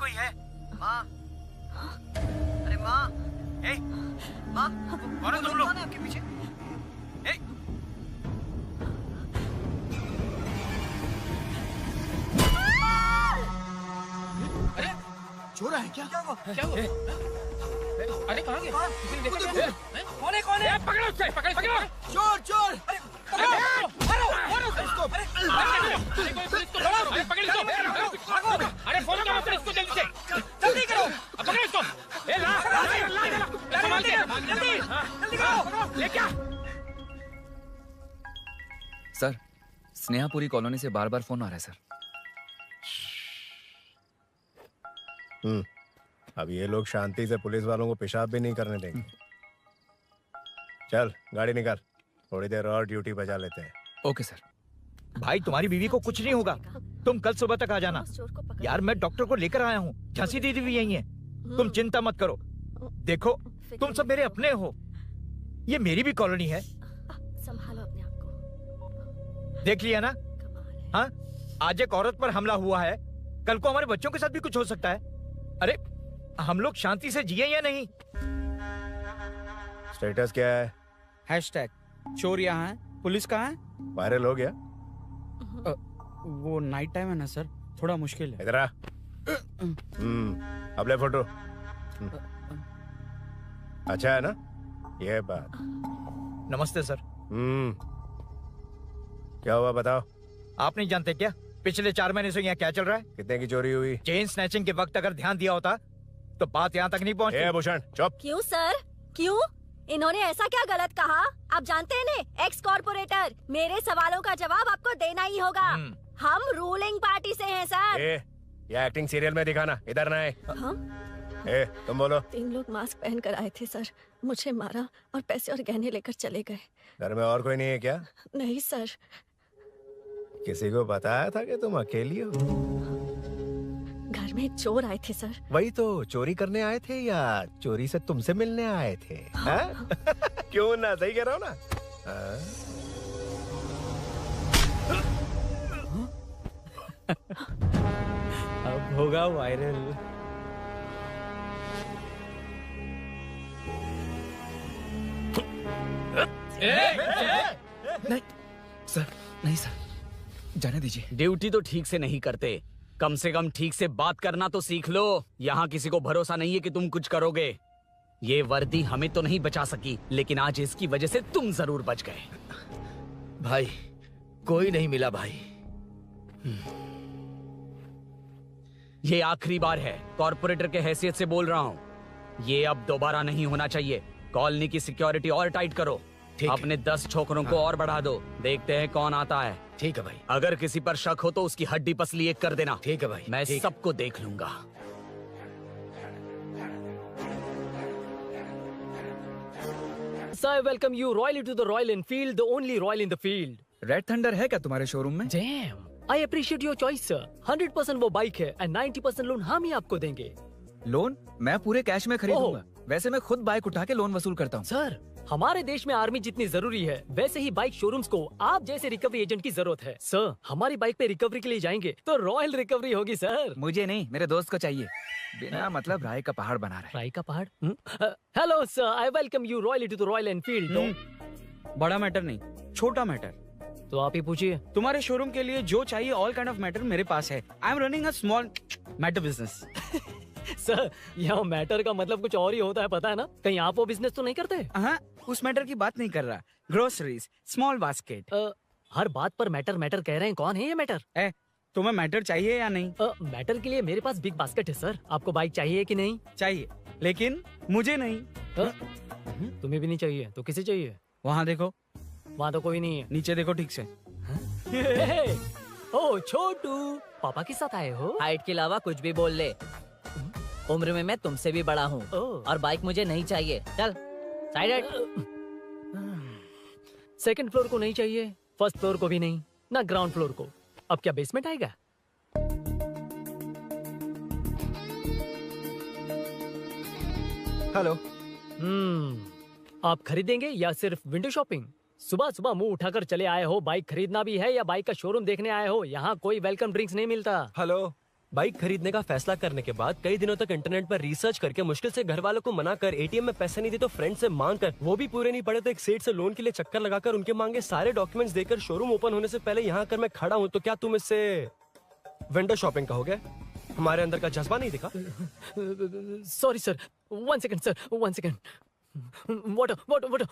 कोई है? माँ, अरे माँ, ए, माँ, कौन है तुम लोग? आपके पीछे? ए, अरे चोर है क्या? क्या हुआ? अरे कहाँ गया? कौन है? कौन है? पकड़ो उससे, पकड़ो! चोर चोर! अरे फोन करो इसको जल्दी से, जल्दी करो, पकड़ो इसको, जल्दी करो, ले क्या? सर, स्नेहापुरी कॉलोनी से बार बार फोन आ रहा है सर। अब ये लोग शांति से पुलिस वालों को पेशाब भी नहीं करने देंगे। चल गाड़ी निकाल, थोड़ी देर और ड्यूटी बजा लेते हैं। Okay sir. भाई तुम्हारी बीवी को कुछ नहीं होगा, तुम कल सुबह तक आ जाना। यार मैं डॉक्टर को लेकर आया हूँ, झांसी दीदी भी यही है, तुम चिंता मत करो। देखो तुम सब मेरे अपने हो, ये मेरी भी कॉलोनी है, संभालो अपने आप को। देख लिया ना? हाँ, आज एक औरत पर हमला हुआ है, कल को हमारे बच्चों के साथ भी कुछ हो सकता है। अरे हम लोग शांति से जिए या नहीं? स्टेटस क्या है? हैशटैग चोर यहाँ है, पुलिस कहाँ है? वायरल हो गया? वो नाइट टाइम है ना सर, थोड़ा मुश्किल है। इधर आ। अब ले फोटो। अच्छा है ना ये बात? नमस्ते सर। क्या हुआ बताओ? आप नहीं जानते क्या पिछले 4 महीने से यहाँ क्या चल रहा है? कितने की चोरी हुई? चेन स्नैचिंग के वक्त अगर ध्यान दिया होता तो बात यहाँ तक नहीं पहुँची। भूषण चुप। क्यों सर, क्यों? इन्होंने ऐसा क्या गलत कहा? आप जानते हैं ना, एक्स कॉर्पोरेटर, मेरे सवालों का जवाब आपको देना ही होगा। हम रूलिंग पार्टी से हैं सर। ये एक्टिंग सीरियल में दिखाना, इधर ना आए। हाँ? तुम बोलो। 3 लोग मास्क पहन कर आए थे सर, मुझे मारा और पैसे और गहने लेकर चले गए। घर में और कोई नहीं है क्या? नहीं सर। किसी को बताया था कि तुम अकेली हो? घर में चोर आए थे सर। वही तो, चोरी करने आए थे या चोरी से तुमसे मिलने आए थे? हाँ? क्यों ना, सही कह रहा हूँ ना? अब होगा वायरल। नहीं सर, नहीं सर, जाने दीजिए। ड्यूटी तो ठीक से नहीं करते, कम से कम ठीक से बात करना तो सीख लो। यहाँ किसी को भरोसा नहीं है कि तुम कुछ करोगे। ये वर्दी हमें तो नहीं बचा सकी, लेकिन आज इसकी वजह से तुम जरूर बच गए। भाई कोई नहीं मिला भाई। ये आखिरी बार है, कॉर्पोरेटर के हैसियत से बोल रहा हूँ। ये अब दोबारा नहीं होना चाहिए। कॉलोनी की सिक्योरिटी और टाइट करो, अपने 10 छोकरों को और बढ़ा दो। देखते हैं कौन आता है। ठीक है भाई। अगर किसी पर शक हो तो उसकी हड्डी पसली एक कर देना। ठीक है भाई। मैं सबको देख लूंगा। So I welcome you royally to the Royal Enfield, the only Royal in the field. Red thunder है क्या तुम्हारे शोरूम में? Damn, I appreciate your choice, sir. 100% वो बाइक है and 90% लोन हम ही आपको देंगे। लोन? मैं पूरे कैश में खरीदूंगा। वैसे मैं खुद बाइक उठा के लोन वसूल करता हूँ। सर, हमारे देश में आर्मी जितनी जरूरी है, वैसे ही बाइक शोरूम्स को आप जैसे रिकवरी एजेंट की जरूरत है। सर, हमारी बाइक पे रिकवरी के लिए जाएंगे तो रॉयल रिकवरी होगी सर। मुझे नहीं, मेरे दोस्त को चाहिए। बिना मतलब राय का पहाड़ बना रहा है। राय का पहाड़? Hello sir, I welcome you royally to the Royal Enfield. बड़ा मैटर नहीं, छोटा मैटर। तो आप ही पूछिए। तुम्हारे शोरूम के लिए जो चाहिए ऑल काइंड ऑफ मैटर मेरे पास है। I am running a small matter business. Sir, यहाँ मैटर का मतलब कुछ और ही होता है, पता है ना? कहीं आप वो बिजनेस तो नहीं करते? हाँ, उस मैटर की बात नहीं कर रहा। Groceries, small basket. हर बात पर मैटर मैटर कह रहे हैं, कौन है ये मैटर? तुम्हें मैटर चाहिए या नहीं? मैटर के लिए मेरे पास बिग बास्केट है सर। आपको बाइक चाहिए कि नहीं? चाहिए, लेकिन मुझे नहीं। तुम्हें भी नहीं चाहिए तो किसे चाहिए? वहाँ देखो। वहाँ तो कोई नहीं है। नीचे देखो ठीक से। ओ छोटू, पापा के साथ आए हो? हाइट के अलावा कुछ भी बोल ले। उम्र में मैं तुमसे भी बड़ा हूँ और बाइक मुझे नहीं चाहिए। चल साइड। सेकंड फ्लोर को नहीं चाहिए, फर्स्ट फ्लोर को भी नहीं, ना ग्राउंड फ्लोर को। अब क्या बेसमेंट आएगा? हेलो। आप खरीदेंगे या सिर्फ विंडो शॉपिंग? सुबह सुबह मुंह उठाकर चले आए हो, बाइक खरीदना भी है या बाइक का शोरूम देखने आए हो? यहाँ कोई वेलकम ड्रिंक्स नहीं मिलता। हेलो, बाइक खरीदने का फैसला करने के बाद कई दिनों तक इंटरनेट पर रिसर्च करके मुश्किल से घर वालों को मना कर, एटीएम में पैसे नहीं दी तो फ्रेंड से मांग कर, वो भी पूरे नहीं पड़े तो एक सेठ से लोन के लिए चक्कर लगाकर उनके मांगे सारे डॉक्यूमेंट्स देकर शोरूम ओपन होने से पहले यहाँ कर मैं खड़ा हूँ, तो क्या तुम इससे विंडो शॉपिंग कहोगे? हमारे अंदर का जज्बा नहीं दिखा? Sorry sir, 1 second sir, 1 second. Water water water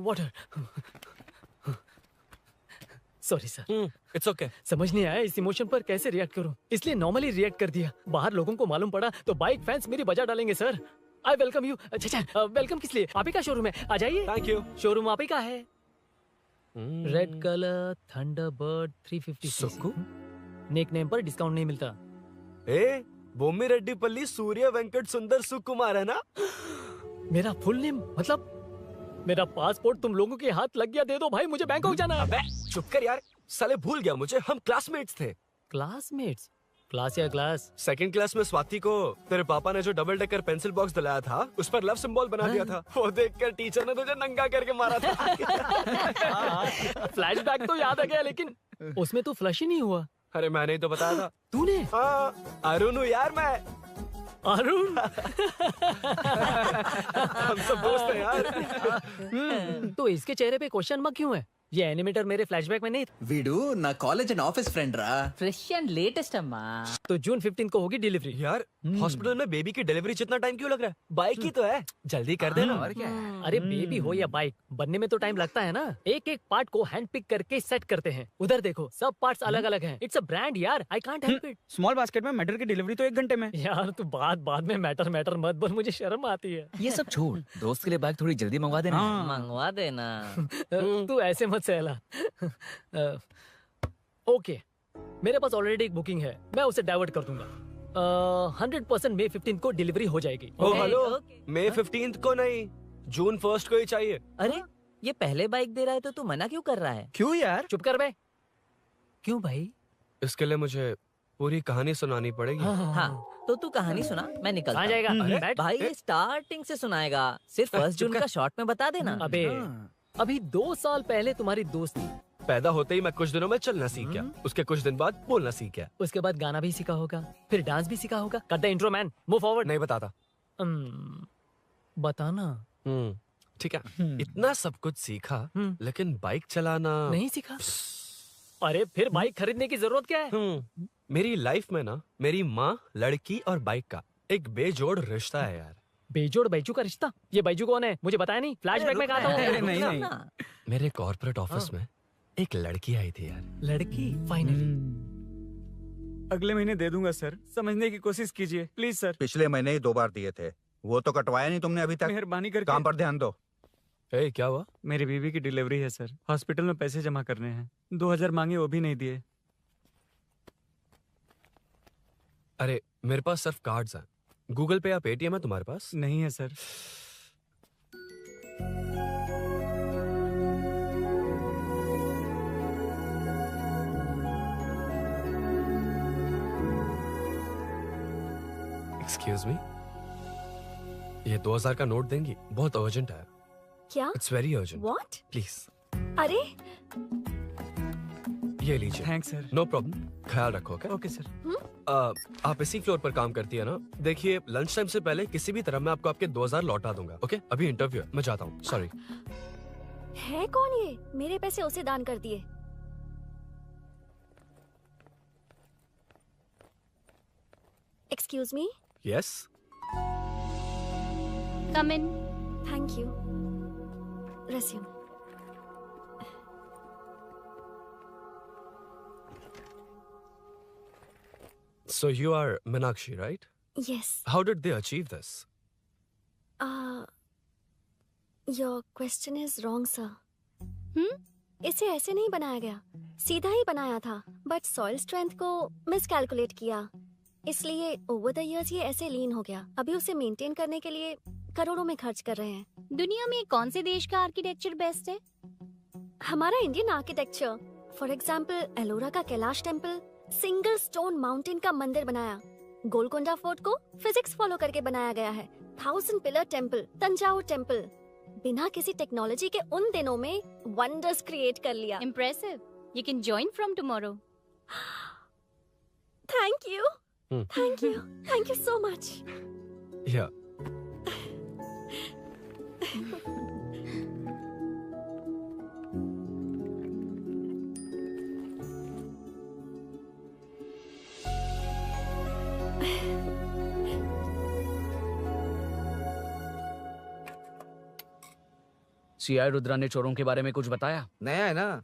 water. Sorry sir. It's okay. समझ नहीं आया इस इमोशन पर कैसे रिएक्ट करूं, इसलिए नॉर्मली रिएक्ट कर दिया। बाहर लोगों को मालूम पड़ा तो बाइक फैंस मेरी बजा डालेंगे सर। I welcome you. अच्छा, वेलकम किस लिए? आप ही का शोरूम है, आ जाइए। Thank you. शोरूम आप ही का है। Red colour Thunderbird 350। Sukku? Nickname पर डिस्काउंट नहीं मिलता। बोम्मी रेड्डी पल्ली सूर्य वेंकट सुंदर सुकुमार है ना? मेरा फुल नेम मतलब? मेरा पासपोर्ट तुम लोगों के हाथ लग गया, दे दो भाई, मुझे बैंकॉक जाना है। अबे चुप कर यार, साले भूल गया मुझे, हम क्लासमेट्स थे। क्लासमेट्स? क्लास या क्लास? सेकंड क्लास में स्वाति को तेरे पापा ने जो डबल डेकर पेंसिल बॉक्स दिलाया था उस पर लव सिंबल बना दिया था। वो देखकर टीचर ने तुझे नंगा करके मारा था। फ्लैशबैक तो याद आ गया, लेकिन उसमें तो फ्लश ही नहीं हुआ। अरे मैंने ही तो बताया था। तूने? हाँ, अरुण हूँ यार मैं। अरुण? हम सब दोस्त हैं यार। तो इसके चेहरे पे क्वेश्चन मार्क क्यों है? ये एनिमेटर मेरे फ्लैशबैक में नहीं। వీడు నా కాలేజ్ అండ్ ఆఫీస్ ఫ్రెండ్ రా. फ्रेश एंड लेटेस्ट अम्मा। तो जून 15 को होगी डिलीवरी। यार हॉस्पिटल में बेबी की डिलीवरी जितना टाइम क्यों लग रहा है? बाइक ही तो है, जल्दी कर देना। और क्या है? अरे बेबी हो या बाइक, बनने में तो टाइम लगता है ना। एक एक पार्ट को हैंड पिक करके सेट करते हैं। उधर देखो, सब पार्ट्स अलग अलग हैं। इट्स अ ब्रांड यार, I can't help it. Small basket में मैटर की डिलीवरी तो 1 घंटे में। यार तू बाद में मैटर मत बोल, मुझे शर्म आती है। ये सब छोड़, दोस्त के लिए बाइक थोड़ी जल्दी मंगवा देना। मंगवा देना। तू ऐसे मत सहला। ओके, मेरे पास ऑलरेडी एक बुकिंग है, मैं उसे डाइवर्ट कर दूंगा। 100% मई 15 को डिलीवरी हो जाएगी। हेलो, मई 15 को नहीं, जून 1 को ही चाहिए। अरे ये पहले बाइक दे रहा है तो तू मना क्यों कर रहा है? क्यों यार? चुप कर बे। क्यों भाई? इसके लिए मुझे पूरी कहानी सुनानी पड़ेगी। हाँ, तो तू कहानी सुना, मैं निकलता हूँ। जाएगा? अरे भाई ये स्टार्टिंग से सुनाएगा, सिर्फ 1 जून का शॉर्ट में बता देना। अबे अभी 2 साल पहले तुम्हारी दोस्ती। पैदा होते ही मैं कुछ दिनों में चलना सीख गया, उसके कुछ दिन बाद बोलना सीख गया, उसके बाद गाना भी सीखा होगा, फिर डांस भी सीखा होगा। Cut the intro man, move forward. नहीं बताता। बताना। ठीक है, इतना सब कुछ सीखा लेकिन बाइक चलाना नहीं सीखा। अरे फिर बाइक खरीदने की जरूरत क्या है? मेरी लाइफ में ना मेरी माँ, लड़की और बाइक का एक बेजोड़ रिश्ता है यार। बेजोड़ बैजू का रिश्ता? ये बैजू कौन है? मुझे बताया नहीं। फ्लैशबैक में कहा था। नहीं। मेरे कॉर्पोरेट ऑफिस में एक लड़की आई थी यार। लड़की? फाइनली अगले महीने दे दूंगा सर, समझने की कोशिश कीजिए प्लीज सर। पिछले महीने ही 2 बार दिए थे, वो तो कटवाया नहीं तुमने अभी तक। मेहरबानी करके काम पर ध्यान दो। क्या हुआ? मेरी बीवी की डिलीवरी है सर, हॉस्पिटल में पैसे जमा करने हैं। 2000 मांगे, वो भी नहीं दिए। अरे मेरे पास सिर्फ कार्ड्स हैं। गूगल पे या पेटीएम है तुम्हारे पास? नहीं है सर। एक्सक्यूज मी, ये 2000 का नोट देंगी? बहुत अर्जेंट है। क्या? It's very urgent. What? Please. अरे ये लीजिए। Thanks sir. नो प्रॉब्लम, ख्याल रखो। Okay sir. आप इसी फ्लोर पर काम करती है ना? देखिए लंच टाइम से पहले किसी भी तरह मैं आपको आपके 2000 लौटा दूंगा। ओके, अभी इंटरव्यू है, मैं जाता हूँ। सॉरी। है कौन ये? मेरे पैसे उसे दान कर दिए। Excuse me. Yes, come in. Thank you. Resume. so you are Meenakshi, right? Yes. How did they achieve this? Your question is wrong, sir. इसे ऐसे नहीं बनाया गया, सीधा ही बनाया था, बट सॉइल स्ट्रेंथ को मिसकैलकुलेट किया, इसलिए ओवर द इयर्स ये ऐसे लीन हो गया। अभी उसे मेंटेन करने के लिए करोड़ों में खर्च कर रहे हैं। दुनिया में कौन से देश का आर्किटेक्चर बेस्ट है? हमारा Indian architecture. For example Ellora का Kailash temple, single stone mountain का मंदिर बनाया। गोलकोंडा फोर्ट को फिजिक्स फॉलो करके बनाया गया है। 1000 पिलर टेम्पल, तंजावुर टेम्पल, बिना किसी टेक्नोलॉजी के उन दिनों में वंडर्स क्रिएट कर लिया। Impressive. You can join from tomorrow. Thank you. Thank you so much. या सीआई रुद्रा ने चोरों के बारे में कुछ बताया? नया है ना,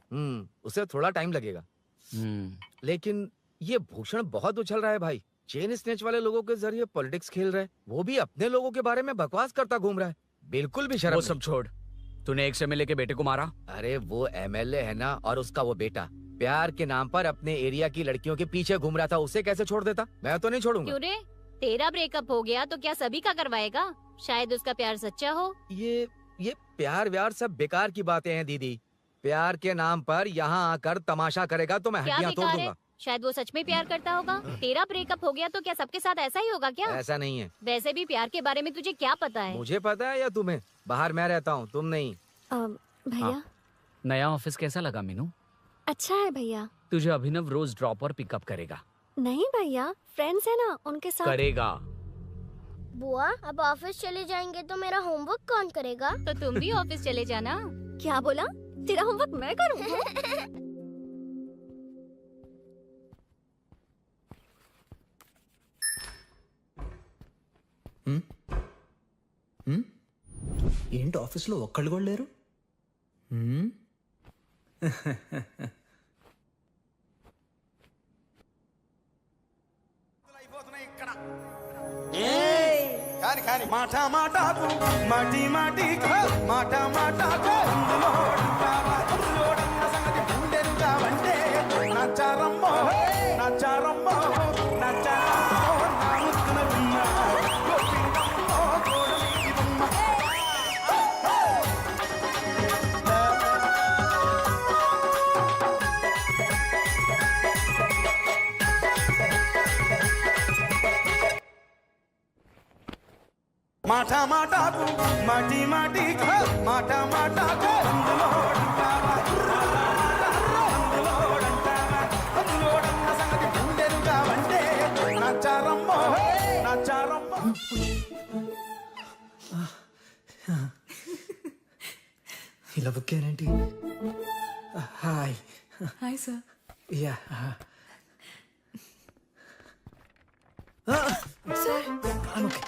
उसे थोड़ा टाइम लगेगा। लेकिन ये भूषण बहुत उछल रहा है भाई। चेन स्नेच वाले लोगों के जरिए पॉलिटिक्स खेल रहा है, वो भी अपने लोगों के बारे में बकवास करता घूम रहा है। बिल्कुल भी शर्म वो नहीं। सब छोड़, तूने एक्स एमएलए के बेटे को मारा? अरे वो एमएलए है ना, और उसका वो बेटा प्यार के नाम पर अपने एरिया की लड़कियों के पीछे घूम रहा था, उसे कैसे छोड़ देता? मैं तो नहीं छोड़ूंगा। क्यों रे? तेरा ब्रेकअप हो गया तो क्या सभी का करवाएगा? शायद उसका प्यार सच्चा हो। ये प्यार व्यार सब बेकार की बातें हैं दीदी। प्यार के नाम पर यहाँ आकर तमाशा करेगा तो मैं क्या हड्डियां तोड़ बेकार है? दूंगा। शायद वो सच में प्यार करता होगा। तेरा ब्रेकअप हो गया तो क्या सबके साथ ऐसा ही होगा क्या? ऐसा नहीं है। वैसे भी प्यार के बारे में तुझे क्या पता है? मुझे पता है या तुम्हें? बाहर मैं रहता हूँ, तुम नहीं। भैया नया ऑफिस कैसा लगा मीनू? अच्छा है भैया। तुझे अभिनव रोज ड्रॉप और पिकअप करेगा? नहीं भैया, फ्रेंड्स है ना, उनके साथ करेगा। बुआ अब ऑफिस चले जाएंगे तो मेरा होमवर्क कौन करेगा? तो तुम भी ऑफिस चले जाना। क्या बोला? तेरा होमवर्क मैं करूँ? ఏంటి ఆఫీస్లో ఒక్కళ్ళు కూడా లేరు? కాని కాని మాట మాటకు మాటి మాటికి మాట మాటకు అందులోడుంటావా సంగతి గుండెరుగా వంటే నచ్చారమ్మో నచ్చారమ్మో నచ్చారమ్మో నా ముక్కున ఉన్న గోపినమ్మో గోడమిదివమ్మ మాట మాటకు మాటి మాటికి మాట మాటకు అందులోడుంటావా అందులోడున్న సంగతి గుండెరుగా వంటే నచ్చారమ్మో నచ్చారమ్మో ఇలా బుక్ ఏంటి? Hi hi sir. Ya sir okay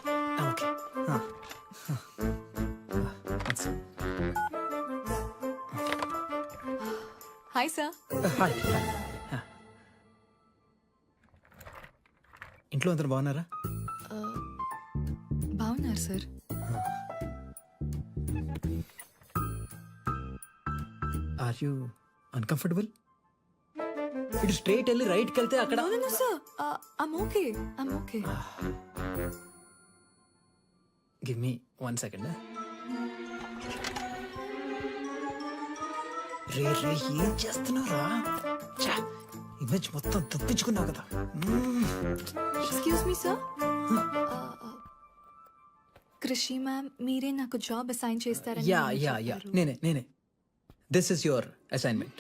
okay. Hi sir. Hi. ఇంట్లో అందరు బాగున్నారా? బాగున్నారు సార్. Are you uncomfortable? ఇటు స్ట్రైట్ వెళ్ళి రైట్కి వెళ్తే అక్కడ. No, sir. I'm okay. I'm okay. Give me 1 second. రే రే ఏం చేస్తున్నారా? ఇమేజ్ మొత్తం తప్పించుకున్నావు కదా. Excuse me, sir. Krishi ma'am మీరే నాకు జాబ్ అసైన్ చేస్తారని యా యా యా నేనే. This is your assignment.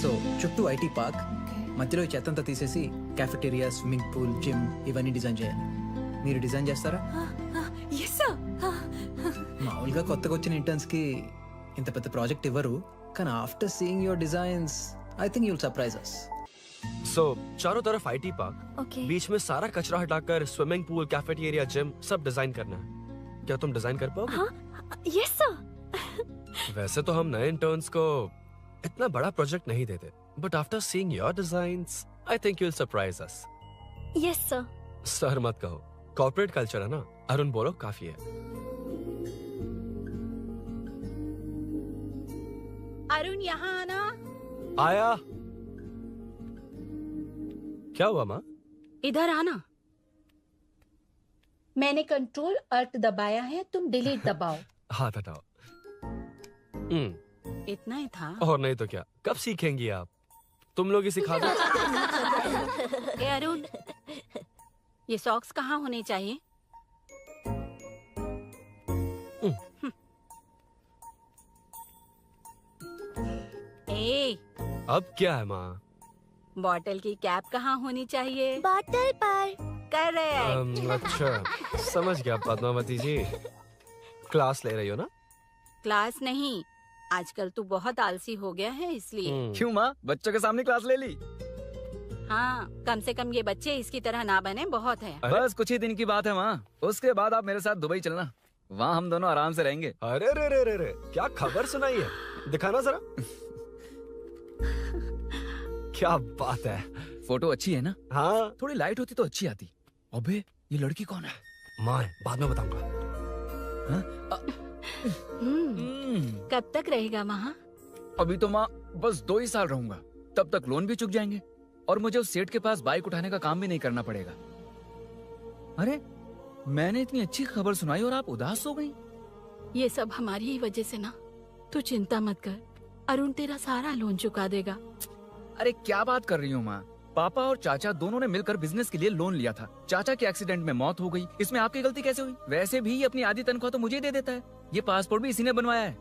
So చుట్టూ ఐటీ పార్క్, మధ్యలో ఈ చెత్తంతా తీసేసి క్యాఫెటేరియా, స్విమ్మింగ్ పూల్, జిమ్ ఇవన్నీ డిజైన్ చేయాలి. మీరు డిజైన్ చేస్తారా? Yes sir. మామూలుగా కొత్తగా వచ్చిన ఇంటర్న్స్కి ఇంత పెద్ద ప్రాజెక్ట్ ఇవ్వరు, కానీ after seeing your designs I think you will surprise us. So चारों तरफ आईटी पार्क, Okay. बीच में सारा कचरा हटाकर स्विमिंग पूल, कैफेटेरिया, जिम सब डिजाइन करना है. क्या तुम डिजाइन कर पाओगे? Yes sir. वैसे तो हम नए इंटर्न्स को इतना बड़ा प्रोजेक्ट नहीं देते, but after seeing your designs I think you will surprise us. Yes sir. Sir मत कहो, कॉर्पोरेट कल्चर है ना. अरुण बोलो काफी है. अरुण यहाँ आना. आया. क्या हुआ माँ? इधर आना. मैंने कंट्रोल अल्ट दबाया है, तुम डिलीट दबाओ. हाथ हटाओ. इतना ही था. और नहीं तो क्या, कब सीखेंगी आप? तुम लोग ही सिखा दो. ए अरुण, ये सॉक्स कहाँ होने चाहिए? ए अब क्या है माँ? बॉटल की कैप कहाँ होनी चाहिए? बॉटल पर। करेक्ट। अच्छा समझ गया पद्मावती जी, क्लास ले रही हो ना? क्लास नहीं, आजकल तू बहुत आलसी हो गया है इसलिए। क्यों माँ, बच्चों के सामने क्लास ले ली? हाँ, कम से कम ये बच्चे इसकी तरह ना बने, बहुत है। बस कुछ ही दिन की बात है माँ, उसके बाद आप मेरे साथ दुबई चलना, वहाँ हम दोनों आराम से रहेंगे। अरे रे रे रे रे, क्या खबर सुनाई है, दिखाना जरा। क्या बात है, फोटो अच्छी है ना? हाँ। थोड़ी लाइट होती तो अच्छी आती। अबे ये लड़की कौन है? माँ है, बाद में बताऊंगा। कब तक रहेगा वहाँ? अभी तो माँ बस 2 ही साल रहूंगा, तब तक लोन भी चुक जाएंगे और मुझे उस सेठ के पास बाइक उठाने का काम भी नहीं करना पड़ेगा। अरे मैंने इतनी अच्छी खबर सुनाई और आप उदास हो गई। ये सब हमारी ही वजह से ना, तू चिंता मत कर, अरुण तेरा सारा लोन चुका देगा। अरे क्या बात कर रही हो माँ, पापा और चाचा दोनों ने मिलकर बिजनेस के लिए लोन लिया था। चाचा के एक्सीडेंट में मौत हो गई, इसमें आपकी गलती कैसे हुई? वैसे भी ये अपनी आधी तनख्वाह तो मुझे दे देता है। ये पासपोर्ट भी इसी ने बनवाया है।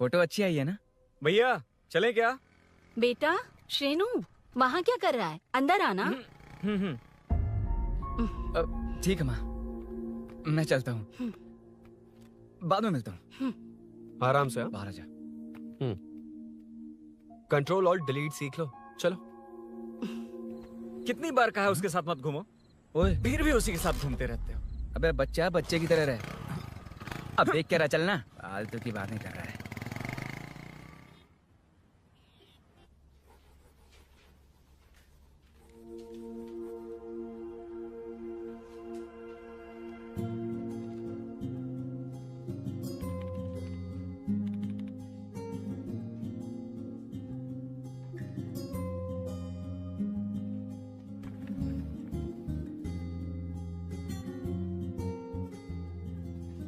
फोटो अच्छी आई है ना? भैया चले क्या? बेटा श्रेनु, वहाँ क्या कर रहा है? अंदर आना। ठीक है माँ, मैं चलता हूँ, बाद में मिलता हूँ। आराम से। बाहर आ जा। कंट्रोल और डिलीट सीख लो, चलो। कितनी बार कहा है उसके साथ मत घूमो, ओए फिर भी उसी के साथ घूमते रहते हो। अबे बच्चा बच्चे की तरह रहे, अब देख के रहा चलना, फालतू की बात नहीं कर रहा है।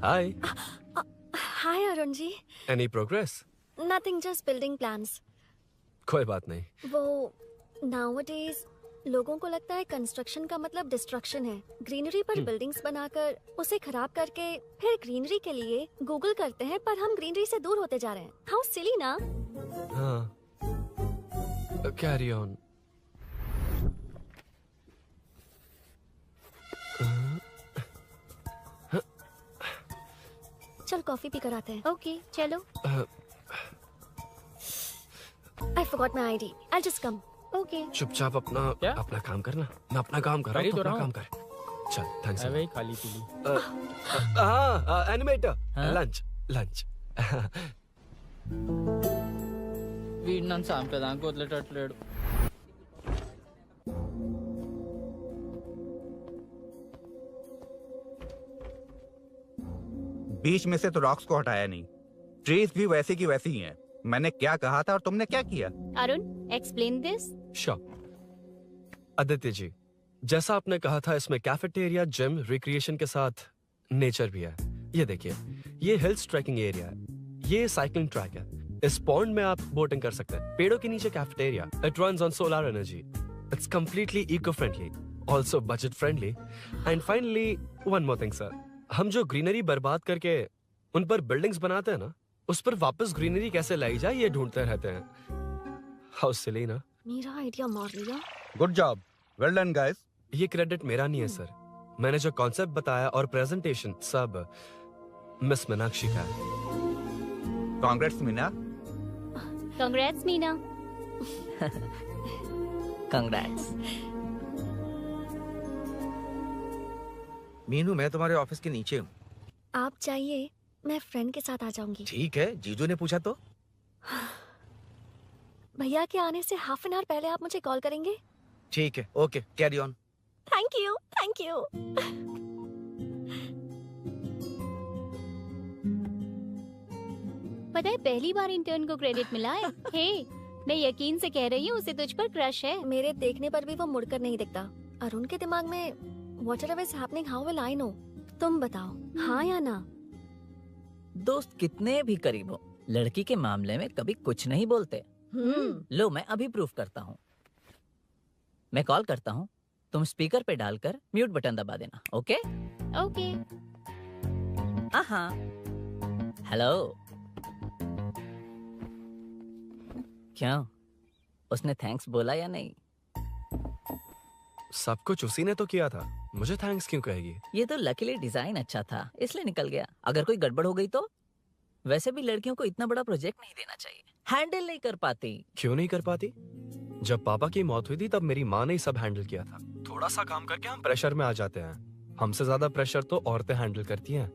Hi. Hi Arun ji. Any progress? Nothing, just building plans. कोई बात नहीं। वो नाउअडेज लोगों को लगता है कंस्ट्रक्शन का मतलब डिस्ट्रक्शन है। ग्रीनरी पर बिल्डिंग्स बनाकर उसे खराब करके फिर ग्रीनरी के लिए गूगल करते हैं, पर हम ग्रीनरी से दूर होते जा रहे हैं। हाउ सिली ना? हाँ, कैरी ऑन। चल कॉफी पी कर आते हैं। ओके चलो। I forgot my ID. I'll just come. Okay. चुपचाप अपना काम करना, मैं अपना काम कर रहा हूँ, अपना काम कर। चल थैंक्स। वही खाली पीली। हाँ एनिमेटर, लंच। వీడిని సాంపేదానికి వదిలేటట్లేడు. बीच में से तो रॉक्स को हटाया नहीं, ट्रीज भी वैसी की वैसी ही हैं। मैंने क्या कहा था और तुमने क्या किया? Arun explain this. आदित्य जी, जैसा आपने कहा था, इसमें कैफेटेरिया, जिम, रिक्रिएशन के साथ नेचर भी है। ये देखिए, ये हिल्स ट्रैकिंग एरिया है, ये साइकिलिंग ट्रैक है, इस पॉन्ड में आप बोटिंग कर सकते हैं, पेड़ों के नीचे cafeteria, it runs on solar energy, it's completely eco friendly, also budget friendly, and finally one more thing sir, हम जो ग्रीनरी बर्बाद करके उन पर बिल्डिंग्स बनाते हैं ना, उस पर वापस ग्रीनरी कैसे लाई जाए ये ढूंढते रहते हैं। हाउ सिली ना? मेरा आइडिया मार लिया। Good job, well done guys. ये क्रेडिट मेरा नहीं है सर, मैंने जो कॉन्सेप्ट बताया और प्रेजेंटेशन सब मिस मीनाक्षी का है। Congrats Meena. Congrats Meena. Congrats. Meenu, मैं तुम्हारे ऑफिस के नीचे हूँ। आप चाहिए मैं फ्रेंड के साथ आ जाऊंगी। ठीक है, जीजू ने पूछा तो। भैया के आने से हाफ एन आवर पहले आप मुझे कॉल करेंगे? ठीक है, okay, carry on. Thank you, thank you. पता है पहली बार इंटर्न को क्रेडिट मिला है। हे, मैं यकीन से कह रही हूँ उसे तुझ पर क्रश है। मेरे देखने पर भी वो मुड़कर नहीं दिखता। अरुण के दिमाग में whatever is happening, how will I know? तुम बताओ, हाँ या ना? दोस्त कितने भी करीब हो, लड़की के मामले में कभी कुछ नहीं बोलते। लो मैं अभी प्रूफ करता हूँ। मैं कॉल करता हूँ, तुम स्पीकर पे डालकर म्यूट बटन दबा देना। Okay okay. हाँ। हेलो। क्या उसने थैंक्स बोला या नहीं? सब कुछ उसी ने तो किया था, मुझे थैंक्स क्यों कहेगी? ये तो लकीली डिजाइन अच्छा था इसलिए निकल गया, अगर कोई गड़बड़ हो गई तो? वैसे भी लड़कियों को इतना बड़ा प्रोजेक्ट नहीं देना चाहिए, हैंडल नहीं कर पाती। क्यों नहीं कर पाती? जब पापा की मौत हुई थी तब मेरी माँ ने ही सब हैंडल किया था। थोड़ा सा काम करके हम प्रेशर में आ जाते हैं, हमसे ज्यादा प्रेशर तो औरतें हैंडल करती हैं।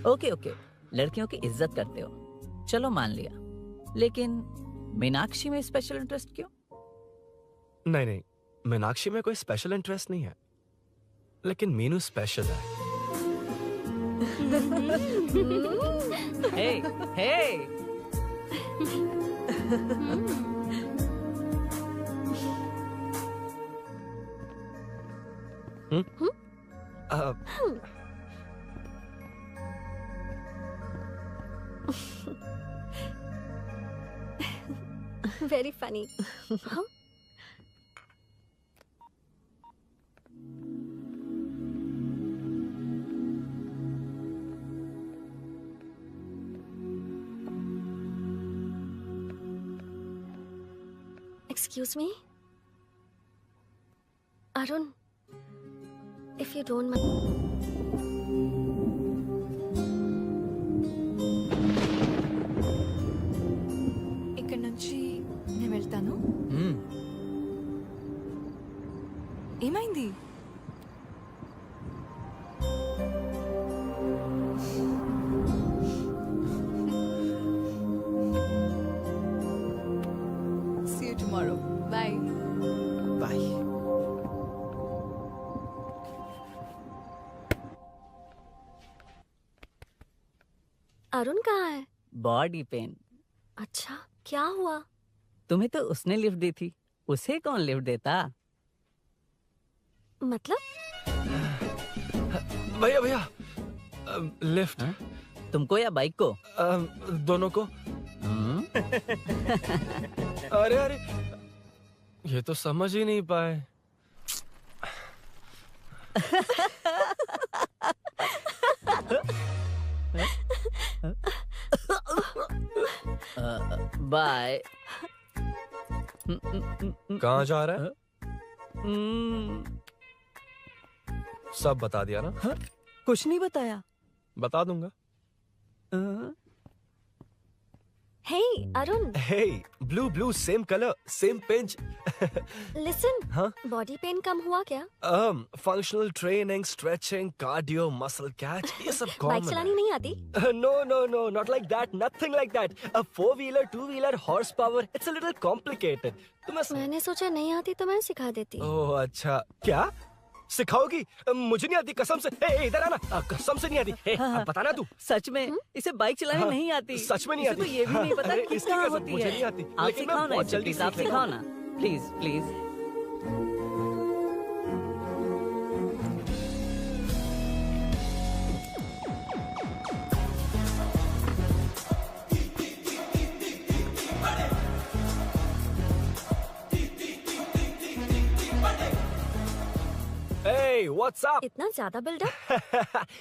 ओके ओके, लड़कियों की इज्जत करते हो, चलो मान लिया, लेकिन मीनाक्षी में स्पेशल इंटरेस्ट क्यों? नहीं नहीं, मीनाक्षी में कोई स्पेशल इंटरेस्ट नहीं है, लेकिन मीनू स्पेशल है। हे हे very funny. Excuse me? Arun, if you don't mind. ఇక్కడ నుంచి నేను వెళ్తాను. ఏమైంది? See you tomorrow. Bye. Bye. Arun कहाँ है? Body pain. अच्छा, क्या हुआ? तुम्हें तो उसने लिफ्ट दी थी, उसे कौन लिफ्ट देता? मतलब? भैया भैया, लिफ्ट। तुमको या बाइक को? दोनों को। अरे अरे, ये तो समझ ही नहीं पाए। बाय। कहाँ जा रहा है? सब बता दिया ना? कुछ नहीं बताया। बता दूंगा। Hey, Arun. Hey, blue, same color, same pinch. Listen. हाँ? Body pain कम हुआ क्या? Functional training, stretching, cardio, muscle catch, ये सब common बाइक चलानी नहीं आती? No, not like that, nothing like that. A 4-wheeler, 2-wheeler, horsepower, it's a little complicated. मैंने सोचा नहीं आती तो मैं सिखा देती। ओह अच्छा, क्या? सिखाओगी? मुझे नहीं आती कसम से। इधर आना, कसम से नहीं आती। बताना तू। सच में इसे बाइक चलानी नहीं आती। सच में नहीं आती। तो ये भी नहीं पता किस कहाँ होती मुझे है। नहीं आती। आप लेकिन मैं सिखाओ ना, बहुत जल्दी आप सिखाओ ना, please please. Hey, what's up? इतना ज्यादा बिल्डअप?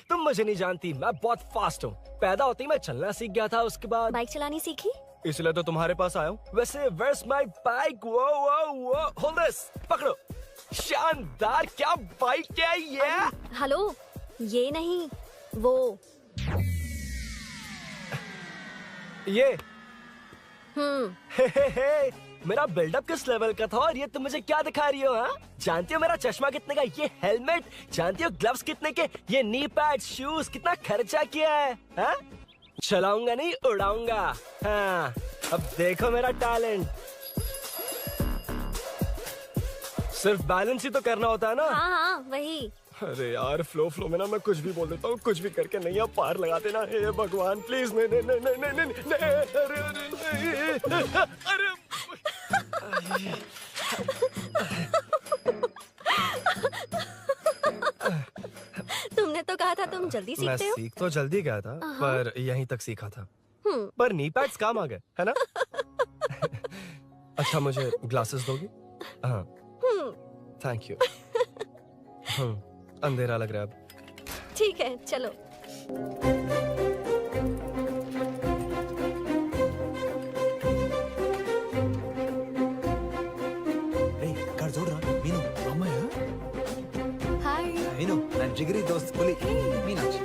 तुम मुझे नहीं जानती, मैं बहुत फास्ट हूँ। पैदा होते ही मैं चलना सीख गया था, उसके बाद बाइक चलानी सीखी? इसलिए तो तुम्हारे पास आया हूँ। वैसे where's my bike? Whoa, hold this, पकड़ो। शानदार, क्या बाइक है ये? हेलो, ये नहीं, वो। ये? मेरा बिल्डअप किस लेवल का था और ये तुम मुझे क्या दिखा रही हो? हाँ, जानती हो मेरा चश्मा कितने का, ये हेलमेट, जानती हो ग्लव्स कितने के, ये नी पैड, शूज, कितना खर्चा किया है? हाँ? चलाऊंगा नहीं, उड़ाऊंगा। हाँ, अब देखो मेरा टैलेंट। सिर्फ बैलेंस ही तो करना होता है ना? हाँ, वही। अरे यार, फ्लो में ना मैं कुछ भी बोल देता हूँ, कुछ भी करके नहीं आप पार लगा देना। हे भगवान प्लीज, नहीं, अरे तुमने तो कहा था तुम जल्दी मैं सीखते हो। सीख तो जल्दी गया था, पर यहीं तक सीखा था। पर नी पैड्स काम आ गए, है ना? अच्छा, मुझे ग्लासेस दोगी? हाँ, थैंक यू। अंधेरा लग रहा है अब। ठीक है, चलो। విను నా జిగిరి దోస్త్ పులి మీనాక్షి.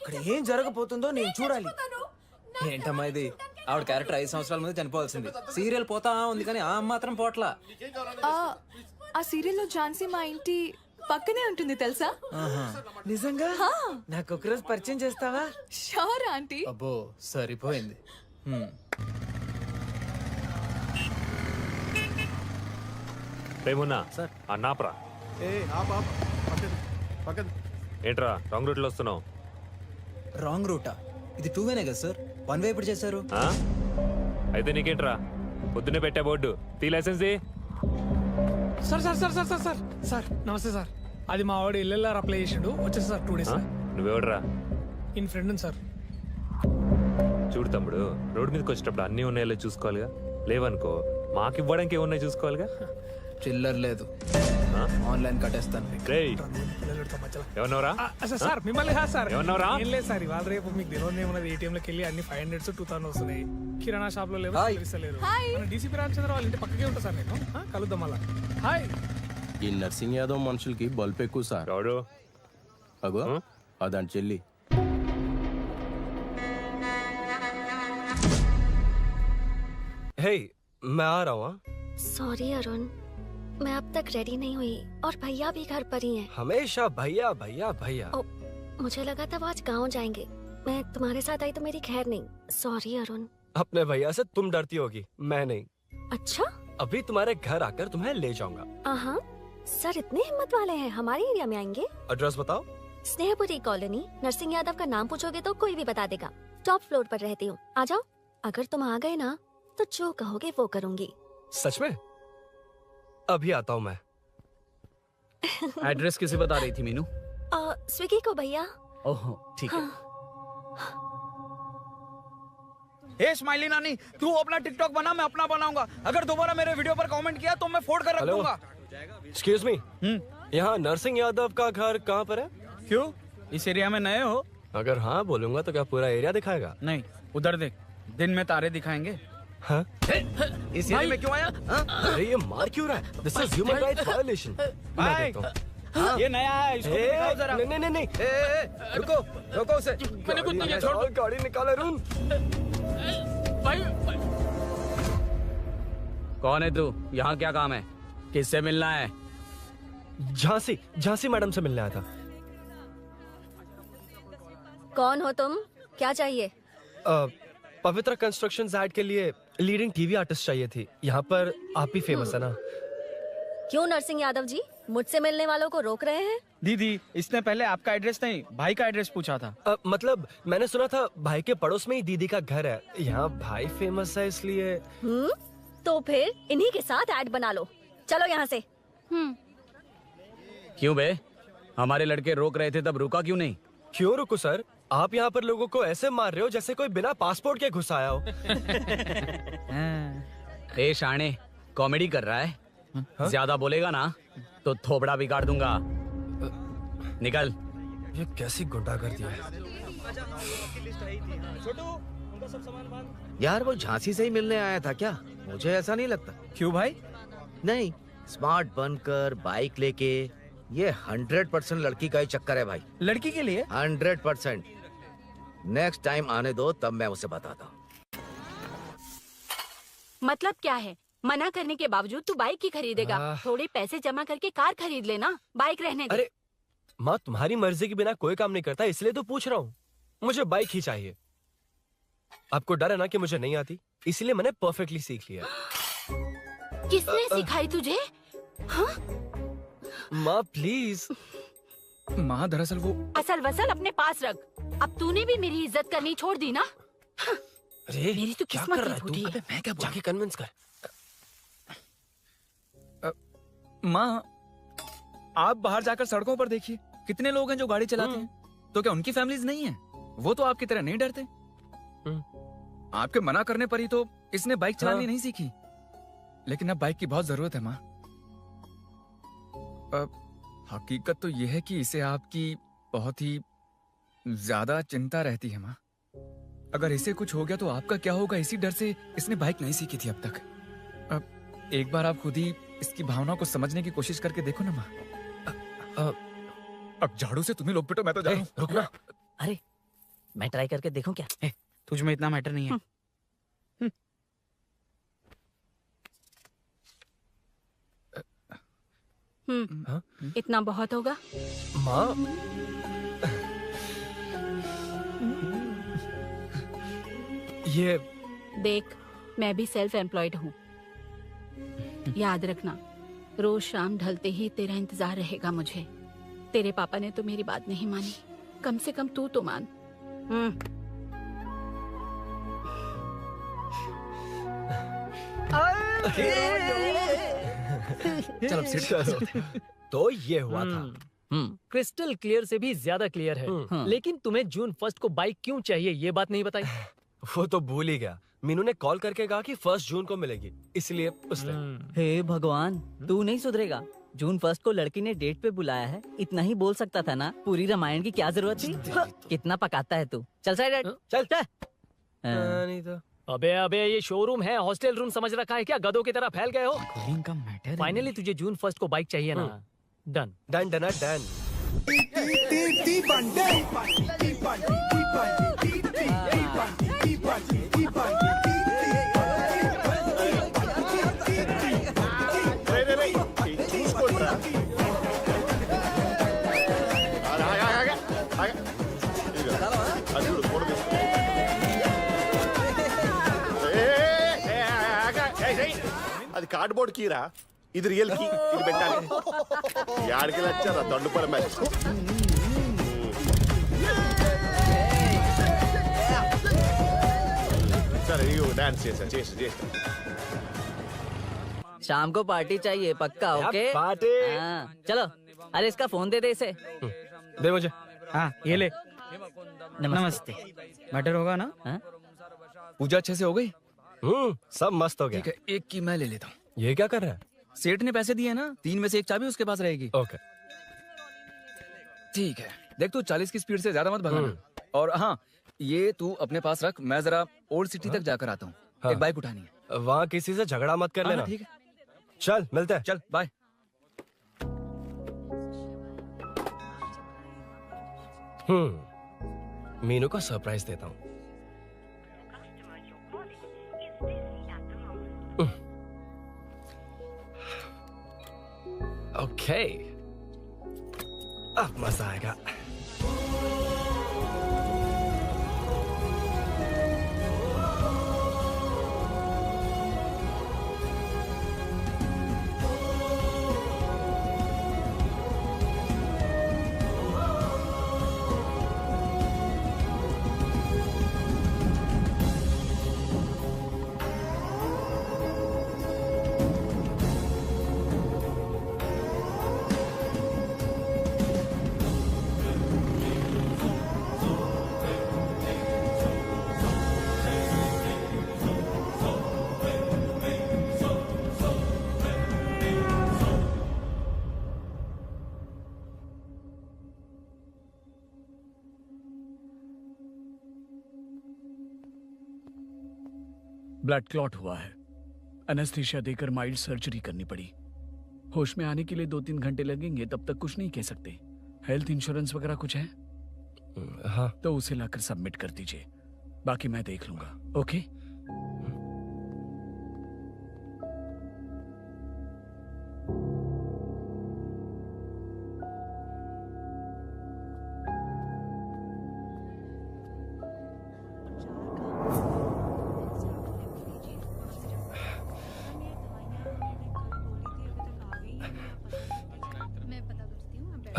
అక్కడ ఏం జరగబోతుందో నేను చూడాలి. ఏంటమ్మా ఇది? ఆవిడ క్యారెక్టర్ 5 సంవత్సరాల ముందు చనిపోవాల్సింది. సీరియల్ పోతా ఉంది కానీ ఆ మాత్రం పోట్లా. ఆ సీరియల్లో ఝాన్సీ మా ఇంటి పక్కనే ఉంటుంది తెలుసా? నిజంగా? నాకు ఒకరోజు పరిచయం చేస్తావా? Sure aunty. అబ్బో సరిపోయింది. రేమున్నా సార్ అన్నాప్రా. ఏంట్రా రాంగ్ రూట్ లో వస్తున్నావు? రాంగ్ రూటా? ఇది 2 వేనే కదా సార్? 1 వే ఎప్పుడు చేశారు? అయితే నీకేంట్రా పొద్దున్నే పెట్టే బోర్డు తీ లైసెన్స్ ది. Sir sir sir sir sir sir sir నమస్తే సార్. అది మా వాడు ఎల్ఎల్ఆర్ అప్లై చేసిండు వచ్చేసి సార్ 2 డేస్. నువ్వెవడరా? ఇన్ ఫ్రెండ్ సార్. చూడు తమ్ముడు, రోడ్డు మీదకి వచ్చేటప్పుడు అన్నీ ఉన్నాయో చూసుకోవాలిగా. లేవనుకో మాకు ఇవ్వడానికి ఏమున్నాయి చూసుకోవాలిగా. చిల్లర్ లేదు, ఆన్లైన్ కట్టేస్తాను. ఏమన్నావురా? సార్ మిమ్మల్ని కాదు సార్. ఏమన్నావురా? ఏం లేదు సార్, ఇవాళ రేపు మీకు తెలియదు ఏమన్నది. ATM లోకి వెళ్ళి అన్ని 500 2000 వస్తున్నాయి. కిరాణా షాప్ లో లేవు, తెలుస్తలేరు. డీసీపీ రామచంద్ర వాళ్ళ ఇంటి పక్కకే ఉంటా సార్. నేను కలుద్దాం మళ్ళా. హాయ్. ఈ నర్సింగ్ యాదవ్ మనుషులకి బల్బ్ ఎక్కువ సార్. అగో అదండి చెల్లి. हे मैं आ रहा हूँ. सॉरी अरुण, मैं अब तक रेडी नहीं हुई और भैया भी घर पर ही हैं। हमेशा भैया भैया भैया. मुझे लगा था वो आज गाँव जाएंगे, मैं तुम्हारे साथ आई तो मेरी खैर नहीं। सॉरी अरुण। अपने भैया से तुम डरती होगी, मैं नहीं. अच्छा? अभी तुम्हारे घर आकर तुम्हें ले जाऊंगा. हाँ, सर इतने हिम्मत वाले हैं, हमारे एरिया में आएंगे? एड्रेस बताओ. स्नेहपुरी कॉलोनी, नरसिंह यादव का नाम पूछोगे तो कोई भी बता देगा। टॉप फ्लोर पर रहती हूँ, आ जाओ। अगर तुम आ गए ना तो जो कहोगे वो करूँगी। सच में? अभी आता हूँ मैं. एड्रेस किसे बता रही थी मीनू? स्विगी को भैया. ओहो ठीक है. हे स्माइली नानी, तू अपना टिकटॉक बना, मैं अपना बनाऊंगा. अगर दोबारा मेरे वीडियो पर कमेंट किया तो मैं फोड़ कर रख दूंगा. एक्सक्यूज मी, यहाँ नरसिंह यादव का घर कहाँ पर है? क्यों, इस एरिया में नए हो? अगर हाँ बोलूंगा तो क्या पूरा एरिया दिखाएगा? नहीं, उधर देख, दिन में तारे दिखाएंगे. हाँ? इस एरिया में क्यों आया? अरे ये मार क्यों रहा है? This is human rights violation. ये नया है, इसको दिखाओ जरा. नहीं. रुको, रोको उसे. मैंने कुछ नहीं किया, छोड़. गाड़ी निकाल अरुण. कौन है तू? यहाँ क्या काम है? किससे मिलना है? झांसी मैडम से मिलने आया था. कौन हो तुम? क्या चाहिए? पवित्र कंस्ट्रक्शंस ऐड के लिए लीडिंग टीवी आर्टिस्ट चाहिए थी. यहाँ पर आप ही फेमस है ना. क्यों नरसिंह यादव जी मुझसे मिलने वालों को रोक रहे हैं? दीदी, इसने पहले आपका एड्रेस नहीं, भाई का एड्रेस पूछा था. मतलब मैंने सुना था भाई के पड़ोस में ही दीदी का घर है. यहाँ भाई फेमस है इसलिए. तो फिर इन्हीं के साथ ऐड बना लो. चलो यहाँ से. क्यों बे? हमारे लड़के रोक रहे थे तब रुका क्यों नहीं? क्यों रुको सर? आप यहाँ पर लोगों को ऐसे मार रहे हो जैसे कोई बिना पासपोर्ट के घुस आया हो. ए शाणे, कॉमेडी कर रहा है? ज्यादा बोलेगा ना तो थोबड़ा बिगाड़ दूंगा. निकल. ये कैसी गुंडागर्दी है. यार वो झांसी से ही मिलने आया था क्या? मुझे ऐसा नहीं लगता. क्यों भाई? नहीं, स्मार्ट बनकर बाइक लेके, ये 100% लड़की का ही चक्कर है भाई. लड़की के लिए? 100%. नेक्स्ट टाइम आने दो, तब मैं उसे बताता हूँ. मतलब क्या है? मना करने के बावजूद तू बाइक ही खरीदेगा? थोड़े पैसे जमा करके कार खरीद लेना, बाइक रहने दे. अरे माँ, तुम्हारी मर्जी के बिना कोई काम नहीं करता, इसलिए तो पूछ रहा हूँ. मुझे बाइक ही चाहिए. आपको डर है ना कि मुझे नहीं आती, इसलिए मैंने परफेक्टली सीख लिया. किसने सिखाई तुझे? हाँ? माँ प्लीज. माँ दरअसल वो असल वसल अपने पास रख. अब तूने भी मेरी इज्जत करनी छोड़ दी ना. अरे मेरी तो क्या किस्मत कर ही रहा है तू? फूटी है। अबे मैं क्या जाके कन्विंस कर। माँ, आप बाहर जाकर सड़कों पर देखिए, कितने लोग हैं जो गाड़ी चलाते हैं। तो क्या उनकी फैमिलीज नहीं है? वो तो आपकी तरह नहीं डरते। आपके मना करने पर ही तो इसने बाइक चलानी नहीं सीखी। लेकिन अब बाइक की बहुत जरूरत है माँ। हकीकत तो यह है कि इसे आपकी बहुत ही ज्यादा चिंता रहती है माँ। अगर इसे कुछ हो गया तो आपका क्या होगा, इसी डर से इसने बाइक नहीं सीखी थी अब तक। अब एक बार आप खुद ही इसकी भावना को समझने की कोशिश करके देखो ना माँ। अब झाड़ू से तुम्हें लोग पिटो, मैं तो जा रहा हूं। रुकना। अरे मैं ट्राई करके देखूं क्या? तुझ में इतना मैटर नहीं है। इतना बहुत होगा। माँ ये देख, मैं भी सेल्फ एम्प्लॉयड हूँ। याद रखना, रोज शाम ढलते ही तेरा इंतजार रहेगा मुझे। तेरे पापा ने तो मेरी बात नहीं मानी, कम से कम तू तो मान। चलो तो ये हुआ था। क्रिस्टल क्लियर से भी ज्यादा क्लियर है। लेकिन तुम्हें जून 1 को बाइक क्यों चाहिए ये बात नहीं बताई। वो तो भूल ही गया। मीनू ने कॉल करके कहा कि 1 जून को मिलेगी, इसलिए उसने। हे भगवान, तू नहीं सुधरेगा। जून 1 को लड़की ने डेट पे बुलाया है, इतना ही बोल सकता था ना। पूरी रामायण की क्या जरूरत थी? कितना पकाता है तू। चल साइड चल। नहीं तो अबे अबे ये शोरूम है, हॉस्टल रूम समझ रखा है क्या? गधों की तरह फैल गए हो। फाइनली तुझे जून 1 को बाइक चाहिए ना? Done done done done. అది కార్డ్బోర్డ్ కీరా, ఇది రియల్ కీ. ఇది పెట్టాలి. యాడికి వచ్చారా దండుపల మ్యాచ్. సరే ఇగో డాన్స్ చేసా. शाम को पार्टी चाहिए पक्का? Okay party. हाँ, चलो। अरे इसका फोन दे दे इसे। दे मुझे। हाँ ये ले। नमस्ते। मैटर होगा ना? पूजा अच्छे से हो गई? सब मस्त हो गया। ठीक है, एक की मैं ले लेता हूँ। ये क्या कर रहा है? सेठ ने पैसे दिए ना, 3 में से एक चाबी उसके पास रहेगी। ओके ठीक है। देख तू 40 की स्पीड से ज्यादा मत भगाना। और हाँ, ये तू अपने पास रख, मैं जरा ओल्ड सिटी तक जाकर आता हूँ। एक बाइक उठानी है। वहाँ किसी से झगड़ा मत कर लेना। ठीक है, चल मिलते हैं। चल बाय। मीनू को सरप्राइज देता हूँ। ओके, अब मजा आएगा। ब्लड क्लॉट हुआ है। एनेस्थीसिया देकर माइल्ड सर्जरी करनी पड़ी। होश में आने के लिए 2-3 घंटे लगेंगे, तब तक कुछ नहीं कह सकते। हेल्थ इंश्योरेंस वगैरह कुछ है? हाँ। तो उसे लाकर सबमिट कर दीजिए, बाकी मैं देख लूंगा। ओके?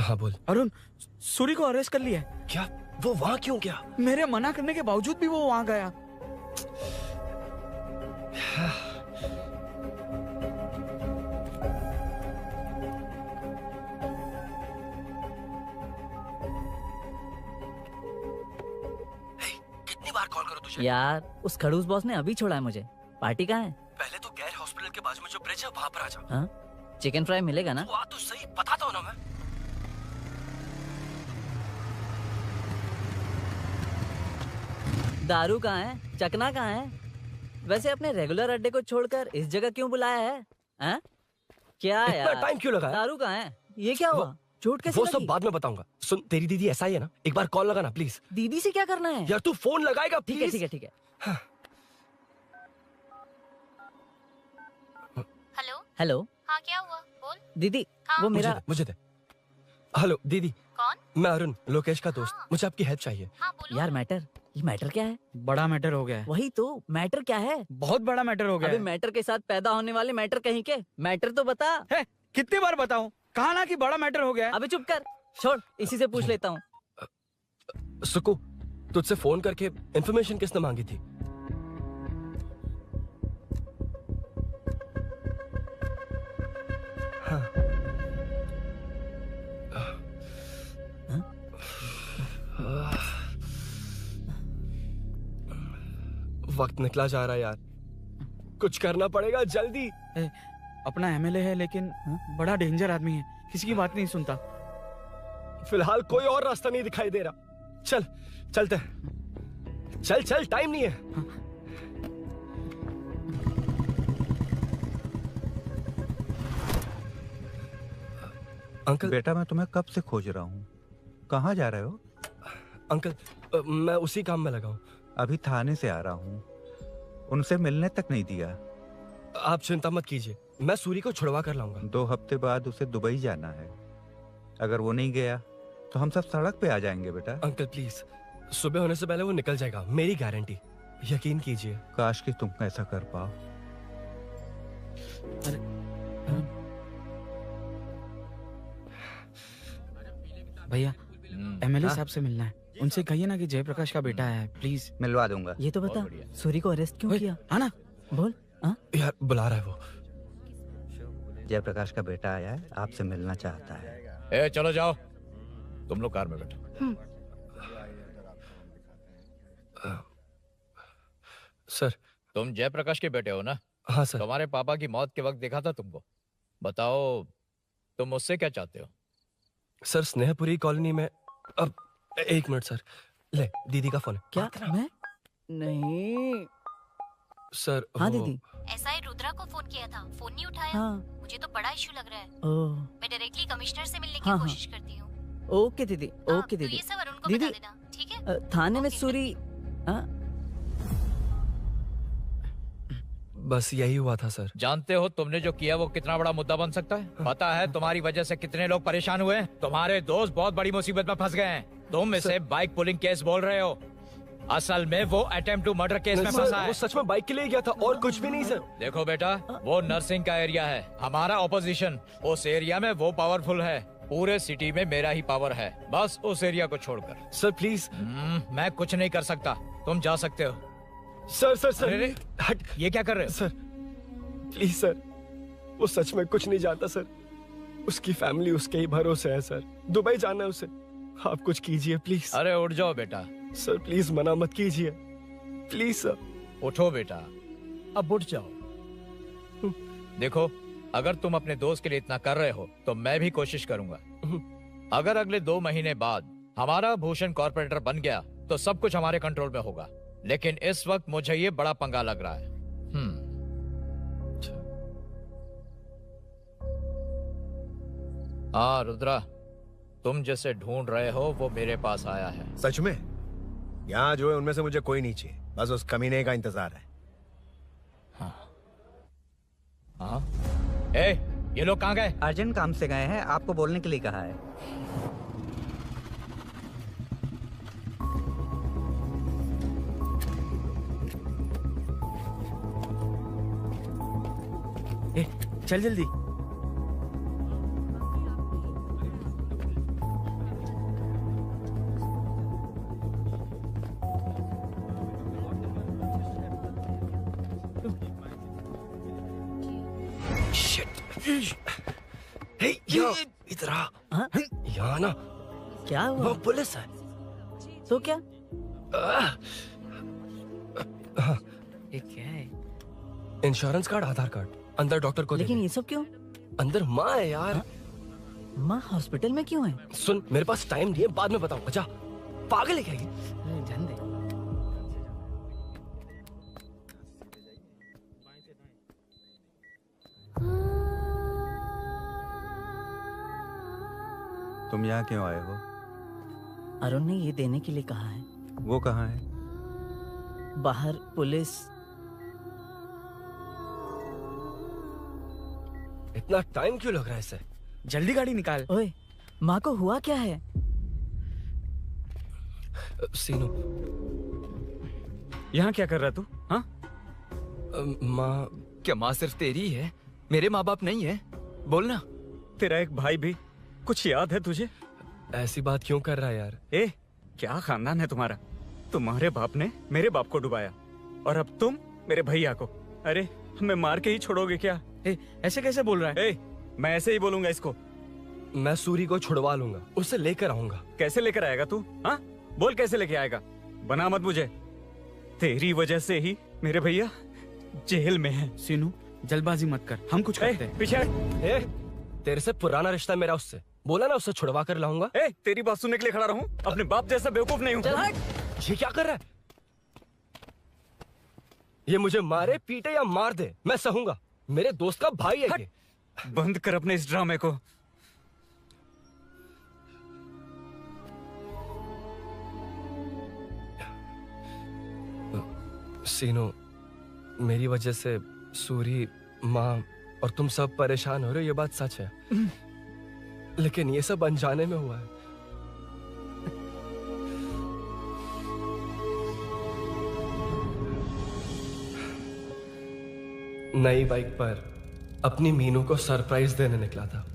हाँ बोल। अरुण, सूरी को अरेस्ट कर लिया है। क्या? वो वहाँ क्यों गया? मेरे मना करने के बावजूद भी वो वहाँ गया। कितनी बार कॉल करो तुझे? यार उस खड़ूस बॉस ने अभी छोड़ा है मुझे। पार्टी कहाँ है? पहले तो गैर हॉस्पिटल के बाजू में जो ब्रिज है वहां पर आ जा। हाँ? चिकन फ्राई मिलेगा ना? तू आ तो सही, बताता हूँ ना मैं। दारू कहाँ है? चकना कहाँ है? वैसे अपने रेगुलर अड्डे को छोड़कर इस जगह क्यों बुलाया है? हाँ? क्या इतना यार? टाइम क्यों लगा? दारू कहाँ है? ये क्या हुआ? चोट कैसे वो लगी? सब बाद में बताऊंगा। सुन, तेरी दीदी ऐसा ही है ना, एक बार कॉल लगाना प्लीज। दीदी से क्या करना है? यार तू फोन लगाएगा ठीक है प्लीज? ठीक है ठीक है। हेलो हेलो हाँ क्या हुआ बोल। दीदी हाँ? वो मेरा मुझे दे। हेलो दीदी। कौन? मैं अरुण, लोकेश का दोस्त। मुझे आपकी हेल्प चाहिए। यार मैटर, ये मैटर क्या है? बड़ा मैटर हो गया है। वही तो मैटर क्या है? बहुत बड़ा मैटर हो गया अबे है। मैटर के साथ पैदा होने वाले मैटर कहीं के, मैटर तो बता। है, कितनी बार बताऊं? कहा ना कि बड़ा मैटर हो गया है। अबे चुप कर, छोड़, इसी से पूछ लेता हूँ। सुकू, तुझसे फोन करके इन्फॉर्मेशन किसने मांगी थी? वक्त निकला जा रहा है यार, कुछ करना पड़ेगा जल्दी। अपना एमएलए है लेकिन बड़ा डेंजर आदमी है, किसी की बात नहीं सुनता। फिलहाल कोई और रास्ता नहीं दिखाई दे रहा। चल चलते हैं। चल चल, टाइम नहीं है। अंकल। बेटा मैं तुम्हें कब से खोज रहा हूँ, कहाँ जा रहे हो? अंकल मैं उसी काम में लगा हूँ। अभी थाने से आ रहा हूँ, उनसे मिलने तक नहीं दिया। आप चिंता मत कीजिए, मैं सूरी को छुड़वा कर लाऊंगा। 2 हफ्ते बाद उसे दुबई जाना है, अगर वो नहीं गया तो हम सब सड़क पे आ जाएंगे बेटा। अंकल प्लीज, सुबह होने से पहले वो निकल जाएगा, मेरी गारंटी, यकीन कीजिए। काश कि तुम ऐसा कर पाओ। भैया एमएलए साहब से मिलना है, उनसे कहिए ना कि जयप्रकाश का बेटा है, प्लीज। मिलवा दूंगा। ये तो बता, सूरी को अरेस्ट क्यों किया? हाँ ना, बोल। यार बुला रहा है वो। जयप्रकाश का बेटा आया है, आपसे मिलना चाहता है। ए चलो जाओ, तुम लोग कार में बैठो। सर। तुम जयप्रकाश के बेटे हो ना? हाँ सर। तुम्हारे पापा की मौत के वक्त देखा था तुमको। बताओ तुम मुझसे क्या चाहते हो? सर स्नेहपुरी कॉलोनी में। अब 1 मिनट सर, ले दीदी का फोन है। क्या? मैं नहीं सर। हाँ दीदी। एसआई रुद्रा को फोन किया था, फोन नहीं उठाया। हाँ। मुझे तो बड़ा इशू लग रहा है। ओह। मैं डायरेक्टली कमिश्नर से मिलने हाँ, की हाँ। कोशिश करती हूँ। ओके दीदी, ओके तो दीदी। ये सब अरुण को दीदी, बता देना, ठीक है? थाने में सूरी। बस यही हुआ था सर। जानते हो तुमने जो किया वो कितना बड़ा मुद्दा बन सकता है? पता है तुम्हारी वजह से कितने लोग परेशान हुए हैं? तुम्हारे दोस्त बहुत बड़ी मुसीबत में फंस गए हैं। तुम इसे बाइक पुलिंग केस बोल रहे हो, असल में वो अटेम्प्ट टू मर्डर केस में फंसा है। वो सच में बाइक के लिए गया था और कुछ भी नहीं सर। देखो बेटा, वो नर्सिंग का एरिया है, हमारा ऑपोजिशन उस एरिया में वो पावरफुल है। पूरे सिटी में मेरा ही पावर है, बस उस एरिया को छोड़कर। Sir please. मैं कुछ नहीं कर सकता, तुम जा सकते हो। Sir sir sir. अरे, हट, ये क्या कर रहे हो? सर प्लीज सर, वो सच में कुछ नहीं जानता सर। उसकी फैमिली उसके ही भरोसे है सर। दुबई जाना है उसे, आप कुछ कीजिए प्लीज। अरे उठ जाओ बेटा। सर प्लीज मना मत कीजिए, प्लीज सर। उठो बेटा, अब उठ जाओ। देखो, अगर तुम अपने दोस्त के लिए इतना कर रहे हो तो मैं भी कोशिश करूंगा। अगर अगले 2 महीने बाद हमारा भूषण कॉर्पोरेटर बन गया तो सब कुछ हमारे कंट्रोल में होगा, लेकिन इस वक्त मुझे ये बड़ा पंगा लग रहा है। हाँ रुद्रा, तुम जैसे ढूंढ रहे हो वो मेरे पास आया है। सच में? यहाँ जो है उनमें से मुझे कोई नहीं चाहिए, बस उस कमीने का इंतजार है। हाँ? ए, ये लोग कहाँ गए? अर्जेंट काम से गए हैं, आपको बोलने के लिए कहा है। ए, चल जल्दी। हे इधर आ। यहाँ ना क्या हुआ? वो पुलिस है। तो क्या? ये क्या है? इंश्योरेंस कार्ड, आधार कार्ड, अंदर डॉक्टर को लेकिन ये सब क्यों? अंदर माँ है यार। माँ हॉस्पिटल में क्यों है? सुन, मेरे पास टाइम नहीं है, बाद में बताऊंगा। जा, पागल है क्या ये? जान दे। तुम यहाँ क्यों आए हो? अरुण ने ये देने के लिए कहा है। वो कहाँ है? बाहर पुलिस। इतना टाइम क्यों लग रहा है इसे? जल्दी गाड़ी निकाल। ओए, माँ को हुआ क्या है? सीनू, यहाँ क्या कर रहा तू? हाँ? माँ। क्या माँ सिर्फ तेरी ही है? मेरे माँ बाप नहीं है? बोलना। तेरा एक भाई भी। कुछ याद है तुझे? ऐसी बात क्यों कर रहा है यार? क्या खानदान है तुम्हारा? तुम्हारे बाप ने मेरे बाप को डुबाया और अब तुम मेरे भैया को। अरे हमें मार के ही छोड़ोगे क्या? ऐसे कैसे बोल रहा है? मैं ऐसे ही बोलूंगा इसको। मैं सूरी को छुड़वा लूंगा, उसे लेकर आऊंगा। कैसे लेकर आएगा तू? हाँ, बोल कैसे लेके आएगा? बना मत मुझे। तेरी वजह से ही मेरे भैया जेल में है। सीनू, जल्दबाजी मत कर, हम कुछ करते हैं। पीछे। तेरे से पुराना रिश्ता मेरा उससे। बोला ना उसे छुड़वा कर लाऊंगा। तेरी बात सुनने के लिए खड़ा रहूं? अपने बाप जैसा बेवकूफ नहीं हूं। ये क्या कर रहा है? ये मुझे मारे, पीटे या मार दे, मैं सहूंगा। मेरे दोस्त का भाई है ये। बंद कर अपने इस ड्रामे को। सीनू, मेरी वजह से सूरी, माँ और तुम सब परेशान हो रहे हो, ये बात सच है। लेकिन ये सब अनजाने में हुआ है। नई बाइक पर अपनी मीनू को सरप्राइज देने निकला था।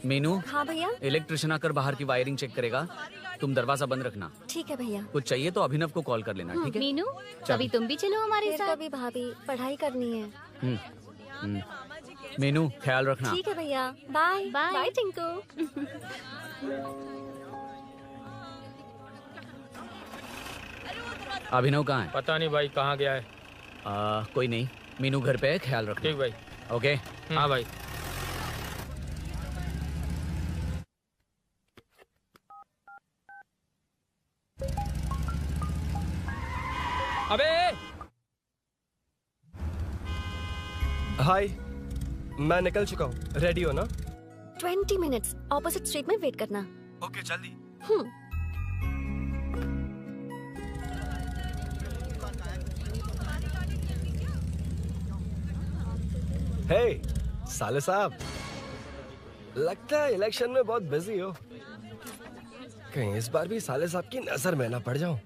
मीनू। हाँ भैया। इलेक्ट्रिशियन आकर बाहर की वायरिंग चेक करेगा। तुम दरवाजा बंद रखना। ठीक है भैया। कुछ चाहिए तो अभिनव को कॉल कर लेना, ठीक है? मीनू, कभी तुम भी चलो हमारे साथ। कभी भाभी, पढ़ाई करनी है। मीनू, ख्याल रखना। ठीक है भैया, बाय बाय। बाय टिंकू। अभिनव कहाँ है? पता नहीं भाई, कहाँ गया है। कोई नहीं, मीनू घर पे है, ख्याल रखना। ठीक भाई। ओके। हाँ भाई। अबे हाय, मैं निकल चुका हूँ। रेडी हो ना? 20 मिनट्स ऑपोजिट स्ट्रीट में वेट करना। ओके, जल्दी। हे साले साहब, लगता है इलेक्शन में बहुत बिजी हो। कहीं इस बार भी साले साहब की नजर में ना पड़ जाऊं।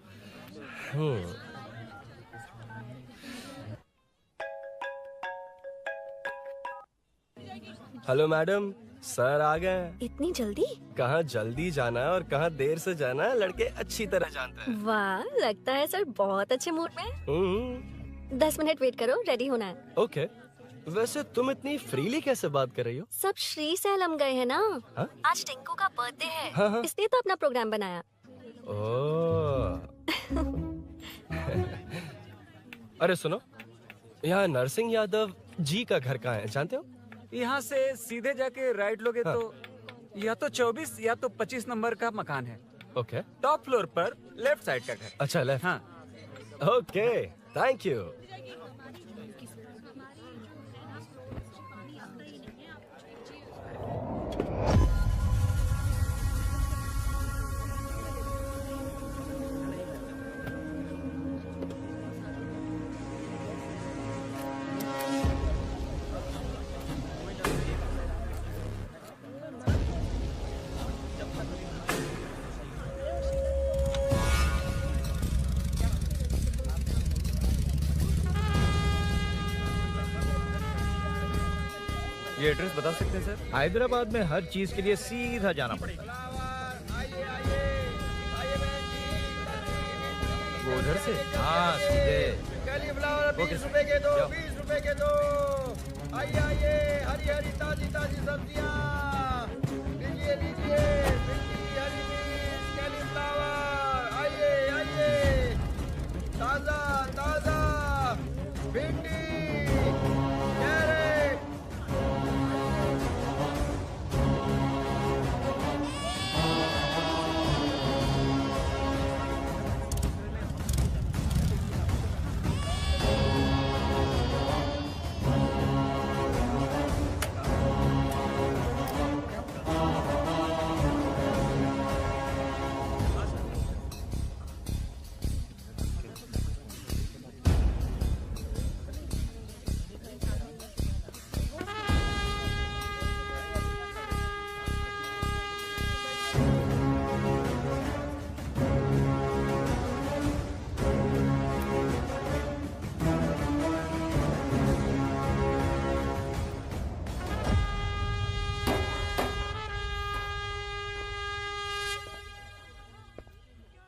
हेलो मैडम, सर आ गए। इतनी जल्दी? कहाँ जल्दी जाना है और कहाँ देर से जाना है, लड़के अच्छी तरह जानते हैं। वाह, लगता है सर बहुत अच्छे मूड में। 10 मिनट वेट करो, रेडी होना है। ओके। वैसे तुम इतनी फ्रीली कैसे बात कर रही हो? सब श्री सैलम गए हैं ना। हा? आज टिंकू का बर्थडे है। हाँ। इसलिए तो अपना प्रोग्राम बनाया। अरे सुनो, यहाँ नरसिंह यादव जी का घर कहाँ है, जानते हो? यहाँ से सीधे जाके राइट लोगे तो या तो 24 या तो 25 नंबर का मकान है। ओके। टॉप फ्लोर पर लेफ्ट साइड का घर। अच्छा, लेफ्ट। हाँ। Okay, thank you. ये एड्रेस बता सकते हैं सर? हैदराबाद में हर चीज के लिए सीधा जाना पड़ेगा। वो उधर से? हाँ सीधे। कैलीफ्लावर 20 रुपए के दो, 20 रुपए के दो। आइए आइए, हरी हरी ताजी ताजी सब्जियाँ लीजिए लीजिए। भिंडी, हरी मिर्च, कैलीफ्लावर, आइए आइए। ताजा ताजा भिंडी, कैरेट।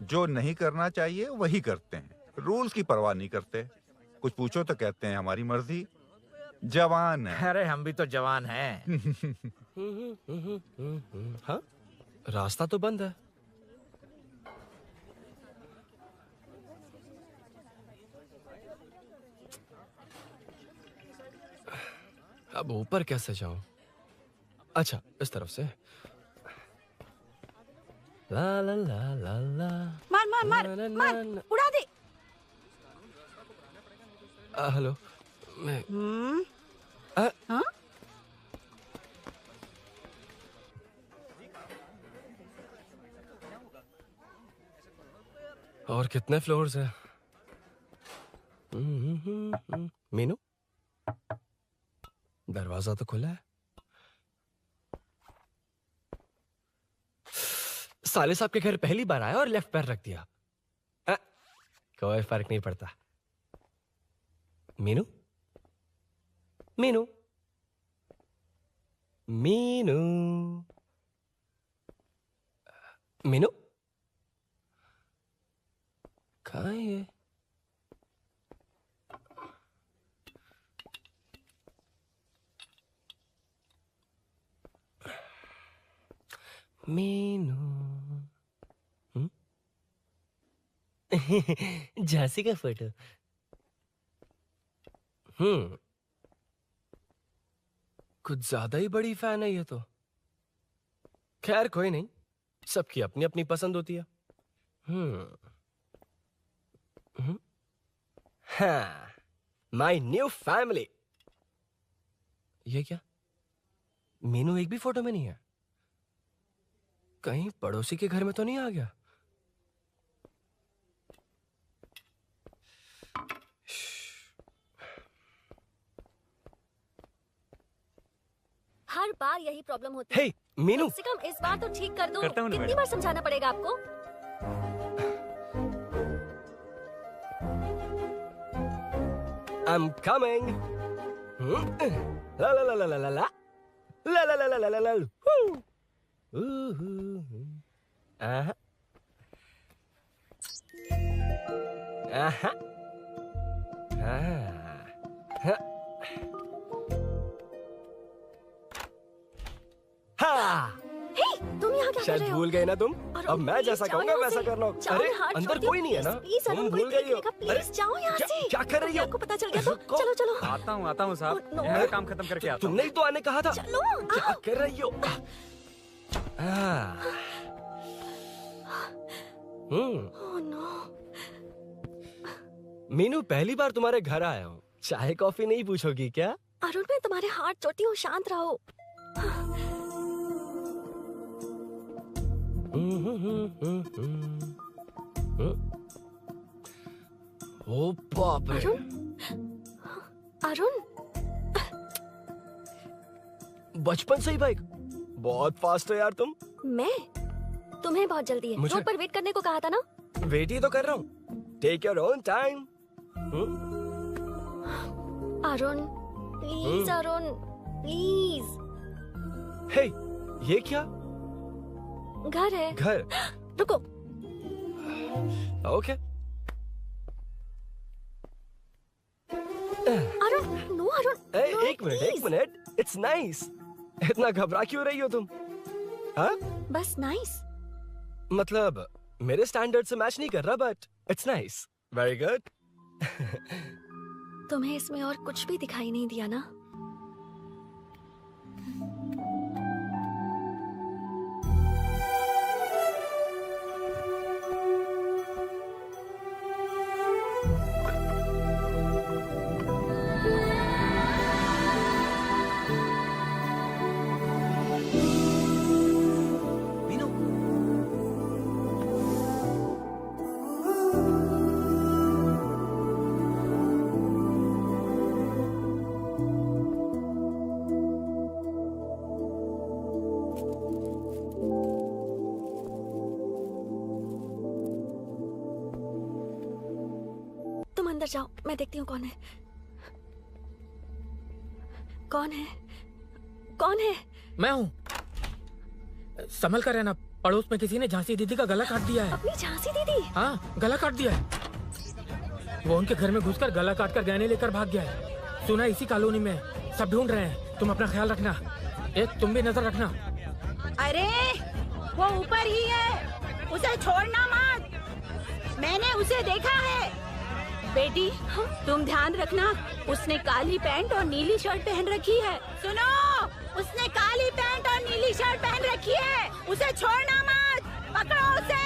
जो नहीं करना चाहिए वही करते हैं, रूल्स की परवाह नहीं करते। कुछ पूछो तो कहते हैं हमारी मर्जी। जवान है। अरे हम भी तो जवान हैं। हाँ, रास्ता तो बंद है। अब ऊपर कैसे जाऊं? अच्छा, इस तरफ से। ला ला ला ला ला। मार मार मार मार, उड़ा दे। हेलो, मैं हाँ? और कितने फ्लोर्स हैं? मीनू, दरवाजा तो खुला है। साले साहब के घर पहली बार आया और लेफ्ट पैर रख दिया। कोई फर्क नहीं पड़ता। मीनू, मीनू, मीनू, मीनू, कहाँ है ये? मीनू, झांसी का फोटो। कुछ ज्यादा ही बड़ी फैन है ये तो। खैर कोई नहीं, सबकी अपनी अपनी पसंद होती है। हाँ, माय न्यू फैमिली। ये क्या? मीनू एक भी फोटो में नहीं है। कहीं पड़ोसी के घर में तो नहीं आ गया? हर बार यही प्रॉब्लम होती है। हे, मीनू। कम से कम इस बार तो ठीक कर दो। करता हूँ ना कितनी मैडम। बार समझाना पड़ेगा आपको? I'm coming. La la la la la la la. La la la la la la la. Woo. Aha. Aha. Ah. Ha. हे, तुम यहाँ क्या कर शायद रहे हो? भूल गए ना तुम। अरे अब मैं प्लीज जैसा जाओ कहूँगा यहाँ वैसा से। करना। जाओ, अरे हाथ अंदर छोड़ दो, कोई नहीं है ना? प्लीज, तुम अरुण, भूल कोई गई हो। देख लेगा, प्लीज जाओ यहाँ से। क्या कर रही हो? आपको पता चल गया तो चलो चलो। आता हूँ साहब, काम खत्म करके आता हूँ। तुमने ही तो आने कहा था। चलो, क्या कर रही हो? Oh no. मीनू, पहली बार तुम्हारे घर आया हूँ। चाय कॉफी नहीं पूछोगी क्या? अरुण, मैं तुम्हारे हाथ चोटी हूँ, शांत रहो। ओ बाप रे। अरुण, बचपन से ही बाइक। बहुत फास्ट है यार तुम। मैं? तुम्हें बहुत जल्दी है। मुझे- रोड पर वेट करने को कहा था ना? वेट ही तो कर रहा हूँ। Take your own time. Arun, please Arun, please. Hey, ये क्या? घर है। घर? रुको। Okay, Arun, no Arun, no, एक मिनट, इट्स नाइस। इतना घबरा क्यों रही हो तुम? हाँ? बस नाइस। मतलब मेरे स्टैंडर्ड से मैच नहीं कर रहा, but it's nice. Very good. तुम्हें इसमें और कुछ भी दिखाई नहीं दिया ना? अंदर जाओ, मैं देखती हूँ कौन है। कौन है? कौन है? मैं हूँ। संभल कर रहना, पड़ोस में किसी ने झांसी दीदी का गला काट दिया है। अपनी झांसी दीदी? हाँ, गला काट दिया है। वो उनके घर में घुसकर गला काट कर गहने लेकर भाग गया है। सुना इसी कॉलोनी में, सब ढूंढ रहे हैं। तुम अपना ख्याल रखना। तुम भी नजर रखना। अरे वो ऊपर ही है, उसे छोड़ना मत। मैंने उसे देखा है। बेटी, तुम ध्यान रखना, उसने काली पैंट और नीली शर्ट पहन रखी है। सुनो, उसने काली पैंट और नीली शर्ट पहन रखी है। उसे छोड़ना मत, पकड़ो उसे।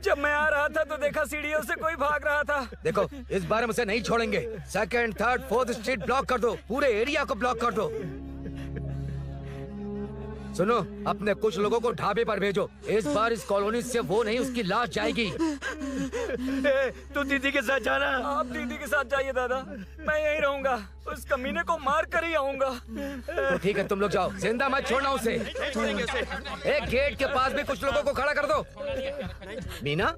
जब मैं आ रहा था तो देखा सीढ़ियों से कोई भाग रहा था। देखो, इस बार हम उसे नहीं छोड़ेंगे। Second, third, fourth street block कर दो, पूरे एरिया को ब्लॉक कर दो। सुनो, अपने कुछ लोगों को ढाबे पर भेजो। इस बार इस कॉलोनी से वो नहीं, उसकी लाश जाएगी। तू दीदी के साथ जाना। आप दीदी के साथ जाइए दादा, मैं यहीं रहूंगा। उस कमीने को मार कर ही आऊंगा। तो ठीक है, तुम लोग जाओ, जिंदा मत छोड़ना उसे। एक गेट के पास भी कुछ लोगों को खड़ा कर दो। मीना,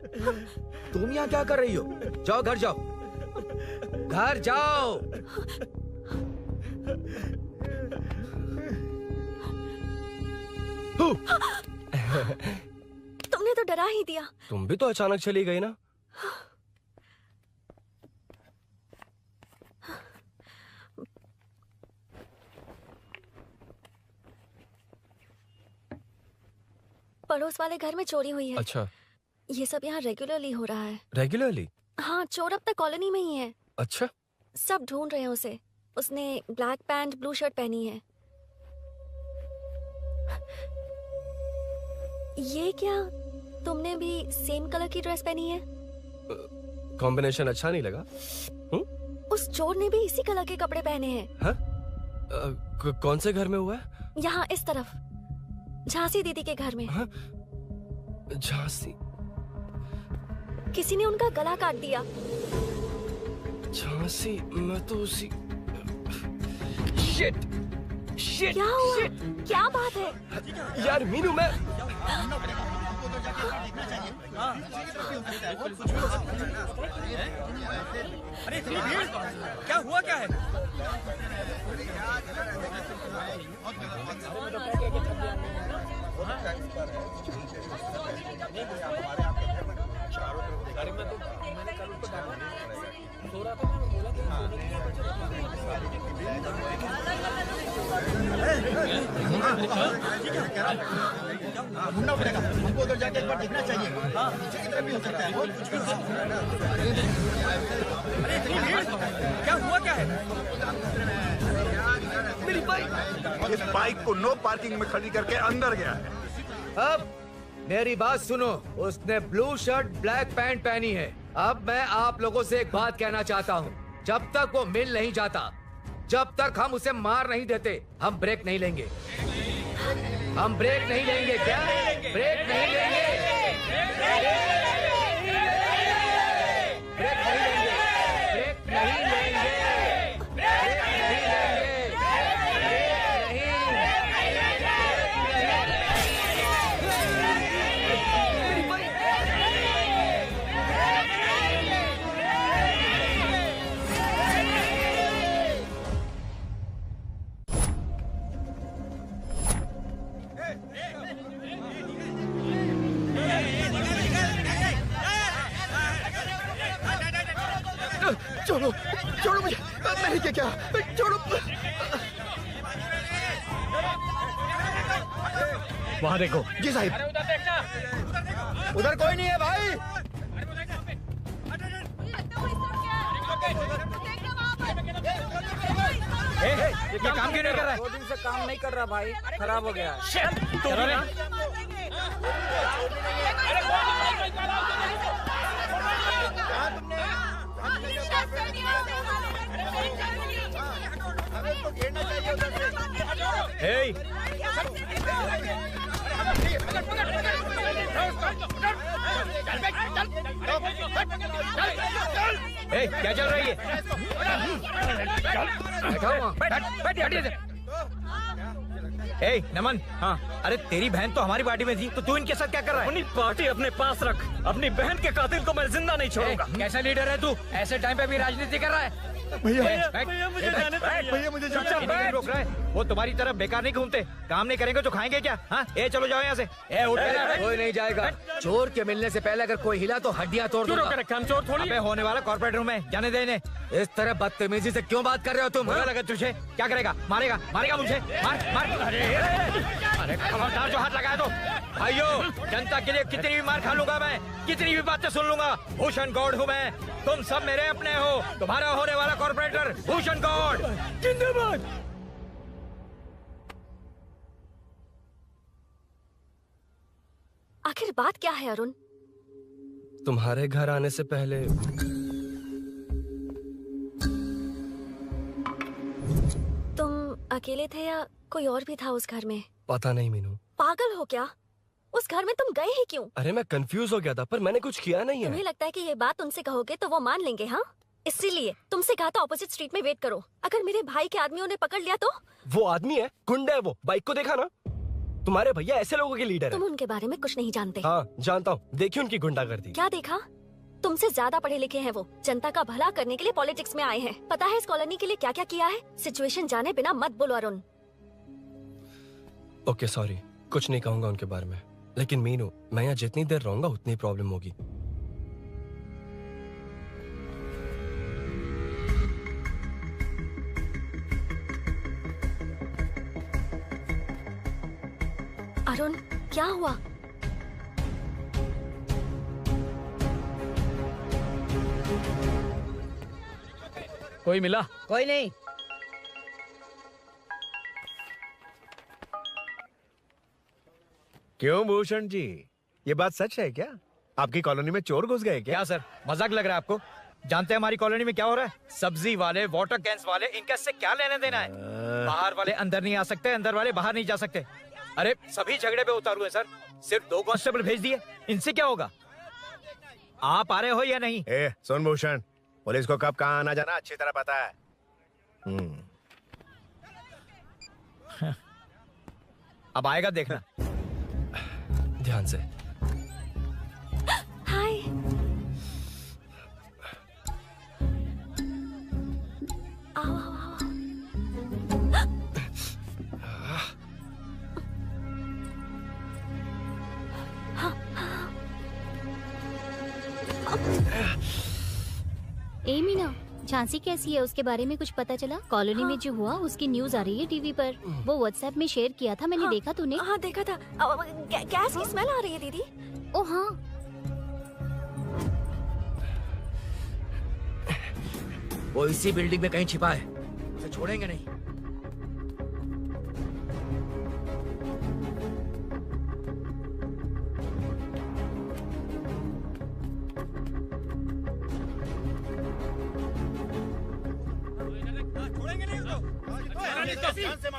तुम यहाँ क्या कर रही हो? जाओ घर जाओ, घर जाओ। तुमने तो डरा ही दिया। तुम भी तो अचानक चली गई ना। पड़ोस वाले घर में चोरी हुई है। अच्छा। ये सब यहाँ रेगुलरली हो रहा है। रेगुलरली? हाँ, चोर अब तक कॉलोनी में ही है। अच्छा। सब ढूंढ रहे हैं उसे। उसने ब्लैक पैंट ब्लू शर्ट पहनी है। ये क्या, तुमने भी सेम कलर की ड्रेस पहनी है? कॉम्बिनेशन अच्छा नहीं लगा? उस चोर ने भी इसी कलर के कपड़े पहने हैं। हाँ? कौन से घर में हुआ है? यहाँ इस तरफ, झांसी दीदी के घर में। हाँ? झांसी? किसी ने उनका गला काट दिया। झांसी? मैं तो उसी... शिट! शिट! क्या हुआ? क्या बात है? यार मीनू, मैं... अरे क्या हुआ, क्या है? ढूंढना पड़ेगा हमको, उधर जाके एक बार देखना चाहिए। भी हो सकता है, क्या हुआ, क्या है? मेरी बाइक, इस बाइक को नो पार्किंग में खड़ी करके अंदर गया है। अब मेरी बात सुनो, उसने ब्लू शर्ट ब्लैक पैंट पहनी है। अब मैं आप लोगों से एक बात कहना चाहता हूँ, जब तक वो मिल नहीं जाता, जब तक हम उसे मार नहीं देते, हम ब्रेक नहीं लेंगे। हम ब्रेक नहीं लेंगे। क्या? ब्रेक नहीं लेंगे। ब्रेक नहीं लेंगे। ब्रेक नहीं लेंगे। ब्रेक नहीं लेंगे। छोड़ो छोड़ो मुझे, नहीं क्या छोड़ो। वहाँ देखो। जी साहिब। उधर कोई नहीं है भाई। ये काम क्यों नहीं कर रहा है? 2 दिन से काम नहीं कर रहा भाई, खराब हो गया। Hey! Hey, क्या चल रही है? Hey, नमन। हाँ। अरे तेरी बहन तो हमारी पार्टी में थी, तो तू इनके साथ क्या कर रहा है? अपनी पार्टी अपने पास रख, अपनी बहन के कातिल को मैं जिंदा नहीं छोड़ूंगा। कैसा लीडर है तू? ऐसे टाइम पे भी राजनीति कर रहा है? भैया मुझे जाने दीजिए। भैया मुझे जाने रोक रहा है। वो तुम्हारी तरफ बेकार नहीं घूमते, काम नहीं करेंगे तो खाएंगे क्या? हाँ, ए चलो जाओ यहाँ से। ए उठ कोई नहीं जाएगा। चोर के मिलने से पहले अगर कोई हिला तो हड्डियां तोड़ दूंगा। हम चोर थोड़ी। अबे होने वाला कॉर्पोरेट रूम है, जाने दे इन्हें। इस तरह बदतमीजी से क्यों बात कर रहे हो तुम? बुरा लगा तुझे? क्या करेगा? मारेगा मारेगा मुझे? मार मार। अरे खबरदार जो हाथ लगाया तो। भाइयों, जनता के लिए कितनी भी मार खा लूंगा मैं, कितनी भी बातें सुन लूंगा। भूषण गौड़ हूँ मैं, तुम सब मेरे अपने हो। तुम्हारा होने वाला कॉर्पोरेटर भूषण गौड़ जिंदाबाद। आखिर बात क्या है अरुण? तुम्हारे घर आने से पहले तुम अकेले थे या कोई और भी था उस घर में? पता नहीं मीनू। पागल हो क्या? उस घर में तुम गए ही क्यों? अरे मैं कंफ्यूज हो गया था, पर मैंने कुछ किया नहीं है। तुम्हें लगता है कि ये बात उनसे कहोगे तो वो मान लेंगे? हाँ, इसीलिए तुमसे कहा था ऑपोजिट स्ट्रीट में वेट करो। अगर मेरे भाई के आदमियों ने पकड़ लिया तो? वो आदमी है, गुंडा है वो। बाइक को देखा ना? तुम्हारे भैया ऐसे लोगों के लीडर तुम है। उनके बारे में कुछ नहीं जानते। हाँ जानता हूँ, देखिए उनकी गुंडागर्दी। क्या देखा? तुमसे ज्यादा पढ़े लिखे हैं वो। जनता का भला करने के लिए पॉलिटिक्स में आए हैं। पता है इस कॉलोनी के लिए क्या क्या किया है? सिचुएशन जाने बिना मत बोलो अरुण। ओके सॉरी, कुछ नहीं कहूंगा उनके बारे में। लेकिन मीनू, मैं यहाँ जितनी देर रहूंगा उतनी प्रॉब्लम होगी। अरुण, क्या हुआ? कोई मिला? कोई नहीं। क्यों भूषण जी, ये बात सच है क्या? आपकी कॉलोनी में चोर घुस गए क्या? क्या सर, मजाक लग रहा है आपको? जानते हैं हमारी कॉलोनी में क्या हो रहा है? सब्जी वाले, वाटर कैंस वाले, इनका इससे क्या लेने देना है? बाहर वाले अंदर नहीं आ सकते, अंदर वाले बाहर नहीं जा सकते। अरे सभी झगड़े पे उतारू है सर। सिर्फ 2 कांस्टेबल भेज दिए, इनसे क्या होगा? आप आ रहे हो या नहीं? ए, सुन भूषण, पुलिस को कब कहाँ आना जाना अच्छी तरह पता है। अब आएगा देखना। ध्यान से। हाय। आओ आओ आओ। ए मीना, झांसी कैसी है? उसके बारे में कुछ पता चला? कॉलोनी में जो हुआ उसकी न्यूज आ रही है टीवी पर। वो व्हाट्सएप में शेयर किया था मैंने। देखा तूने? हाँ देखा था। गैस की स्मेल आ रही है दीदी। ओ हाँ। वो इसी बिल्डिंग में कहीं छिपा है, उसे छोड़ेंगे नहीं।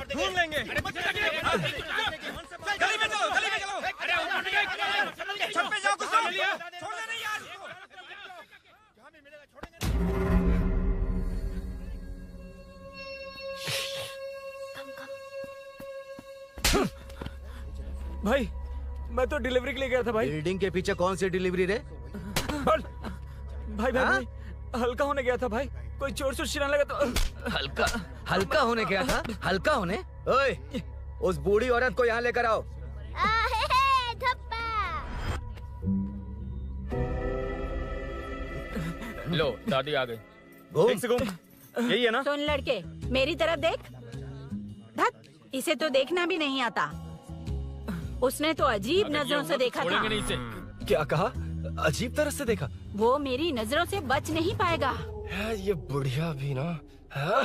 ढूंढ लेंगे। गली में चलो, गली में चलो। अरे छत पे जाओ, कुछ छोड़ देना यार। भाई, मैं तो डिलीवरी के लिए गया था भाई। बिल्डिंग के पीछे कौन सी डिलीवरी रे? भाई भाई, हल्का होने गया था भाई। कोई चोर चोर चिल्लाने लगा तो। हल्का होने गया था? हल्का होने? ओए, उस बूढ़ी औरत को यहाँ लेकर आओ। लो, दादी आ गई। यही है ना? सुन लड़के, मेरी तरफ देख। धत, इसे तो देखना भी नहीं आता। उसने तो अजीब नजरों से देखा था। क्या कहा? अजीब तरह से देखा? वो मेरी नजरों से बच नहीं पाएगा। ये बुढ़िया भी ना। हाँ?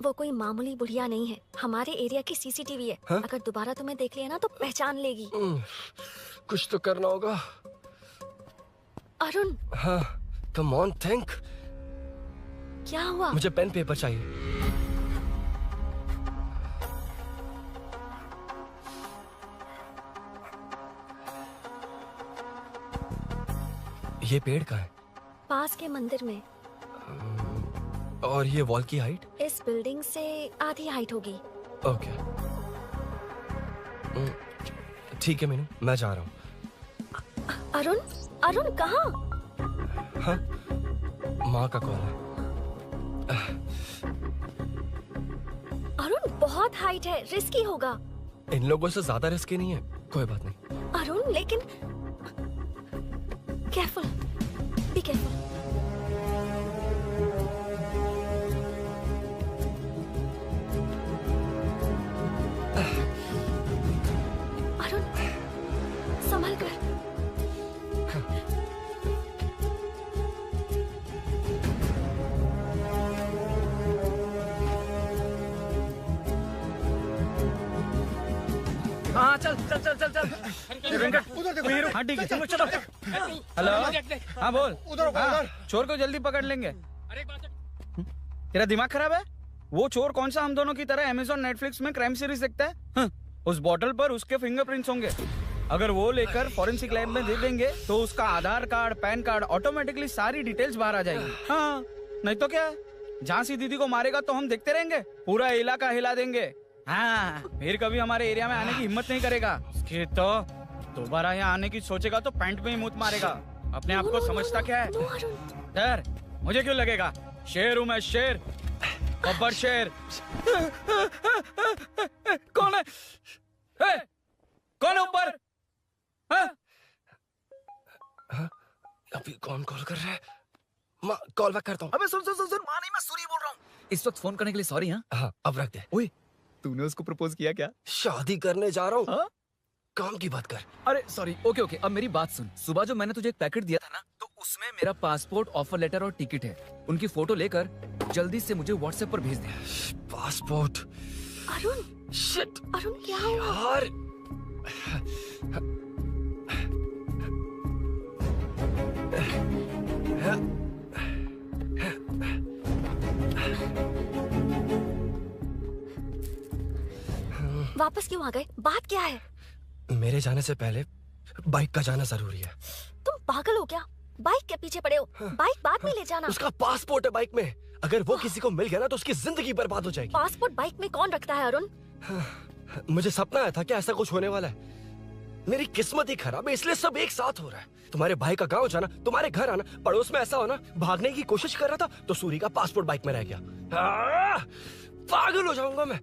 वो कोई मामूली बुढ़िया नहीं है, हमारे एरिया की सीसीटीवी है। हाँ? अगर दोबारा तुम्हें देख लिया ना तो पहचान लेगी। कुछ तो करना होगा। अरुण, हाँ, कम ऑन थिंक। क्या हुआ? मुझे पेन पेपर चाहिए। ये पेड़ का है? पास के मंदिर में। और ये वॉल की हाइट? इस बिल्डिंग से आधी हाइट होगी। ओके, ठीक है मीनू, मैं जा रहा हूँ। अरुण, अरुण कहाँ? हाँ, माँ का कॉल है। अरुण बहुत हाइट है, रिस्की होगा। इन लोगों से ज्यादा रिस्की नहीं है, कोई बात नहीं। अरुण लेकिन केयरफुल, बी केयरफुल। अरुण संभल कर। हाँ चल चल चल चल चल। हाँ ठीक है, चलो चलो। हेलो, हाँ बोल। हाँ, चोर को जल्दी पकड़ लेंगे। तेरा दिमाग खराब है? वो चोर कौन सा हम दोनों की तरह अमेज़न नेटफ्लिक्स में क्राइम सीरीज देखता है? उस बॉटल पर उसके फिंगरप्रिंट्स होंगे। अगर वो लेकर फॉरेंसिक लैब में दे देंगे तो उसका आधार कार्ड, पैन कार्ड, ऑटोमेटिकली सारी डिटेल्स बाहर आ जाएगी। हाँ, नहीं तो क्या? झांसी दीदी को मारेगा तो हम देखते रहेंगे, पूरा इलाका हिला देंगे। हाँ, फिर कभी हमारे एरिया में आने की हिम्मत नहीं करेगा। उसके तो दोबारा यहाँ आने की सोचेगा तो पैंट में ही मूत मारेगा। अपने आप को समझता क्या है? डर मुझे क्यों लगेगा? शेर हूँ मैं, शेर, गब्बर शेर। कौन है? कौन है ऊपर? अभी कौन कॉल कर रहा है? माँ, कॉल बैक करता हूँ। अबे सुन सुन सुन सुन, माँ नहीं, मैं सूरी बोल रहा हूँ। इस वक्त फोन करने के लिए सॉरी। हाँ, अब रख दे। ओए, तूने उसको प्रपोज किया क्या? शादी करने जा रहा हूँ। काम की बात कर। अरे सॉरी, ओके ओके, अब मेरी बात सुन। सुबह जो मैंने तुझे एक पैकेट दिया था ना, तो उसमें मेरा पासपोर्ट, ऑफर लेटर और टिकट है। उनकी फोटो लेकर जल्दी से मुझे व्हाट्सएप पर भेज दे। पासपोर्ट? अरुण, शिट, अरुण क्या हुआ? यार, वापस क्यों आ गए? बात क्या है? मेरे जाने से पहले बाइक का जाना जरूरी है। तुम पागल हो क्या? बाइक के पीछे पड़े हो? बाइक बाद में ले जाना। उसका पासपोर्ट है बाइक में, अगर वो किसी को मिल गया ना तो उसकी जिंदगी बर्बाद हो जाएगी। पासपोर्ट बाइक में कौन रखता है अरुण? मुझे सपना आया था कि ऐसा कुछ होने वाला है। मेरी किस्मत ही खराब है, इसलिए सब एक साथ हो रहा है। तुम्हारे भाई का गांव जाना, तुम्हारे घर आना, पड़ोस में ऐसा होना, भागने की कोशिश कर रहा था तो सूरी का पासपोर्ट बाइक में रह गया। पागल हो जाऊंगा मैं।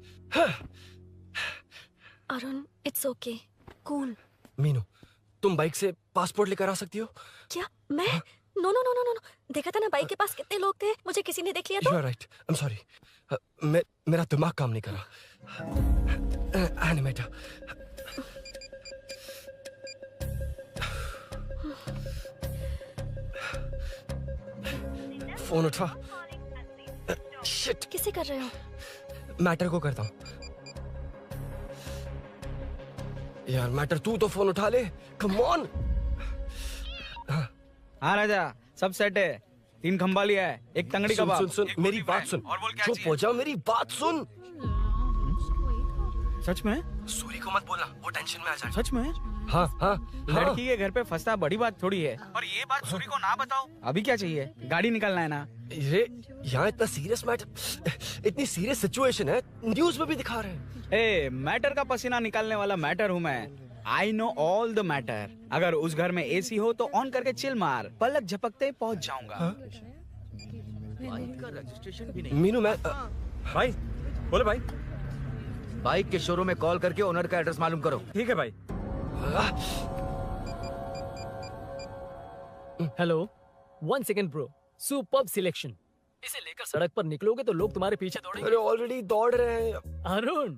Arun, it's okay, cool. Meenu, तुम बाइक से पासपोर्ट लेकर आ सकती हो? क्या मैं? No no no no no, देखा था ना बाइक के पास कितने लोग थे, मुझे किसी ने देख लिया तो। You are right. I'm sorry. मेरा दिमाग काम नहीं कर रहा। एनिमेटर। फोन उठा। शिट। किसे कर रहे हो? मैटर को करता हूँ। यार मैटर, तू तो फोन उठा ले। Come on. हाँ राजा, सब सेट है। 3 खंबा लिया है, एक तंगड़ी कबाब। सुन सुन, मेरी बात सुन। चुप हो जा, मेरी बात सुन। सच में? सूरी को मत बोलना, वो टेंशन में आ जाए। सच में? हाँ हाँ। लड़की के घर पे फंसना बड़ी बात थोड़ी है। और ये बात सूरी को ना बताओ। अभी क्या चाहिए? गाड़ी निकलना है ना? ये यहाँ इतना सीरियस मैटर, इतनी सीरियस सिचुएशन है, न्यूज में भी दिखा रहे हैं। ए, मैटर का पसीना निकालने वाला मैटर हूँ मैं। I know all the matter. अगर उस घर में एसी हो तो ऑन करके चिल मार, पलक झपकते पहुंच जाऊंगा। मीनू, मैं भाई बोलो भाई। बाइक के शोरूम में कॉल करके ओनर का एड्रेस मालूम करो। ठीक है भाई। Hello, 1 second bro. Superb selection. इसे लेकर सड़क पर निकलोगे तो लोग तुम्हारे पीछे दौड़ेंगे। अरे ऑलरेडी दौड़ रहे हैं। Arun,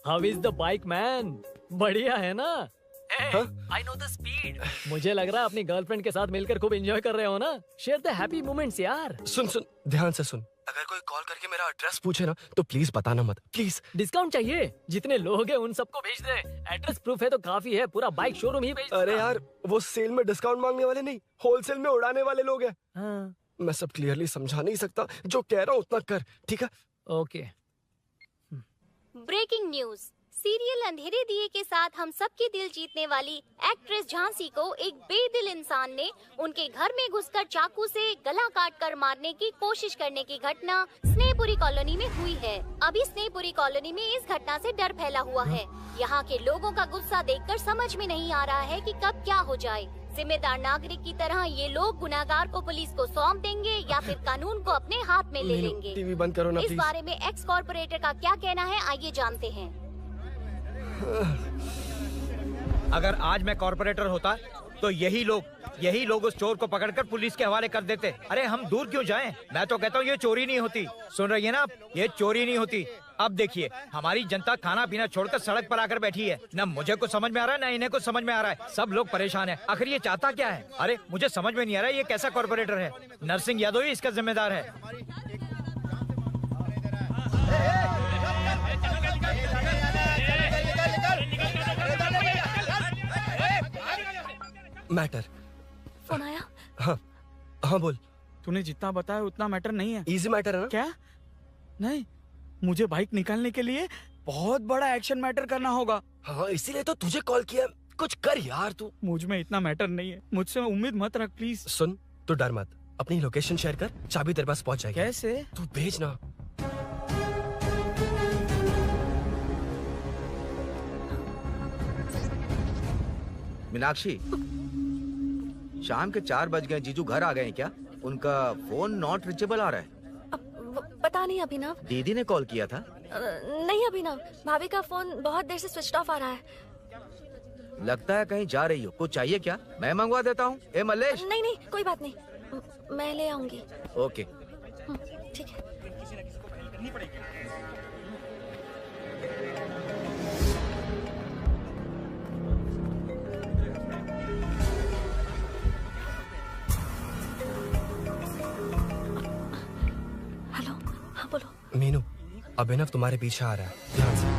how is the bike man? बढ़िया है ना? I know the speed. मुझे लग रहा है अपनी गर्लफ्रेंड के साथ मिलकर खूब एंजॉय कर रहे हो ना? शेयर द हैप्पी मोमेंट्स यार। सुन सुन ध्यान से सुन, अगर कोई कॉल करके मेरा एड्रेस पूछे ना तो प्लीज बताना मत, प्लीज। डिस्काउंट चाहिए? जितने लोग हैं उन सबको भेज दे। एड्रेस प्रूफ है तो काफी है, पूरा बाइक शोरूम ही भेज दे। अरे यार वो सेल में डिस्काउंट मांगने वाले नहीं, होलसेल में उड़ाने वाले लोग हैं। हाँ। मैं सब क्लियरली समझा नहीं सकता, जो कह रहा हूँ उतना कर, ठीक है? ओके। ब्रेकिंग न्यूज, सीरियल अंधेरे दिए के साथ हम सबके दिल जीतने वाली एक्ट्रेस झांसी को एक बेदिल इंसान ने उनके घर में घुसकर चाकू से गला काटकर मारने की कोशिश करने की घटना स्नेहपुरी कॉलोनी में हुई है। अभी स्नेहपुरी कॉलोनी में इस घटना से डर फैला हुआ है। यहाँ के लोगों का गुस्सा देखकर समझ में नहीं आ रहा है कि कब क्या हो जाए। जिम्मेदार नागरिक की तरह ये लोग गुनाहगार को पुलिस को सौंप देंगे या फिर कानून को अपने हाथ में ले लेंगे। टीवी बंद करो ना इस प्लीज। बारे में एक्स कॉर्पोरेटर का क्या कहना है, आइए जानते हैं। अगर आज मैं कॉर्पोरेटर होता तो यही लोग उस चोर को पकड़कर पुलिस के हवाले कर देते। अरे हम दूर क्यों जाएं? मैं तो कहता हूँ ये चोरी नहीं होती। सुन रही है ना आप? ये चोरी नहीं होती। अब देखिए हमारी जनता खाना पीना छोड़कर सड़क पर आकर बैठी है। न मुझे कुछ समझ में आ रहा है, न इन्हें कुछ समझ में आ रहा है। सब लोग परेशान हैं। आखिर ये चाहता क्या है? अरे मुझे समझ में नहीं आ रहा है ये कैसा कॉर्पोरेटर है। नरसिंह यादव ही इसका जिम्मेदार है। मैटर। फोन आया? हाँ हाँ बोल। तूने जितना बताया उतना मैटर नहीं है। इजी मैटर है ना? क्या? नहीं, मुझे बाइक निकालने के लिए बहुत बड़ा एक्शन मैटर करना होगा। हाँ इसीलिए तो तुझे कॉल किया। कुछ कर यार तू। मुझ में इतना मैटर नहीं है, मुझसे उम्मीद मत रख प्लीज। सुन, तू डर मत, अपनी लोकेशन शेयर कर, चाबी तेरे पास पहुंच जाएगी। कैसे? तू भेज ना। मीनाक्षी, शाम के 4 बज गए, जीजू घर आ गए हैं क्या? उनका फोन नॉट रिचेबल आ रहा है। पता नहीं अभिनव। दीदी ने कॉल किया था। नहीं अभिनव, भाभी का फोन बहुत देर से स्विच ऑफ आ रहा है। लगता है कहीं जा रही हो। कुछ चाहिए क्या? मैं मंगवा देता हूँ। ए मल्लेश। नहीं नहीं कोई बात नहीं, मैं ले आऊंगी। ओके ठीक है। हेलो, हाँ बोलो। मीनू, अभिनव तुम्हारे पीछे आ रहा है, ध्यान से।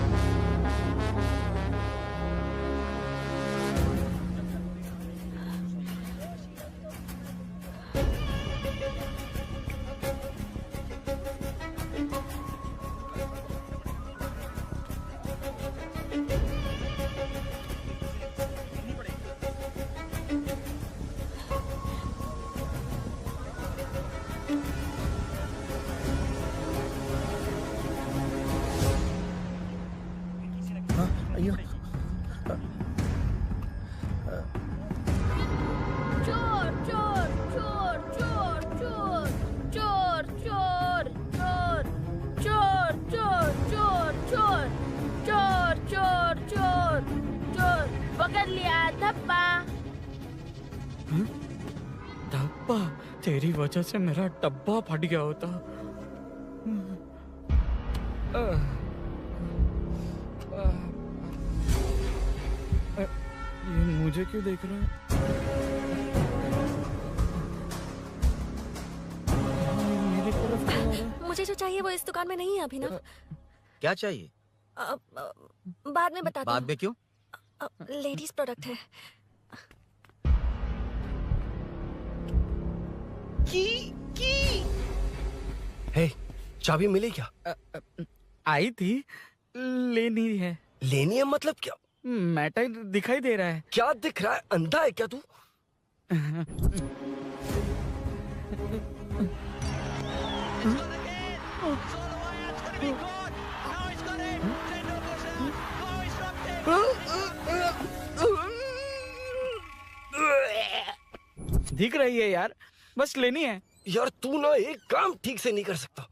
धप्पा, तेरी वजह से मेरा डब्बा फट गया होता। ये मुझे क्यों देख रहा है? मेरी तरफ क्यों आ रहा है? मुझे जो चाहिए वो इस दुकान में नहीं है अभिनव। क्या चाहिए? बाद में बता। बाद में क्यों? लेडीज प्रोडक्ट है। हे, चाबी मिली क्या? आई थी, लेनी है। लेनी है मतलब क्या? मैटर दिखाई दे रहा है। क्या दिख रहा है? अंधा है क्या तू? दिख रही है यार, बस लेनी है। यार तू ना एक काम ठीक से नहीं कर सकता।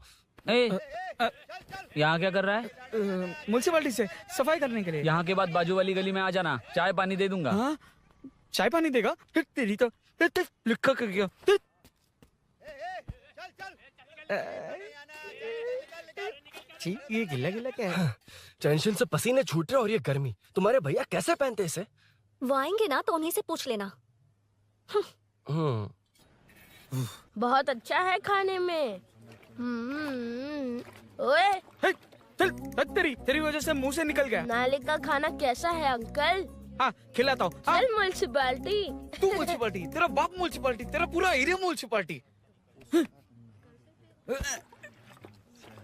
यहाँ क्या कर रहा है? म्युनिसिपैलिटी से सफाई करने के लिए। यहाँ के बाद बाजू वाली गली में आ जाना, चाय पानी दे दूंगा। हाँ? चाय पानी देगा? तेरी तो लिखा कर गया। छी, ये गिल्ला गिल्ला क्या है? टेंशन से पसीने छूट रहे और ये गर्मी, तुम्हारे भैया कैसे पहनते इसे? वो आएंगे ना तो उन्हीं से पूछ लेना। बहुत अच्छा है खाने में। ओए चल, तेरी वजह से मुंह से निकल गया। नाले का खाना कैसा है अंकल? हाँ, खिलाता हूँ। चल म्युनिसिपैलिटी। तू म्युनिसिपैलिटी, तेरा बाप म्युनिसिपैलिटी, तेरा पूरा area municipality.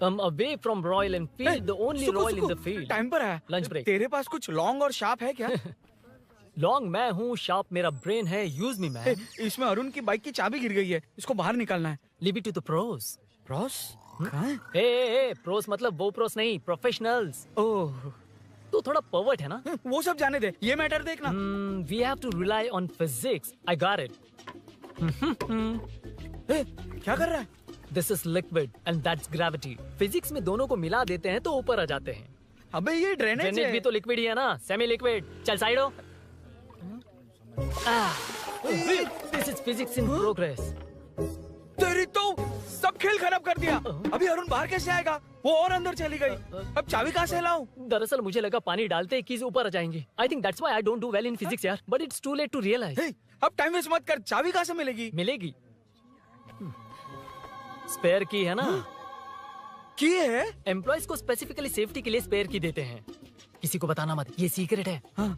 Away from Royal Enfield, the only Royal in the field. Time पर है। Lunch break. तेरे पास कुछ लॉन्ग और शार्प है क्या? लॉन्ग मैं हूँ, शार्प मेरा ब्रेन है। Use me man. इसमें अरुण की बाइक की चाबी गिर गई है, इसको बाहर निकालना है। Leave it to the pros. Pros? Pros मतलब वो प्रोस नहीं, प्रोफेशनल्स। ओह, तू थोड़ा पर्वर्ट है ना? वो सब जाने दे, ये मैटर देखना। We have to rely on physics. I got it. क्या कर रहा है? This is liquid and that's gravity. Physics में दोनों को मिला देते हैं तो ऊपर आ जाते हैं। अबे ये ड्रेनेज भी तो लिक्विड ही है ना, सेमी लिक्विड। चल साइड हो। This is physics in progress. तेरी तो सब खेल खराब कर दिया। अभी अरुण बाहर कैसे आएगा? वो और अंदर चली गई। अब चाबी कहाँ से लाऊं? दरअसल मुझे लगा पानी डालते ही कीज ऊपर आ जाएंगी। I think that's why I don't do well in physics यार। But it's too late to realize. अब टाइम वेस्ट मत कर, चाबी कहाँ से मिलेगी? मिलेगी। स्पेयर की है ना? की है? एम्प्लॉयज को स्पेसिफिकली सेफ्टी के लिए स्पेयर की देते हैं। किसी को बताना मत, ये सीक्रेट है। हाँ,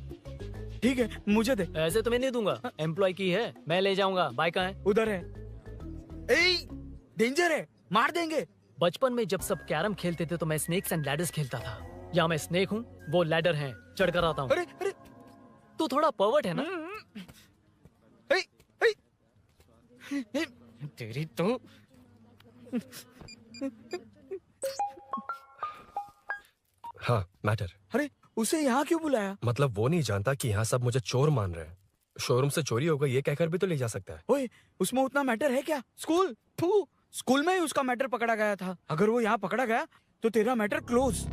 ठीक है, मुझे दे। ऐसे तो मैं नहीं दूंगा। एम्प्लॉय की है, मैं ले जाऊंगा। बाइक कहाँ है? उधर है। डेंजर है, मार देंगे। बचपन में जब सब कैरम खेलते थे तो मैं स्नेक्स एंड लैडर्स खेलता था। या मैं स्नेक हूँ, वो लैडर है, चढ़ कर आता हूँ। अरे तू थोड़ा पर्वर्ट है ना? तेरी तो हाँ, मैटर। अरे उसे यहाँ क्यों बुलाया? मतलब वो नहीं जानता कि यहाँ सब मुझे चोर मान रहे हैं। शोरूम से चोरी होगा ये कहकर भी तो ले जा सकता है। ओए, उसमें उतना मैटर है क्या? स्कूल में ही उसका मैटर पकड़ा गया था। अगर वो यहाँ पकड़ा गया तो तेरा matter close.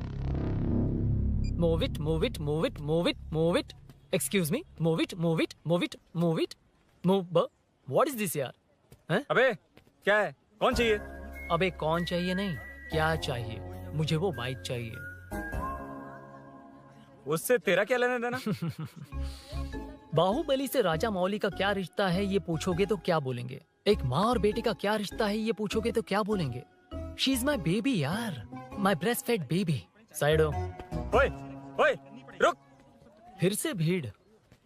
Move it, move it, move it, move it, move it. Excuse me, move it, move it, move it, move it, move. What is this यार? हैं? अबे क्या है? कौन चाहिए? अबे कौन चाहिए नहीं, क्या चाहिए? मुझे वो बाइक चाहिए। उससे तेरा क्या लेना देना? बाहुबली से राजा मौली का क्या रिश्ता है ये पूछोगे तो क्या बोलेंगे? एक माँ और बेटे का क्या रिश्ता है ये पूछोगे तो क्या बोलेंगे? शी इज माई बेबी यार, my breastfed baby. Side हो। ओए, रुक। फिर से भीड़।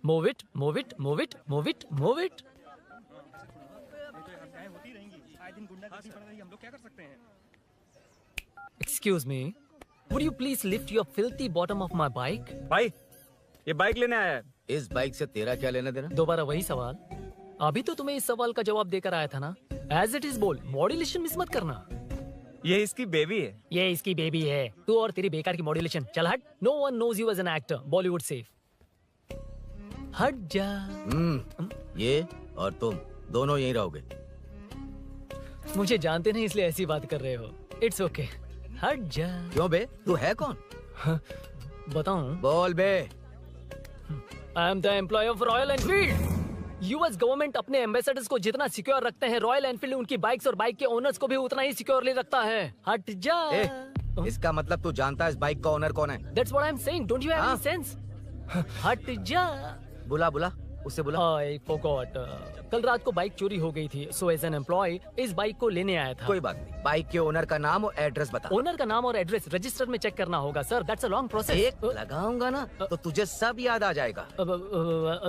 Move it, move it, move it, move it, move it. Excuse me, would you please lift your filthy bottom of my bike? भाई, ये bike लेने आया है। इस बाइक से तेरा क्या लेना देना? दोबारा वही सवाल। अभी तो तुम्हें इस सवाल का जवाब देकर आया था ना। As it is बोल, मॉड्यूलेशन मिस मत करना। ये इसकी बेबी है। ये इसकी बेबी है। तू और तेरी बेकार की मॉड्यूलेशन। चल हट। No one knows you as an actor. Bollywood safe. हट जा। ये और तुम दोनों यहीं रहोगे। मुझे जानते नहीं इसलिए ऐसी बात कर रहे हो। It's okay. हट जा। क्यों बे? तू है कौन? बताऊं? बोल बे। I am the employee of Royal Enfield. US government अपने एम्बेसडर्स को जितना सिक्योर रखते हैं, रॉयल एनफील्ड उनकी बाइक्स और बाइक के ओनर्स को भी उतना ही सिक्योरली रखता है। हट जा। इसका मतलब तू जानता है इस बाइक का ओनर कौन है? That's what I'm saying. Don't you have any sense? हट जा। बुला उससे बुला। I forgot. कल रात को बाइक चोरी हो गई थी, so as an employee इस बाइक को लेने आया था। कोई बात नहीं, बाइक के ओनर का नाम और एड्रेस बता। ओनर का नाम और एड्रेस रजिस्टर में चेक करना होगा sir. That's a long process. एक लगाऊंगा ना तो तुझे सब याद आ जाएगा।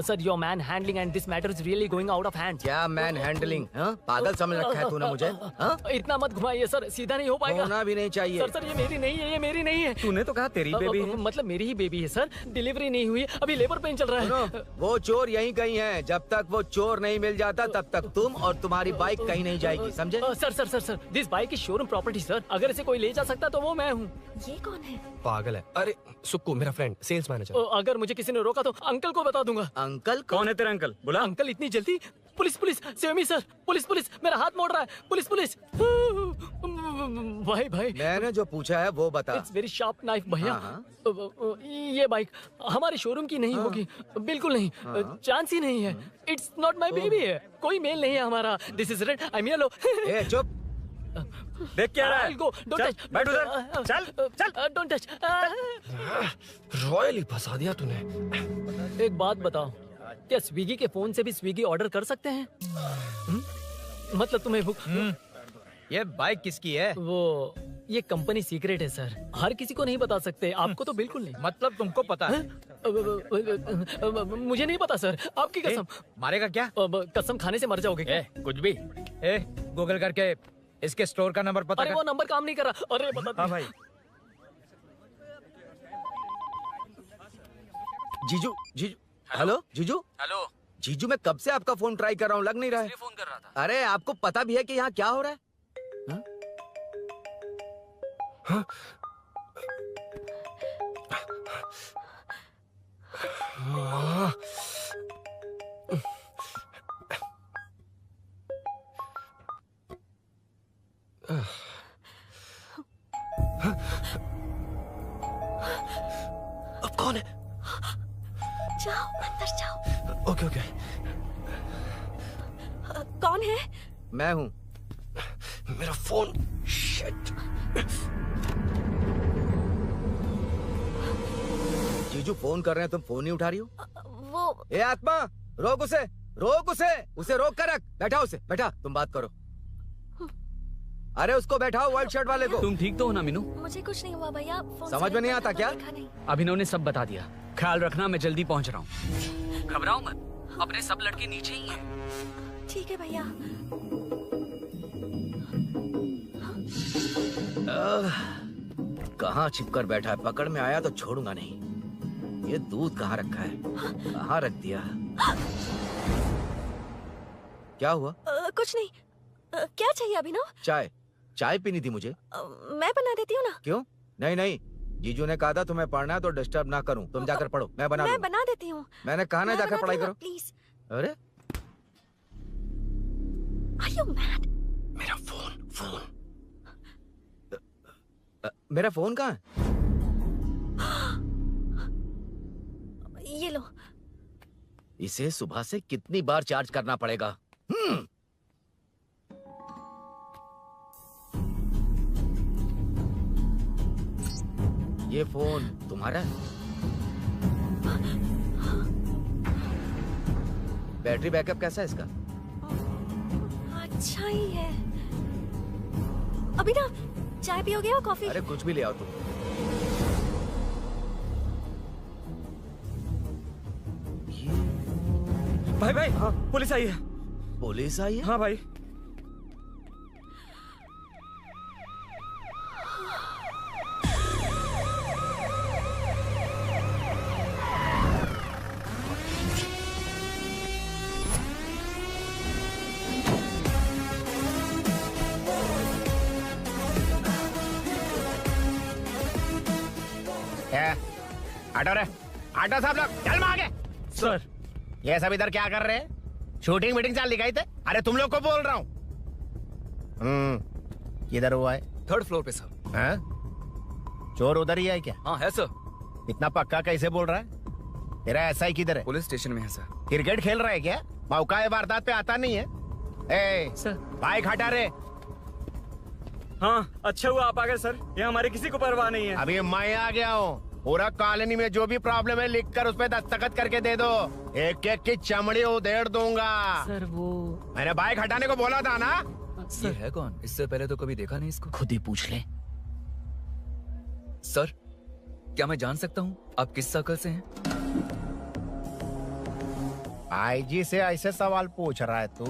Sir, your man handling and this matter is really going out of hand. क्या मैन हैंडलिंग? पागल समझ रखा है तूने मुझे? इतना मत घुमाइए सर, सीधा नहीं हो पाएगा। होना भी नहीं चाहिए। सर ये मेरी नहीं है, ये मेरी नहीं है। तूने तो कहा तेरी बेबी है। मतलब मेरी ही बेबी है सर। डिलीवरी नहीं हुई, अभी लेबर पेन चल रहा है। वो चोर यहीं कहीं है। जब तक वो चोर नहीं मिल जाता तब तक तुम और तुम्हारी बाइक कहीं नहीं जाएगी, समझे? Sir this bike is showroom property sir. अगर इसे कोई ले जा सकता तो वो मैं हूँ। ये कौन है? पागल है। अरे सुक्कू, मेरा फ्रेंड, सेल्स मैनेजर। अगर मुझे किसी ने रोका तो अंकल को बता दूंगा। अंकल? कौन है तेरा अंकल? बुला। अंकल इतनी जल्दी? Police save me sir. Police मेरा हाथ मोड़ रहा है। पुलिस भाई मैंने जो पूछा है वो बता। इट्स वेरी शार्प नाइफ भैया। ये बाइक हमारे शोरूम की नहीं होगी, बिल्कुल नहीं। चांस ही नहीं है। इट्स नॉट माय बेबी है। कोई मेल नहीं है हमारा। This is red, I am yellow. चुप। देख क्या रहा है? Go, don't चल, touch. बैठ उधर। चल, Don't touch. रॉयली फंसा दिया तूने। एक बात बताओ, क्या स्विगी के फोन से भी स्विगी ऑर्डर कर सकते हैं? मतलब तुम्हें भूख? ये बाइक किसकी है? वो ये कंपनी सीक्रेट है सर, हर किसी को नहीं बता सकते। आपको तो बिल्कुल नहीं। मतलब तुमको पता है? मुझे नहीं पता सर, आपकी कसम। मारेगा क्या? कसम खाने से मर जाओगे क्या? कुछ भी। गूगल करके इसके स्टोर का नंबर पता अरे कर। वो नंबर काम नहीं कर रहा। अरे बता। हाँ भाई। जीजू जीजू हेलो जीजू। हेलो जीजू मैं कब से आपका फोन ट्राई कर रहा हूँ, लग नहीं रहा है। फोन कर रहा था। अरे आपको पता भी है कि यहाँ क्या हो रहा है? हाँ? अब कौन है? जाओ अंदर जाओ। Okay okay. कौन है? मैं हूँ। मेरा फोन। शिट। जीजू फोन कर रहे हैं, तुम फोन नहीं उठा रही हो? वो ए आत्मा, रोक उसे, रोक उसे रोक कर रख। बैठा उसे, बैठा, तुम बात करो। अरे उसको बैठाओ, व्हाइट शर्ट वाले को। तुम ठीक तो हो ना मीनू? मुझे कुछ नहीं हुआ भैया। फोन समझ में नहीं आता क्या? अभिनव ने सब बता दिया। ख्याल रखना, मैं जल्दी पहुंच रहा हूँ। घबराओ मत, अपने सब लड़के नीचे ही हैं। ठीक है भैया। कहाँ छिपकर बैठा है, पकड़ में आया तो छोड़ूंगा नहीं। ये दूध कहाँ रखा है, कहाँ रख दिया? क्या हुआ? कुछ नहीं। क्या चाहिए अभिनव? चाय पीनी थी मुझे। मैं बना देती हूँ ना। क्यों? नहीं, जीजू ने कहा था तुम्हें पढ़ना है तो डिस्टर्ब ना करूं। तुम जाकर पढ़ो, मैं बना देती हूँ। मैंने कहा ना जाकर पढ़ाई करो प्लीज। अरे Are you mad? मेरा फोन मेरा फोन कहाँ है? ये लो। इसे सुबह से कितनी बार चार्ज करना पड़ेगा? ये फोन तुम्हारा है? बैटरी बैकअप कैसा है इसका? अच्छा ही है। अभिनव, चाय पियोगे या कॉफी? अरे कुछ भी ले आओ तुम। भाई हाँ, पुलिस आई है। पुलिस आई है? हाँ भाई। हटो रे, हटो सब लोग, चल मार आगे। सर ये सब इधर क्या कर रहे हैं? शूटिंग मीटिंग चाल दिखाई थे? अरे तुम लोग को बोल रहा हूँ। किधर हुआ है? 3rd फ्लोर पे सर। हाँ? चोर उधर ही है क्या? हाँ है सर। इतना पक्का कैसे बोल रहा है? तेरा एसआई किधर है? पुलिस स्टेशन में है सर। क्रिकेट खेल रहा है क्या? मौका है वारदात पे आता नहीं है? सर बाइक हटा रे। हाँ अच्छा हुआ आप आ गए सर, ये हमारे किसी को परवाह नहीं है। अभी मैं आ गया हूँ। पूरा कॉलोनी में जो भी प्रॉब्लम है लिख कर उस पर दस्तखत करके दे दो। एक एक की चमड़ी उधेड़ दूंगा। सर वो मैंने बाइक हटाने को बोला था ना? ये है कौन? इससे पहले तो कभी देखा नहीं इसको। खुद ही पूछ ले। सर क्या मैं जान सकता हूँ आप किस सर्कल से हैं? आईजी से ऐसे सवाल पूछ रहा है तू?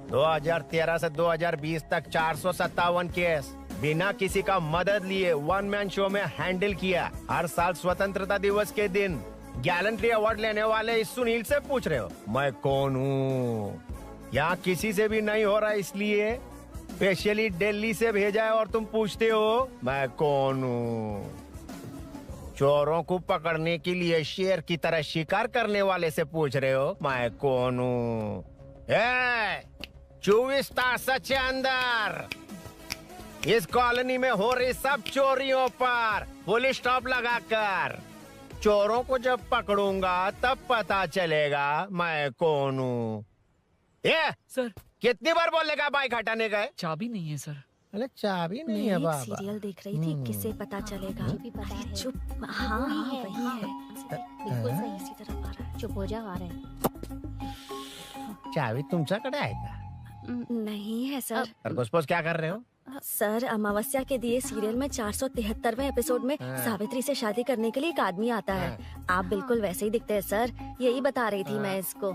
2013 से 2020 तक 457 केस बिना किसी का मदद लिए 1 मैन शो में हैंडल किया। हर साल स्वतंत्रता दिवस के दिन गैलेंट्री अवार्ड लेने वाले इस सुनील से पूछ रहे हो मैं कौन हूँ? यहाँ किसी से भी नहीं हो रहा, इसलिए स्पेशली दिल्ली से भेजा है और तुम पूछते हो मैं कौन हूँ? चोरों को पकड़ने के लिए शेर की तरह शिकार करने वाले से पूछ रहे हो मैं कौन हूँ? 24 तास के अंदर इस कॉलोनी में हो रही सब चोरियों पर पुलिस स्टॉप लगाकर चोरों को जब पकड़ूंगा तब पता चलेगा मैं कौन हूँ। सर कितनी बार बोलने का बाइक हटाने का है? चाबी नहीं है सर। अरे चाबी मैं नहीं है एक बाबा। सीरियल देख रही थी, किसे पता चलेगा? अरे चुप, हाँ वही है। बिल्कुल सही, इसी तरफ आ रहा है। चुप हो जा, आ रहे हैं। चाबी तुमच्याकडे आहे का? नहीं है सर। खरगोश क्या कर रहे हो? सर, अमावस्या के दिए सीरियल में 473वें एपिसोड में हाँ। सावित्री से शादी करने के लिए एक आदमी आता है। आप बिल्कुल वैसे ही दिखते हैं सर, यही बता रही थी मैं इसको।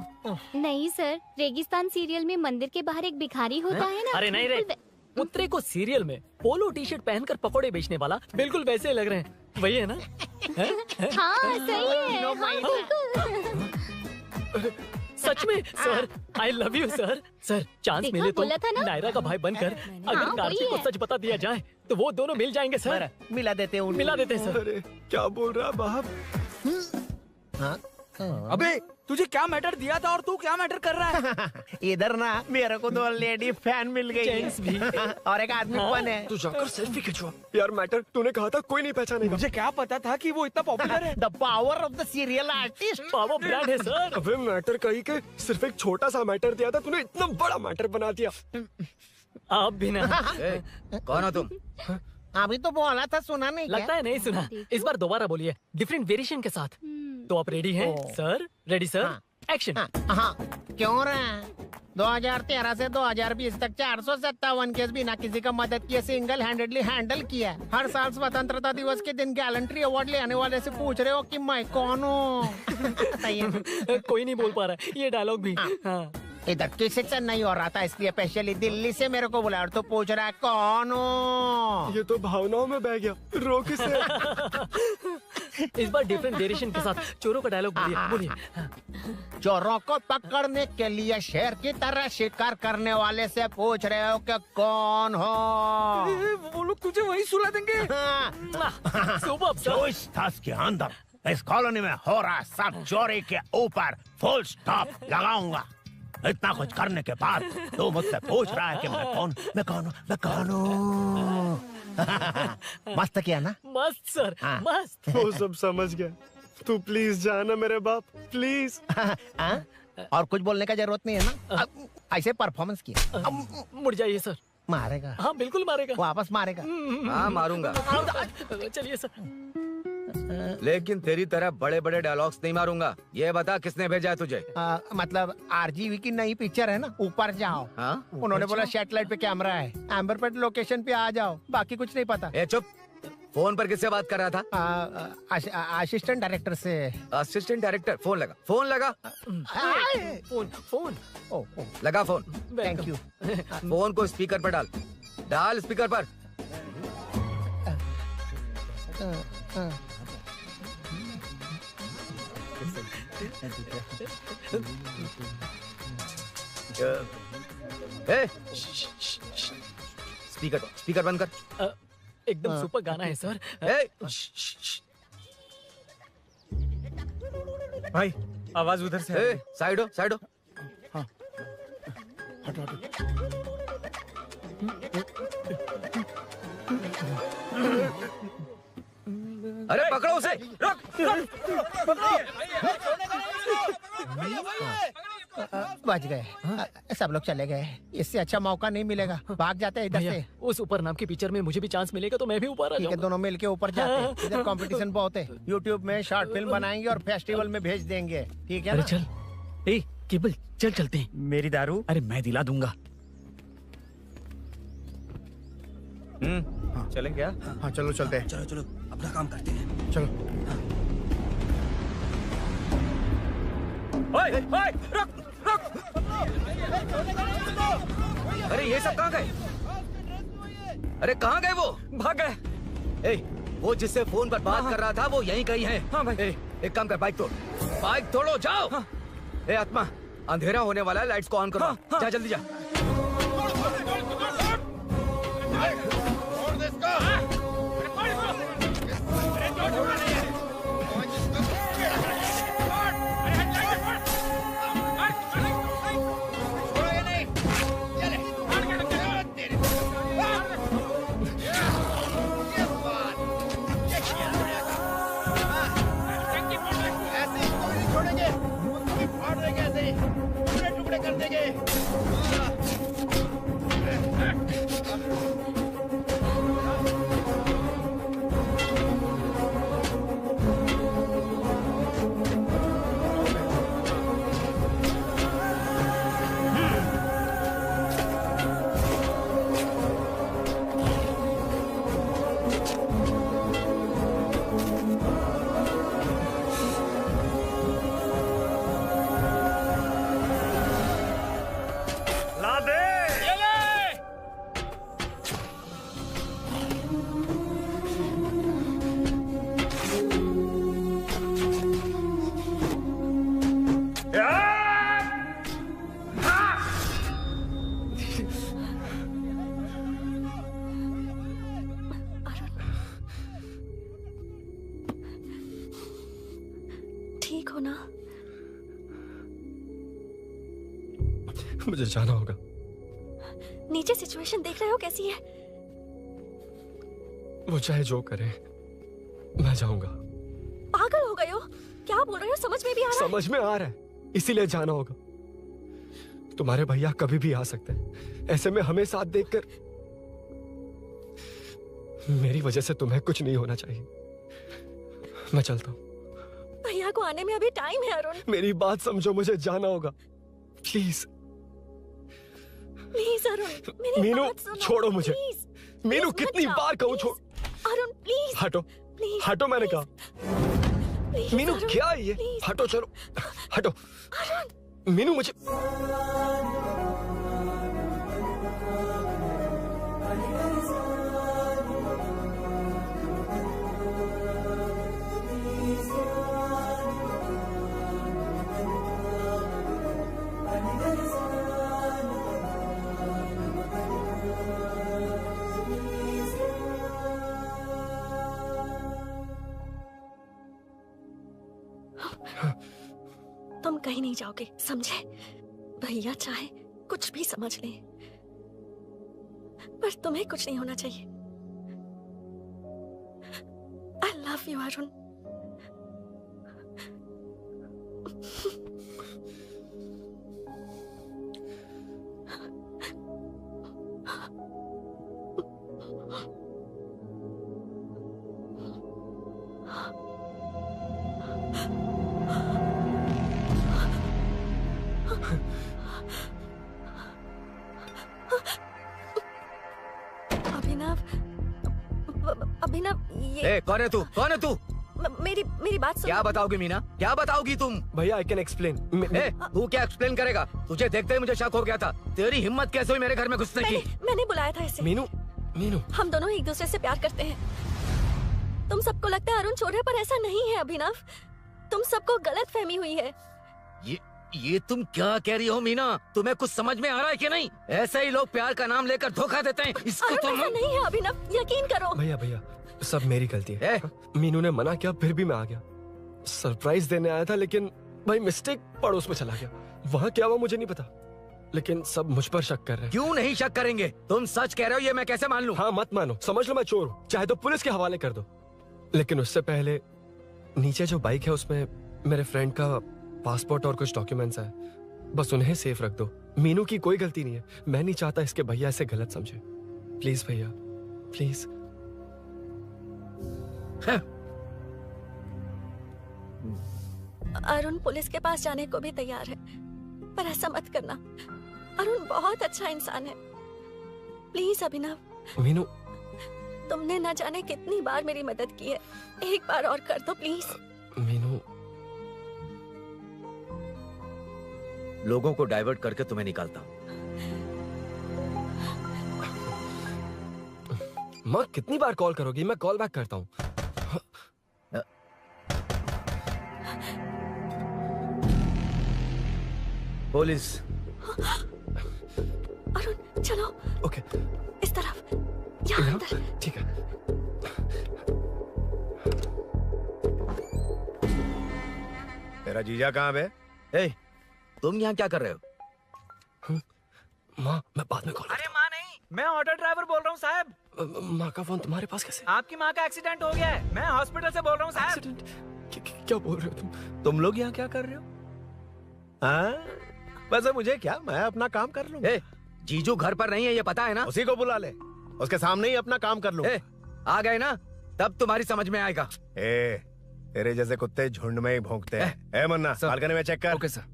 नहीं सर, रेगिस्तान सीरियल में मंदिर के बाहर एक भिखारी होता है ना। अरे नहीं रे, पुत्रे को सीरियल में पोलो टी शर्ट पहनकर पकोड़े बेचने वाला बिल्कुल वैसे ही लग रहे हैं, वही है ना? हाँ सही है, हाँ, बिल्कुल। सच में sir, I love you sir. Sir, chance देखा, मिले तो बोला था ना? नायरा का भाई बनकर अगर हाँ, कार्तिक वही को है। सच बता दिया जाए तो वो दोनों मिल जाएंगे सर। मिला देते हैं मिला देते हैं सर। अरे क्या बोल रहा बाप? अबे तुझे क्या मैटर दिया था और तू क्या मैटर कर रहा है? इधर ना मेरे को 2 लेडी फैन मिल गई जेंट्स भी। और एक आदमी कौन है? तू जाकर सेल्फी खिंचवा। यार मैटर तूने कहा था कोई नहीं पहचानेगा। मुझे क्या पता था कि वो इतना पॉपुलर है। The power of the serial artist. Power brand है सर। अबे मैटर कही के सिर्फ एक छोटा सा मैटर दिया था, तूने इतना बड़ा मैटर बना दिया। आप भी ना। कौन हो तुम? अभी तो बोला था, सुना नहीं क्या? लगता है नहीं सुना। इस बार दोबारा बोलिए, डिफरेंट वेरिएशन के साथ। तो आप रेडी हैं सर? Ready sir? एक्शन। हाँ, क्यों रहा? 2013 से 2020 तक 457 केस बिना किसी का मदद किए सिंगल हैंडेडली हैंडल किया। हर साल स्वतंत्रता दिवस के दिन गैलेंट्री अवार्ड लेने वाले से पूछ रहे हो कि मैं कौन हूँ? कोई नहीं बोल पा रहा है ये डायलॉग भी। हाँ। इधर किसी से नहीं हो रहा था, इसलिए स्पेशली दिल्ली से मेरे को बुलाया और तो पूछ रहा है कौन हूँ? ये तो भावनाओं में बह गया। रोक इसे। इस बार डिफरेंट वेरिएशन के साथ चोरों का डायलॉग बोलिए, बोलिए। चोरों को पकड़ने के लिए शेर की तरह शिकार करने वाले से पूछ रहे हो कि कौन हो? वो लोग तुझे वही सुला देंगे। सुबह जो इस ताश के अंदर इस कॉलोनी में हो रहा सब चोरी के ऊपर फुल स्टॉप लगाऊंगा। इतना कुछ करने के बाद तू मुझसे पूछ रहा है कि मैं कौन हूँ? मस्त किया ना? मस्त सर, मस्त। वो सब समझ गया। तू प्लीज जाना मेरे बाप, प्लीज। और कुछ बोलने का जरूरत नहीं है ना? ऐसे परफॉर्मेंस किया। मुड़ जाइए सर। मारेगा? हाँ बिल्कुल मारेगा। वापस मारेगा? हाँ मारूंगा। चलिए सर। लेकिन तेरी तरह बड़े बड़े डायलॉग्स नहीं मारूंगा। ये बता किसने भेजा है तुझे? मतलब आरजीवी की नई पिक्चर है ना, ऊपर जाओ। उन्होंने बोला सैटेलाइट पे कैमरा है, एम्बर पेट लोकेशन पे आ जाओ, बाकी कुछ नहीं पता। ए चुप। फोन पर किससे बात कर रहा था? असिस्टेंट डायरेक्टर से। Assistant director? फोन लगा, फोन लगा। फोन लगा फोन। Thank you. फोन को स्पीकर पर डाल, डाल स्पीकर पर। स्पीकर बंद कर। एकदम सुपर गाना है सर। भाई आवाज उधर से। साइड हो, साइड हो। हाँ। हटो हटो। अरे पकड़ो उसे। रुक। बच गए। सब लोग चले गए। इससे अच्छा मौका नहीं मिलेगा। भाग जाते हैं इधर से। उस ऊपर नाम की पिक्चर में मुझे भी चांस मिलेगा तो मैं भी ऊपर आ जाऊंगा। दोनों मिलके ऊपर जाते हैं। इधर कंपटीशन बहुत है। यूट्यूब में शॉर्ट फिल्म बनाएंगे और फेस्टिवल में भेज देंगे। ठीक है ना? चल ए केबल चल चलते हैं। मेरी दारू? अरे मैं दिला दूंगा। हाँ, चलें क्या? हाँ चलो चलते हैं। चलो चलो अपना काम करते हैं। चलो। ओए, ओए, रुक, रुक। अरे ये सब कहाँ गए? अरे कहाँ गए वो? भाग गए। ए, वो जिससे फोन पर बात कर रहा था वो यहीं कहीं है। हाँ भाई। एक काम कर, बाइक तोड़, बाइक तोड़ो, जाओ। ए आत्मा, अंधेरा होने वाला है, लाइट्स को ऑन करो। जा जल्दी जा। टुकड़े कर देंगे। ठीक हो ना? मुझे जाना होगा। नीचे सिचुएशन देख रहे हो कैसी है? वो चाहे जो करे, मैं जाऊंगा। पागल हो गए हो? क्या बोल रहे हो? समझ में भी आ रहा है? समझ में आ रहा है, इसीलिए जाना होगा। तुम्हारे भैया कभी भी आ सकते हैं, ऐसे में हमें साथ देखकर मेरी वजह से तुम्हें कुछ नहीं होना चाहिए। मैं चलता हूँ। भैया को आने में अभी टाइम है अरुण। मेरी बात समझो, मुझे जाना होगा। प्लीज प्लीज अरुण, मेरी मीनू, बात सुनो। छोड़ो मुझे। प्लीज, मीनू, प्लीज कितनी मत बार जाओ, कहूँ छोड़। अरुण प्लीज। हटो, प्लीज, हटो, मैंने कहा। प्लीज, मीनू अरुण, क्या है ये? प्लीज। हटो, चलो हटो। मीनू मुझे तुम कहीं नहीं जाओगे, समझे? भैया चाहे कुछ भी समझ लें, पर तुम्हें कुछ नहीं होना चाहिए। I love you Arun. Abhinav, ये कौन है तू? कौन है तू? मेरी बात सुनो। क्या बताओगी मीना? क्या बताओगी तुम? भैया आई कैन एक्सप्लेन। तू क्या एक्सप्लेन करेगा? तुझे देखते ही मुझे शक हो गया था। तेरी हिम्मत कैसे हुई मेरे घर में घुसने की? मैंने बुलाया था इसे। मीनू, मीनू, हम दोनों एक दूसरे से प्यार करते हैं। तुम सबको लगता है अरुण चोर है, पर ऐसा नहीं है अभिनव। तुम सबको गलत फहमी हुई है। ये तुम क्या कह रही हो मीना? तुम्हें कुछ समझ में आ रहा है कि नहीं? ऐसे ही लोग प्यार का नाम लेकर धोखा देते हैं। इसको अरुण ऐसा नहीं है अभिनव, यकीन करो। भैया भैया, सब मेरी गलती है। मीनू ने मना किया, फिर भी मैं आ गया। सरप्राइज देने आया था, लेकिन भाई मिस्टेक पड़ोस में चला गया। वहाँ क्या हुआ मुझे नहीं पता, लेकिन सब मुझ पर शक कर रहे हैं। क्यों नहीं शक करेंगे? तुम सच कह रहे हो, ये मैं कैसे मान लूं? हाँ मत मानो, समझ लो मैं चोर हूँ, चाहे तो पुलिस के हवाले कर दो। लेकिन उससे पहले नीचे जो बाइक है उसमें मेरे फ्रेंड का पासपोर्ट और कुछ डॉक्यूमेंट्स है, बस उन्हें सेफ रख दो। मीनू की कोई गलती नहीं है। मैं नहीं चाहता इसके भैया इसे गलत समझे। प्लीज भैया, प्लीज। अरुण पुलिस के पास जाने को भी तैयार है, पर ऐसा मत करना। अरुण बहुत अच्छा इंसान है। प्लीज अभिनव। मीनू, तुमने न जाने कितनी बार मेरी मदद की है, एक बार और कर दो प्लीज। मीनू, लोगों को डाइवर्ट करके तुम्हें निकालता हूँ। माँ कितनी बार कॉल करोगी? मैं कॉल बैक करता हूँ। पुलिस। अरुण चलो। ओके। इस तरफ, यहाँ अंदर। ठीक है। तेरा जीजा कहाँ है? तुम यहाँ क्या कर रहे हो? माँ मैं बाद में कॉल। अरे माँ नहीं, मैं ऑटो ड्राइवर बोल रहा हूँ साहब। माँ का फोन तुम्हारे पास कैसे? आपकी माँ का एक्सीडेंट हो गया है, मैं हॉस्पिटल से बोल रहा हूँ साहब। क्या बोल रहे हो तुम लोग यहाँ क्या कर रहे हो? हाँ, वैसे मुझे क्या, मैं अपना काम कर लूँ। जीजू घर पर नहीं है, ये पता है ना? उसी को बुला ले, उसके सामने ही अपना काम कर लूँ। आ गए ना, तब तुम्हारी समझ में आएगा। तेरे जैसे कुत्ते झुंड में ही भौंकते हैं। मुन्ना, बालकनी में चेक कर। Okay sir.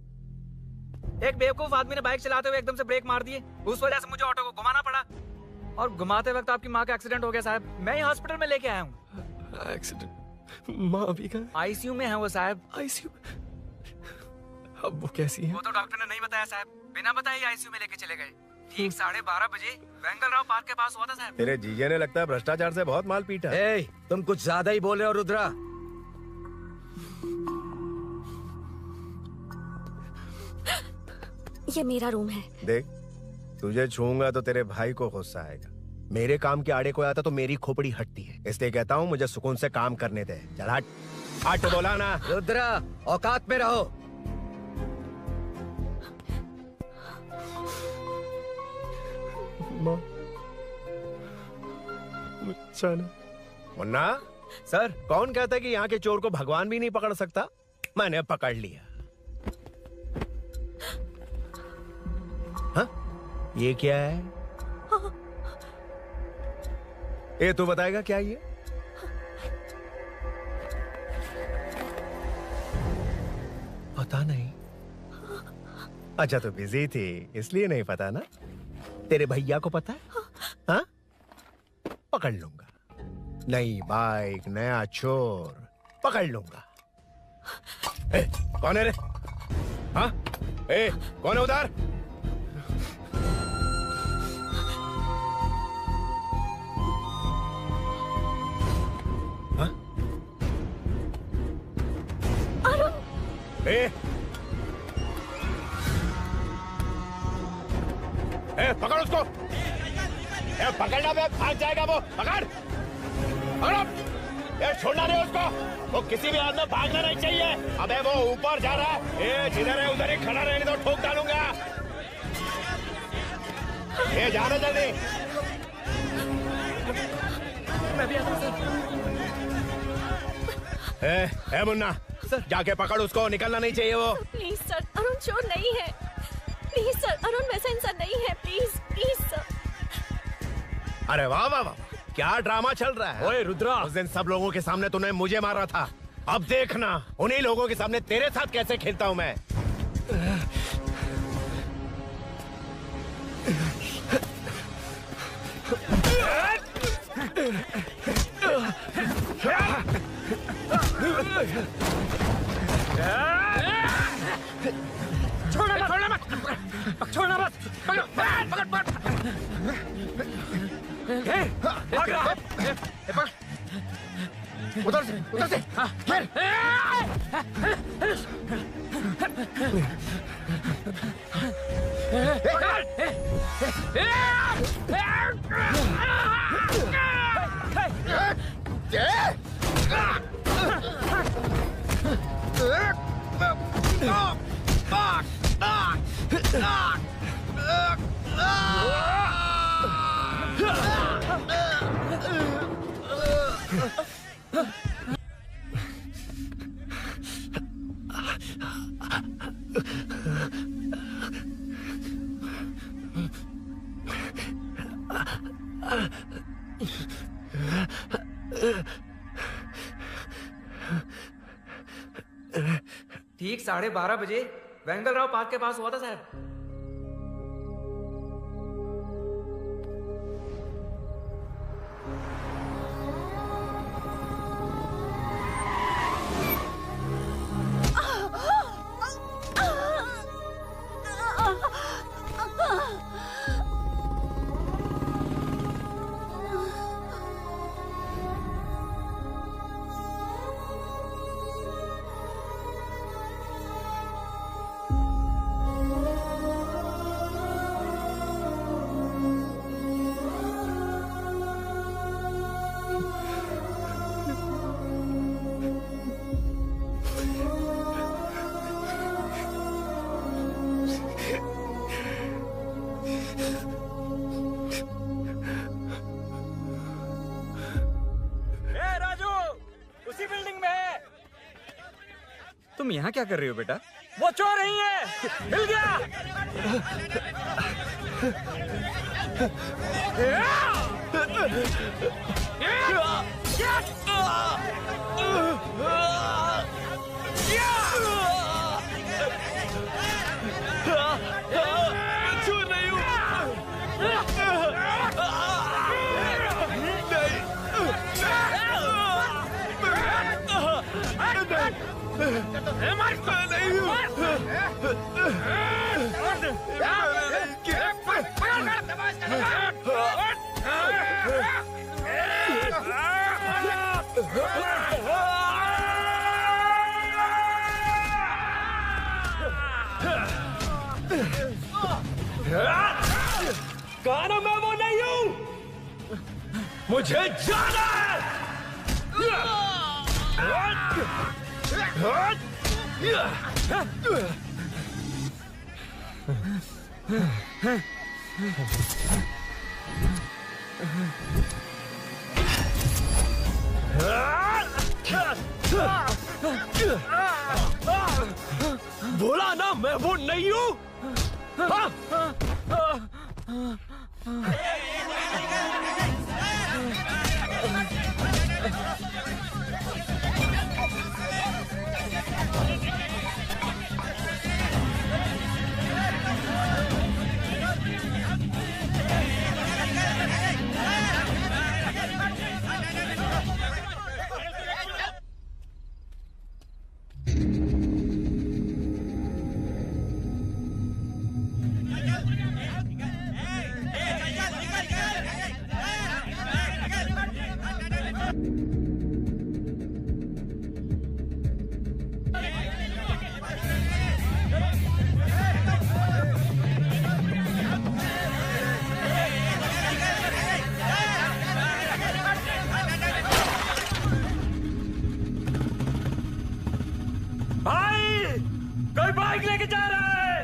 एक बेवकूफ आदमी ने बाइक चलाते हुए एकदम से ब्रेक मार दिए, उस वजह से मुझे ऑटो को घुमाना पड़ा, और घुमाते वक्त आपकी माँ का एक्सीडेंट हो गया साहब। मैं ही हॉस्पिटल में लेके आया हूँ। एक्सीडेंट? माँ अभी कहाँ? आईसीयू में है वो साहब। आईसीयू? अब वो कैसी है? वो तो डॉक्टर ने नहीं बताया साहब, बिना बताए आईसीयू में लेके चले गए। ठीक 12:30 बजे वेंगल राव पार्क के पास हुआ था साहब। तेरे जीजे ने लगता है भ्रष्टाचार से बहुत माल पीटा। तुम कुछ ज्यादा ही बोल रहे हो रुद्रा। ये मेरा रूम है। देख, तुझे छूंगा तो तेरे भाई को गुस्सा आएगा। मेरे काम के आड़े को आता तो मेरी खोपड़ी हटती है, इसलिए कहता हूँ मुझे सुकून से काम करने दे। चल हट। आज तो बोला ना। रुद्रा औकात में रहो। मुन्ना सर, कौन कहता है कि यहाँ के चोर को भगवान भी नहीं पकड़ सकता? मैंने पकड़ लिया। हाँ? ये क्या है? ये तू बताएगा क्या ये? पता नहीं। अच्छा तो बिजी थी इसलिए नहीं पता ना? तेरे भैया को पता है? हाँ? पकड़ लूंगा। नई बाइक, नया चोर, पकड़ लूंगा। कौन है रे? हाँ? कौन है उधर? हाँ? पकड़ उसको। पकड़ना बे, भाग जाएगा वो। पकड़, पकड़ो। छोड़ना नहीं उसको। वो किसी भी हाल में भागना नहीं चाहिए। अबे वो ऊपर जा रहा है। जिधर है उधर ही खड़ा रहने दो, ठोक डालूंगा। जाना जल्दी। मैं भी आता हूं सर। मुन्ना सर, जाके पकड़ उसको, निकलना नहीं चाहिए वो। प्लीज सर, अरुण चोर नहीं है। प्लीज सर, अरुण वैसा इंसान नहीं है। Please please sir. अरे वाह वाह वाह, क्या ड्रामा चल रहा है। ओए रुद्रा, उस दिन सब लोगों के सामने तूने मुझे मारा था। अब देखना उन्हीं लोगों के सामने तेरे साथ कैसे खेलता हूं मैं। छोड़ना मत, छोड़ना मत। पकड़, पकड़, पकड़। भाग रहा है। उधर से, उधर से। ठीक 12:30 बजे वेंगल राव पार्क के पास हुआ था साहब। तुम यहाँ क्या कर रही हो बेटा? वो चोर नहीं है, हिल गया। चोर नहीं हूँ। गाना मैं वो नहीं हूँ, मुझे जाना है। बोला ना मैं वो नहीं हूँ। कोई बाइक लेके जा रहा है।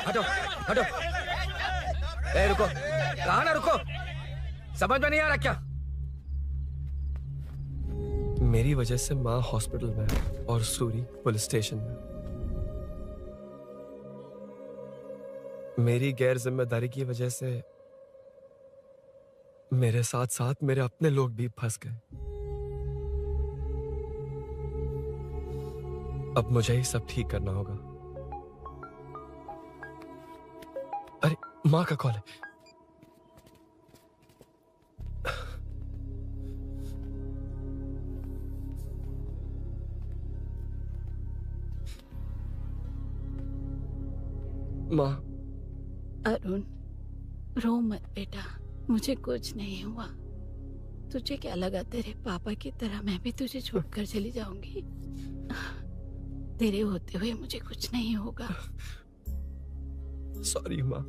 हटो हटो। ए रुको, कहा ना रुको, समझ में नहीं आ रहा क्या? मेरी वजह से माँ हॉस्पिटल में और सूरी पुलिस स्टेशन में। मेरी गैर जिम्मेदारी की वजह से मेरे साथ साथ मेरे अपने लोग भी फंस गए। अब मुझे ही सब ठीक करना होगा। अरे माँ का कॉल है। माँ। अरुण, रो मत बेटा, मुझे कुछ नहीं हुआ। तुझे क्या लगा तेरे पापा की तरह मैं भी तुझे छोड़कर चली जाऊंगी? तेरे होते हुए मुझे कुछ नहीं होगा। सॉरी माँ।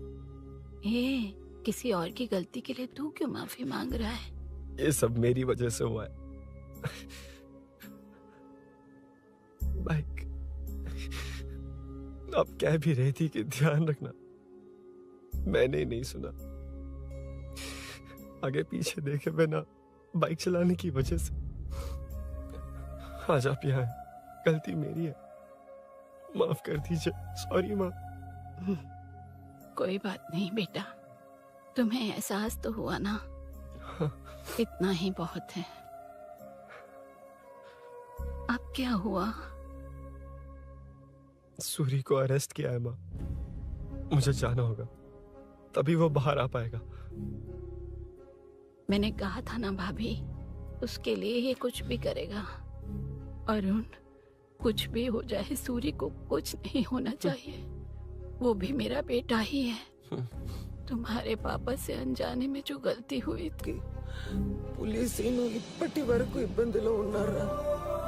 ए, किसी और की गलती के लिए तू क्यों माफी मांग रहा है? ये सब मेरी वजह से हुआ है। बाइक आप कह भी रही थी कि ध्यान रखना, मैंने ही नहीं सुना। आगे पीछे देखे बिना बाइक चलाने की वजह से आज आप यहाँ हैं। गलती मेरी है, माफ कर दीजिए। सॉरी माँ। कोई बात नहीं बेटा, तुम्हें एहसास तो हुआ ना? इतना ही बहुत है। अब क्या हुआ? सूरी को अरेस्ट किया है माँ। मुझे जाना होगा, तभी वो बाहर आ पाएगा। मैंने कहा था ना भाभी, उसके लिए ये कुछ भी करेगा। अरुण, कुछ भी हो जाए सूरी को कुछ नहीं होना चाहिए। वो भी मेरा बेटा ही है। तुम्हारे पापा से अनजाने में जो गलती हुई थी। पुलिस इప్పటి వరకు ఇబ్బందిలో ఉన్నారా?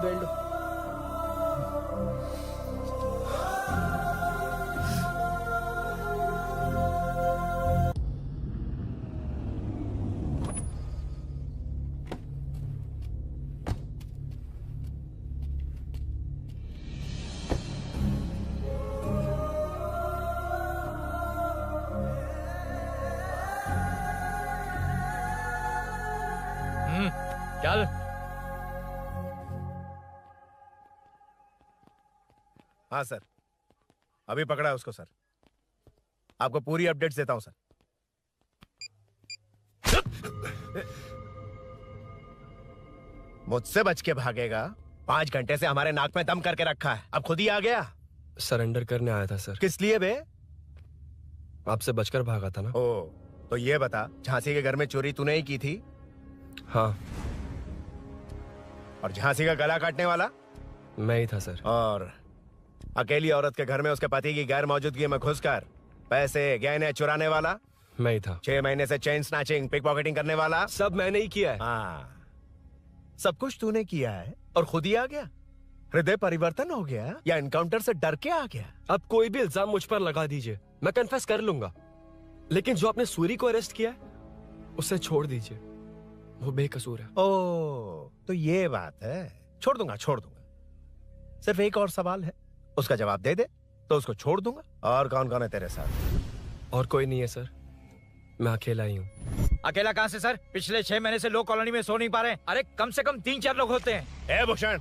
వెళ్ళు। चल। हाँ सर, अभी पकड़ा है उसको सर। आपको पूरी अपडेट्स देता हूं सर। मुझसे बच के भागेगा? 5 घंटे से हमारे नाक में दम करके रखा है, अब खुद ही आ गया। सरेंडर करने आया था सर। किस लिए बे? आपसे बचकर भागा था ना। ओ, तो ये बता, झांसी के घर में चोरी तूने ही की थी? हाँ। और झांसी का गला काटने वाला? मैं ही था सर। और अकेली औरत के घर में उसके पति की गैर मौजूदगी में घुसकर पैसे गहने चुराने वाला? मैं ही था। 6 महीने से चेन स्नैचिंग, पिक पॉकेटिंग करने वाला? सब मैंने ही किया है। हाँ, सब कुछ तूने किया है और खुद ही आ गया? हृदय परिवर्तन हो गया या एनकाउंटर से डर के आ गया? अब कोई भी इल्जाम मुझ पर लगा दीजिए, मैं कन्फेस कर लूंगा, लेकिन जो आपने सूरी को अरेस्ट किया है उसे छोड़ दीजिए, वो बेकसूर है। ओ, तो ये बात है। छोड़ दूंगा। सिर्फ एक और सवाल है, उसका जवाब दे दे तो उसको छोड़ दूंगा। और कौन कौन है तेरे साथ? और कोई नहीं है सर, मैं अकेला ही हूँ। अकेला कहाँ से सर? पिछले 6 महीने से लोग कॉलोनी में सो नहीं पा रहे। अरे कम से कम 3-4 लोग होते हैं। भूषण,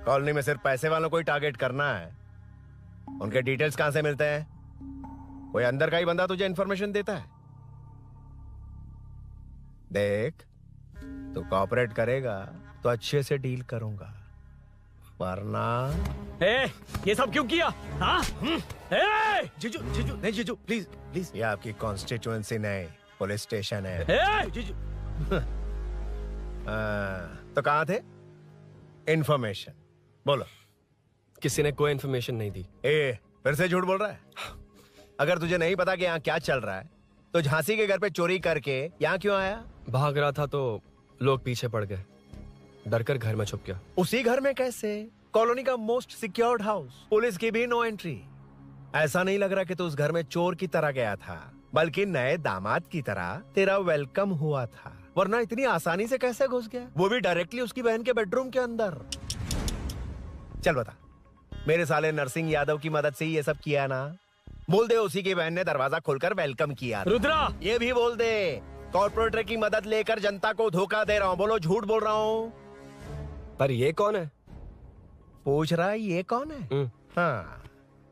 कॉलोनी में सिर्फ पैसे वालों को ही टारगेट करना है? उनके डिटेल्स कहां से मिलते हैं? कोई अंदर का ही बंदा तुझे इंफॉर्मेशन देता है? देख, तू कोऑपरेट करेगा तो अच्छे से डील करूंगा, वरना ये सब क्यों किया? हाँ? जीजू नहीं, जीजू प्लीज। ये आपकी कॉन्स्टिट्यूएंसी नहीं, पुलिस स्टेशन है। जीजू तो कहाँ थे? इंफॉर्मेशन बोलो। किसी ने कोई इंफॉर्मेशन नहीं दी। फिर से झूठ बोल रहा है? अगर तुझे नहीं पता कि यहाँ क्या चल रहा है तो झांसी के घर पे चोरी करके यहाँ क्यों आया? भाग रहा था तो लोग पीछे पड़ गए, डर कर घर में छुप गया। उसी घर में कैसे? कॉलोनी का मोस्ट सिक्योर्ड हाउस, पुलिस की भी नो एंट्री। ऐसा नहीं लग रहा कि तू उस घर में चोर की तरह गया था, बल्कि नए दामाद की तरह तेरा वेलकम हुआ था। वरना इतनी आसानी से कैसे घुस गया, वो भी डायरेक्टली उसकी बहन के बेडरूम के अंदर? चल बता, मेरे साले नरसिंह यादव की मदद से ही ये सब किया ना? बोल दे उसी की बहन ने दरवाजा खोलकर वेलकम किया। रुद्रा, ये भी बोल दे कॉर्पोरेटर की मदद लेकर जनता को धोखा दे रहा हूँ। बोलो झूठ बोल रहा हूँ? पर ये कौन है? पूछ रहा है ये कौन है? हाँ,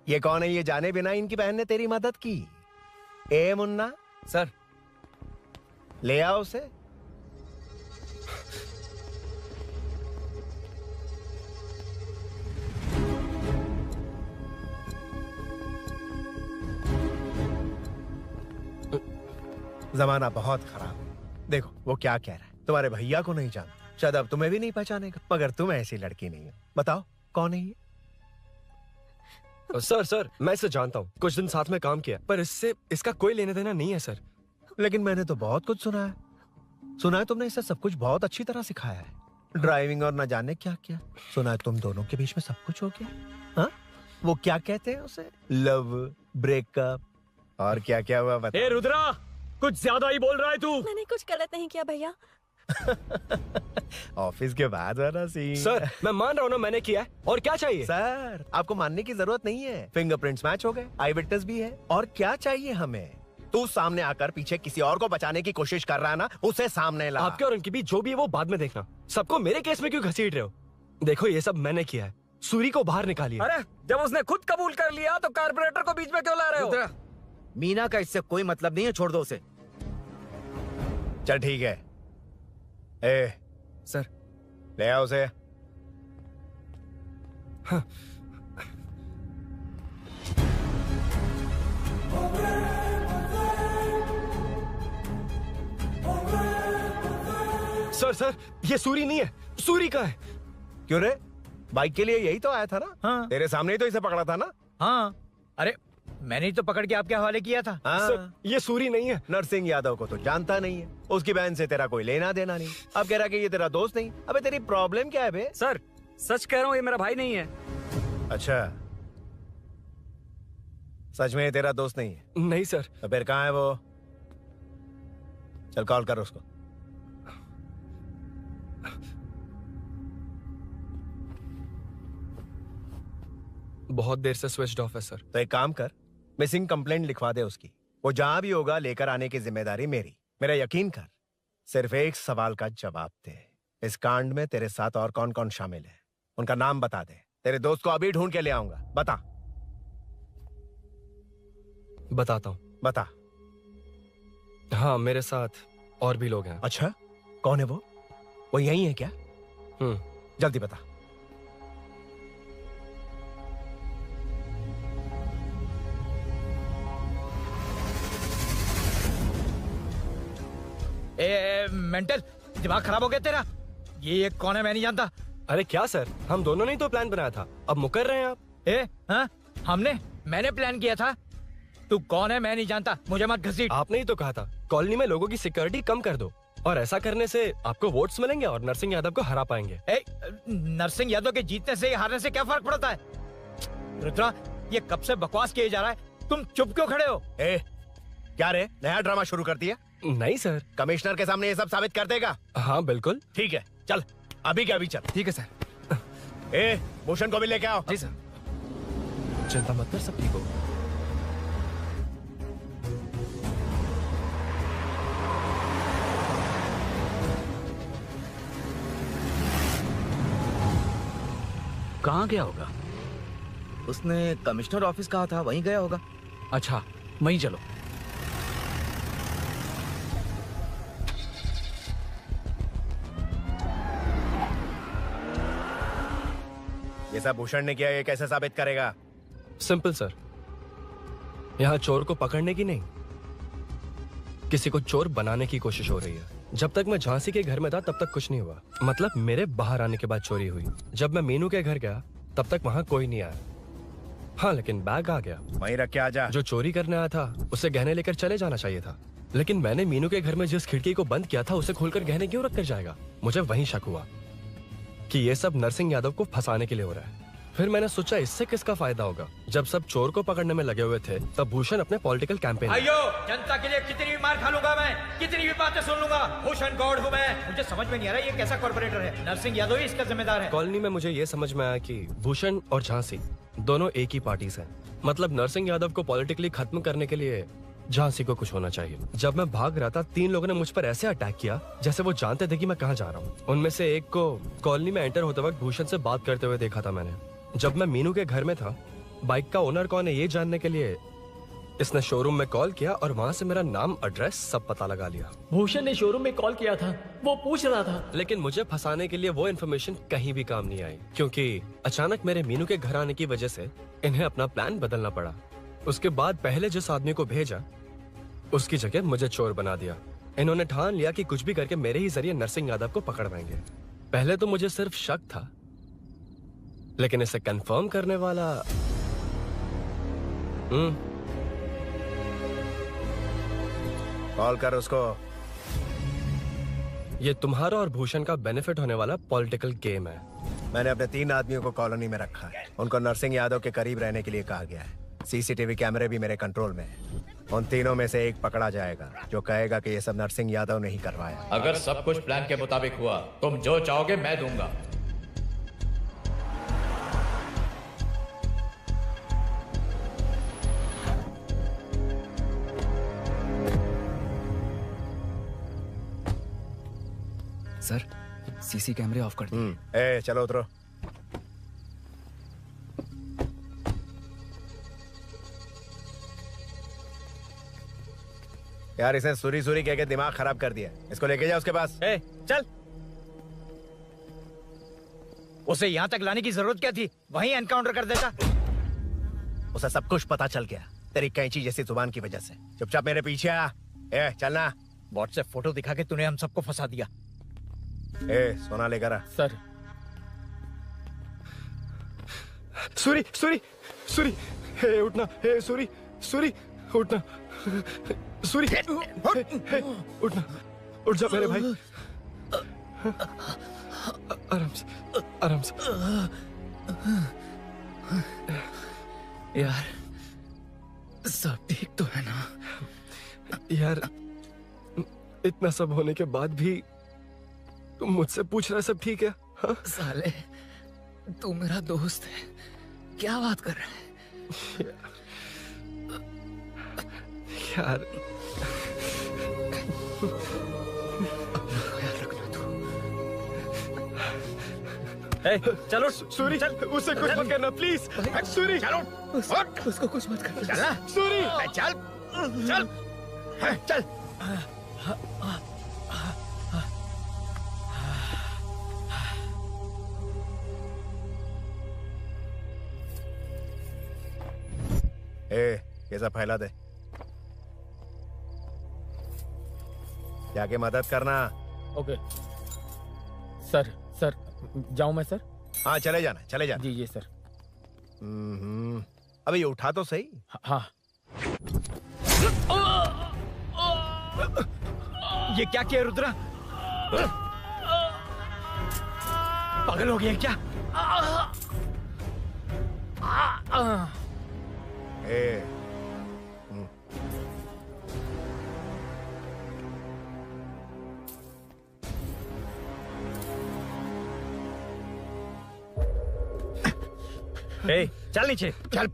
ये कौन है ये जाने बिना इनकी बहन ने तेरी मदद की। ए मुन्ना सर, ले आओ उसे। जमाना बहुत खराब है। देखो वो क्या कह रहा है, तुम्हारे भैया को नहीं जानता, शायद अब तुम्हें भी नहीं पहचानेगा, मगर तुम ऐसी लड़की नहीं हो। बताओ कौन है ये? सर मैं इसे जानता हूँ, कुछ दिन साथ में काम किया, पर इससे इसका कोई लेना देना नहीं है सर। लेकिन मैंने तो बहुत कुछ सुना है तुमने इसे सब कुछ बहुत अच्छी तरह सिखाया है, ड्राइविंग और न जाने क्या क्या। सुना है तुम दोनों के बीच में सब कुछ हो गया। हाँ, वो क्या कहते हैं उसे, लव, ब्रेकअप और क्या क्या हुआ बता। रुद्रा, कुछ ज्यादा ही बोल रहा है तू। मैंने कुछ गलत नहीं किया भैया। ऑफिस के बाद वाला सीन। सर मैं मान रहा हूँ ना मैंने किया है, और क्या चाहिए? सर आपको मानने की जरूरत नहीं है, फिंगरप्रिंट्स मैच हो गए, आई विटनेस भी है, और क्या चाहिए हमें? तू सामने आकर पीछे किसी और को बचाने की कोशिश कर रहा है ना, उसे सामने ला। आपके और उनके बीच जो भी है वो बाद में देखना, सबको मेरे केस में क्यों घसीट रहे हो? देखो ये सब मैंने किया है, सूरी को बाहर निकालिए। अरे जब उसने खुद कबूल कर लिया तो कारपोरेटर को बीच में क्यों ला रहे हो? मीना का इससे कोई मतलब नहीं है, छोड़ दो उसे। चल ठीक है। सर ले आओ उसे। हाँ। सर ये सूरी नहीं है, सूरी का है। क्यों रे, बाइक के लिए यही तो आया था ना? हाँ। तेरे सामने ही तो इसे पकड़ा था ना? हाँ, अरे मैंने ही तो पकड़ के आपके हवाले किया था। हाँ। सर ये सूरी नहीं है। नरसिंह यादव को तो जानता नहीं है, उसकी बहन से तेरा कोई लेना देना नहीं, अब कह रहा कि ये तेरा दोस्त नहीं। अबे तेरी प्रॉब्लम क्या है बे? सर सच कह रहा हूँ, ये मेरा भाई नहीं है। अच्छा, सच में ये तेरा दोस्त नहीं है? नहीं सर। तो फिर कहाँ है वो? चल कॉल कर उसको। बहुत देर से स्विच्ड ऑफ है सर। तो एक काम कर, मिसिंग कंप्लेंट लिखवा दे उसकी, वो जहां भी होगा लेकर आने की जिम्मेदारी मेरी। मेरा यकीन कर, सिर्फ एक सवाल का जवाब दे, इस कांड में तेरे साथ और कौन कौन शामिल है, उनका नाम बता दे। तेरे दोस्त को अभी ढूंढ के ले आऊंगा। बता। बताता हूँ। बता। हाँ मेरे साथ और भी लोग हैं। अच्छा, कौन है वो? वो यही है क्या? जल्दी बता। मेंटल दिमाग खराब हो गया तेरा? ये कौन है मैं नहीं जानता। अरे क्या सर, हम दोनों ने ही तो प्लान बनाया था, अब मुकर रहे हैं आप? हाँ मैंने प्लान किया था। तू कौन है मैं नहीं जानता, मुझे मत घसीट। आपने ही तो कहा था कॉलोनी में लोगों की सिक्योरिटी कम कर दो, और ऐसा करने से आपको वोट्स मिलेंगे और नरसिंह यादव को हरा पाएंगे। नरसिंह यादव के जीतने से हारने से क्या फर्क पड़ता है? रुद्रा, ये कब से बकवास किए जा रहा है, तुम चुप क्यों खड़े हो? क्या रे, नया ड्रामा शुरू कर दिया? नहीं सर। कमिश्नर के सामने ये सब साबित कर देगा? हाँ बिल्कुल। ठीक है, चल अभी के अभी चल। ठीक है सर। भूषण को भी लेके आओ। जी सर। चिंता मत कर, सब ठीक हो। कहाँ गया होगा? उसने कमिश्नर ऑफिस कहा था, वहीं गया होगा। अच्छा, वहीं चलो। ये सब भूषण ने किया, ये कैसे साबित करेगा? सिंपल सर, यहाँ चोर को पकड़ने की नहीं, किसी को चोर बनाने की कोशिश हो रही है। जब तक मैं झांसी के घर में था तब तक कुछ नहीं हुआ, मतलब मेरे बाहर आने के बाद चोरी हुई। जब मैं मीनू के घर गया तब तक वहाँ कोई नहीं आया। हाँ, लेकिन बैग आ गया। वहीं रख के आजा। जो चोरी करने आया था उसे गहने लेकर चले जाना चाहिए था, लेकिन मैंने मीनू के घर में जिस खिड़की को बंद किया था उसे खोलकर गहने क्यों रख कर जाएगा? मुझे वहीं शक हुआ कि ये सब नरसिंह यादव को फंसाने के लिए हो रहा है। फिर मैंने सोचा इससे किसका फायदा होगा। जब सब चोर को पकड़ने में लगे हुए थे तब भूषण अपने पॉलिटिकल कैंपेन। अयो, जनता के लिए कितनी भी मार खा लूंगा मैं, कितनी भी बातें सुन लूंगा, भूषण गॉड हूँ मैं। मुझे समझ में नहीं आ रहा ये कैसा कॉर्पोरेटर है। नरसिंह यादव ही इसका जिम्मेदार है। कॉलोनी में मुझे ये समझ में आया कि भूषण और झांसी दोनों एक ही पार्टी से, मतलब नरसिंह यादव को पॉलिटिकली खत्म करने के लिए झांसी को कुछ होना चाहिए। जब मैं भाग रहा था 3 लोगों ने मुझ पर ऐसे अटैक किया जैसे वो जानते थे कि मैं कहाँ जा रहा हूँ। उनमें से एक को कॉलोनी में एंटर होते वक्त भूषण से बात करते हुए देखा था मैंने। जब मैं मीनू के घर में था, बाइक का ओनर कौन है ये जानने के लिए इसने शोरूम में कॉल किया और वहाँ से मेरा नाम, एड्रेस सब पता लगा लिया। भूषण ने शोरूम में कॉल किया था, वो पूछ रहा था। लेकिन मुझे फंसाने के लिए वो इन्फॉर्मेशन कहीं भी काम नहीं आई, क्योंकि अचानक मेरे मीनू के घर आने की वजह से इन्हें अपना प्लान बदलना पड़ा। उसके बाद पहले जिस आदमी को भेजा उसकी जगह मुझे चोर बना दिया। इन्होंने ठान लिया कि कुछ भी करके मेरे ही जरिए नरसिंह यादव को पकड़वाएंगे। पहले तो मुझे सिर्फ शक था, लेकिन इसे कंफर्म करने वाला कॉल कर उसको। ये तुम्हारा और भूषण का बेनिफिट होने वाला पॉलिटिकल गेम है। मैंने अपने 3 आदमियों को कॉलोनी में रखा है। उनको नरसिंह यादव के करीब रहने के लिए कहा गया है। सीसीटीवी कैमरे भी मेरे कंट्रोल में है। उन तीनों में से एक पकड़ा जाएगा जो कहेगा कि ये सब नरसिंह यादव ने ही करवाया। अगर सब कुछ प्लान के मुताबिक हुआ, तुम जो चाहोगे मैं दूंगा। सर, सीसी कैमरे ऑफ कर दिए। चलो उतरो। यार इसने सुरी सुरी कह के दिमाग खराब कर दिया। इसको लेके जा उसके पास। चल। उसे यहाँ तक लाने की जरूरत क्या थी? वहीं एनकाउंटर कर देता। उसे सब कुछ पता चल गया तेरी कैंची जैसी जुबान की वजह से। चुपचाप मेरे पीछे आ। चलना। व्हाट्सएप फोटो दिखा के तूने हम सबको फंसा दिया। सोना लेकर आ। सर। सूरी सूरी सूरी, उठना। सूरी सूरी, उठना। सूरी उठना, उठ जा मेरे भाई। आराम से, आराम से। यार सब ठीक तो है ना? यार इतना सब होने के बाद भी तुम मुझसे पूछ रहा है सब ठीक है? हाँ? साले तू मेरा दोस्त है, क्या बात कर रहा है? यार चलो सूरी, उसे कुछ मत करना प्लीज। सूरी चलो, उसको कुछ मत करना। चल सूरी, चल चल चल। ये सब फैला दे। जाके मदद करना। Okay sir. सर जाऊं मैं सर? हाँ चले जाना, चले जाना। जी ये सर। अबे ये उठा तो सही। हाँ। ये क्या किया रुद्रा? पागल हो गया क्या? चल नीचे चल।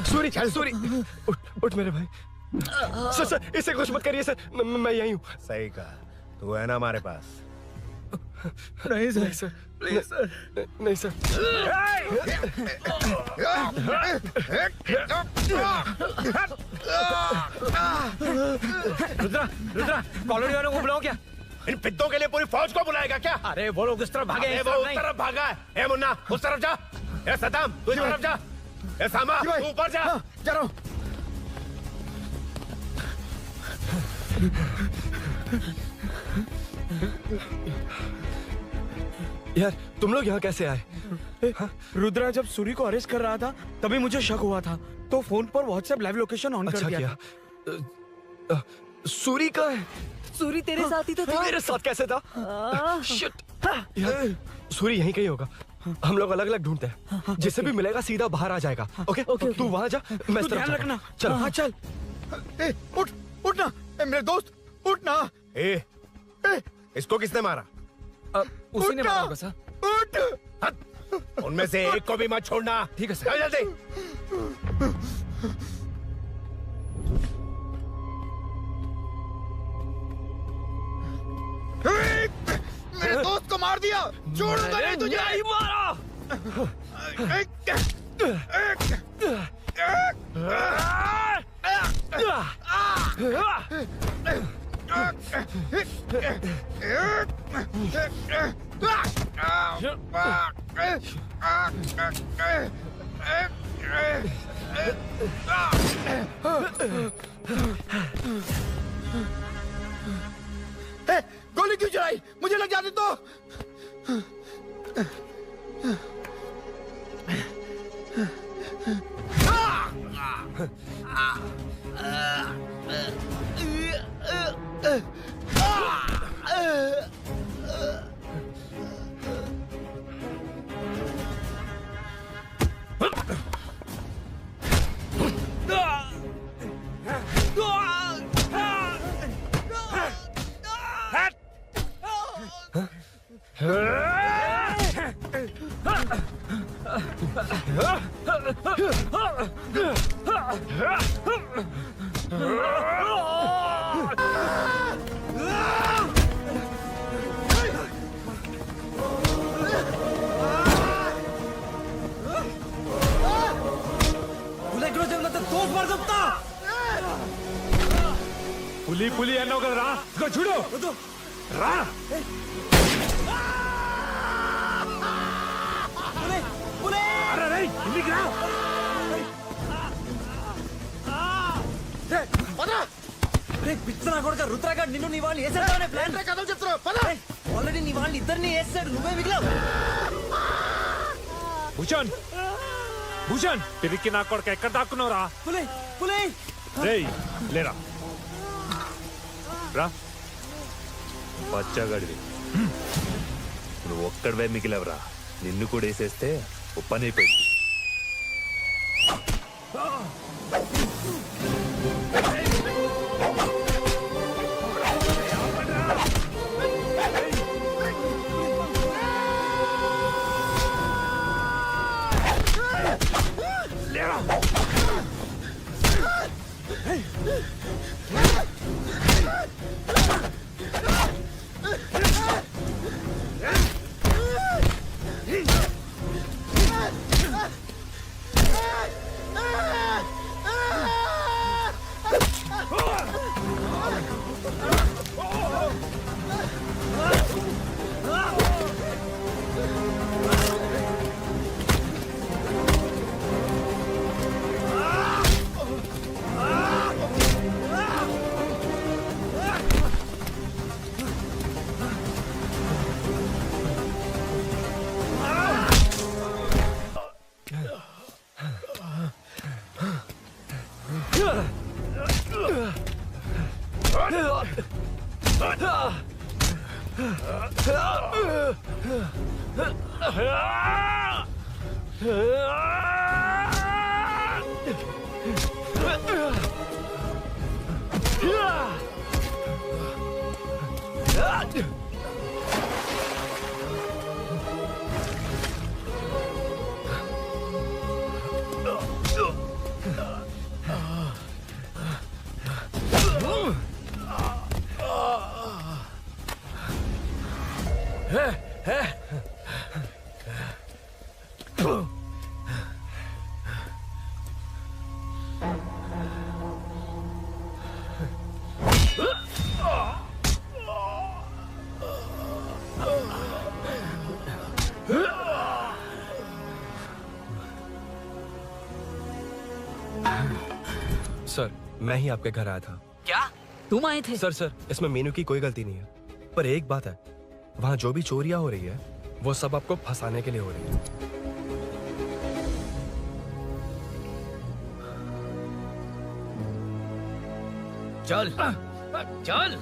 सूरी सूरी उठ मेरे भाई। सर सर इसे कुछ मत करिए सर, मैं यही हूँ। सही कहा, तू है ना हमारे पास। नहीं सर, नहीं सर प्लीज सर, नहीं सर। रुद्रा रुद्रा कॉलोनी वालों को बुलाओ क्या? इन पिद्दों के लिए पूरी फौज को बुलाएगा क्या? अरे वो लोग उस तरफ भागे हैं, वो उस तरफ भागा है। ए मुन्ना उस तरफ जा। ए सदाम तू इस तरफ जा। ए सामा तू ऊपर जा। जा रहा हूं। यार तुम लोग यहाँ कैसे आए? रुद्रा जब सूरी को अरेस्ट कर रहा था तभी मुझे शक हुआ था, तो फोन पर व्हाट्सएप लाइव लोकेशन ऑन कर दिया। सूरी का है? सूरी तेरे साथ ही तो था। मेरे साथ कैसे था? शिट यार सूरी यहीं कहीं होगा। हम लोग अलग अलग ढूंढते हैं, जिसे भी मिलेगा सीधा बाहर आ जाएगा। ओके तू वहां जा, मैं इस तरफ ध्यान रखना। चल। हाँ चल। उठ उठना मेरे दोस्त, उठना। इसको किसने मारा? उसी ने मारा होगा सर। उठ। उनमें से एक को भी मत छोड़ना। ठीक है सर। चल जल्दी। मेरे दोस्त को मार दिया, छोड़ूंगा नहीं तुझे। नहीं मारा। गोली क्यों चलाई? मुझे लग जाती तो। పులి అన్నావు కదా రా, ఇదిగో చూడు రా. అరే రేయ్, ఇంటికి రా. పిచ్చనా కొడుక రుద్రగాడ్ నిన్ను నీ వాళ్ళు వేసేద్దామనే ప్లాన్ కథలు చెప్తున్నావు. పద. ఆల్రెడీ నీ వాళ్ళు ఇద్దరిని వేసాడు, నువ్వే మిగిలావు. భూషణ్ భూషణ్ తిరిగి నా కొడుకు ఎక్కడ దాక్కున్నావురా? పులి పులి రేయ్ లేరా రా. బచ్చగాడివి నువ్వు ఒక్కడివే మిగిలవరా. నిన్ను కూడా వేసేస్తే ఓ పని అయిపోయింది. सर, मैं ही आपके घर आया था। क्या तुम आए थे? सर इसमें मीनू की कोई गलती नहीं है, पर एक बात है, वहाँ जो भी चोरियां हो रही है वो सब आपको फंसाने के लिए हो रही है। चल चल चल।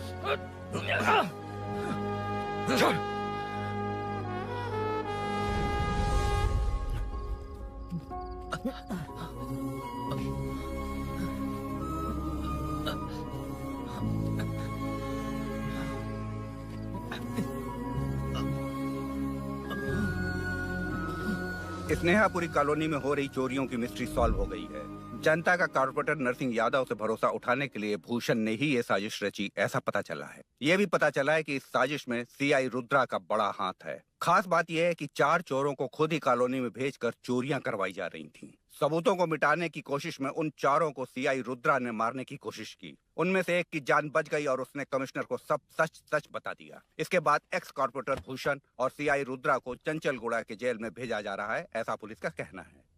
स्नेहापुरी कॉलोनी में हो रही चोरियों की मिस्ट्री सॉल्व हो गई है। जनता का कॉर्पोरेटर नरसिंह यादव से भरोसा उठाने के लिए भूषण ने ही ये साजिश रची, ऐसा पता चला है। ये भी पता चला है कि इस साजिश में सीआई रुद्रा का बड़ा हाथ है। खास बात यह है कि 4 चोरों को खुद ही कॉलोनी में भेजकर चोरियां करवाई जा रही थीं। सबूतों को मिटाने की कोशिश में उन चारों को सीआई रुद्रा ने मारने की कोशिश की। उनमें से एक की जान बच गई और उसने कमिश्नर को सब सच सच बता दिया। इसके बाद एक्स कॉर्पोरेटर भूषण और सीआई रुद्रा को चंचलगुड़ा के जेल में भेजा जा रहा है, ऐसा पुलिस का कहना है।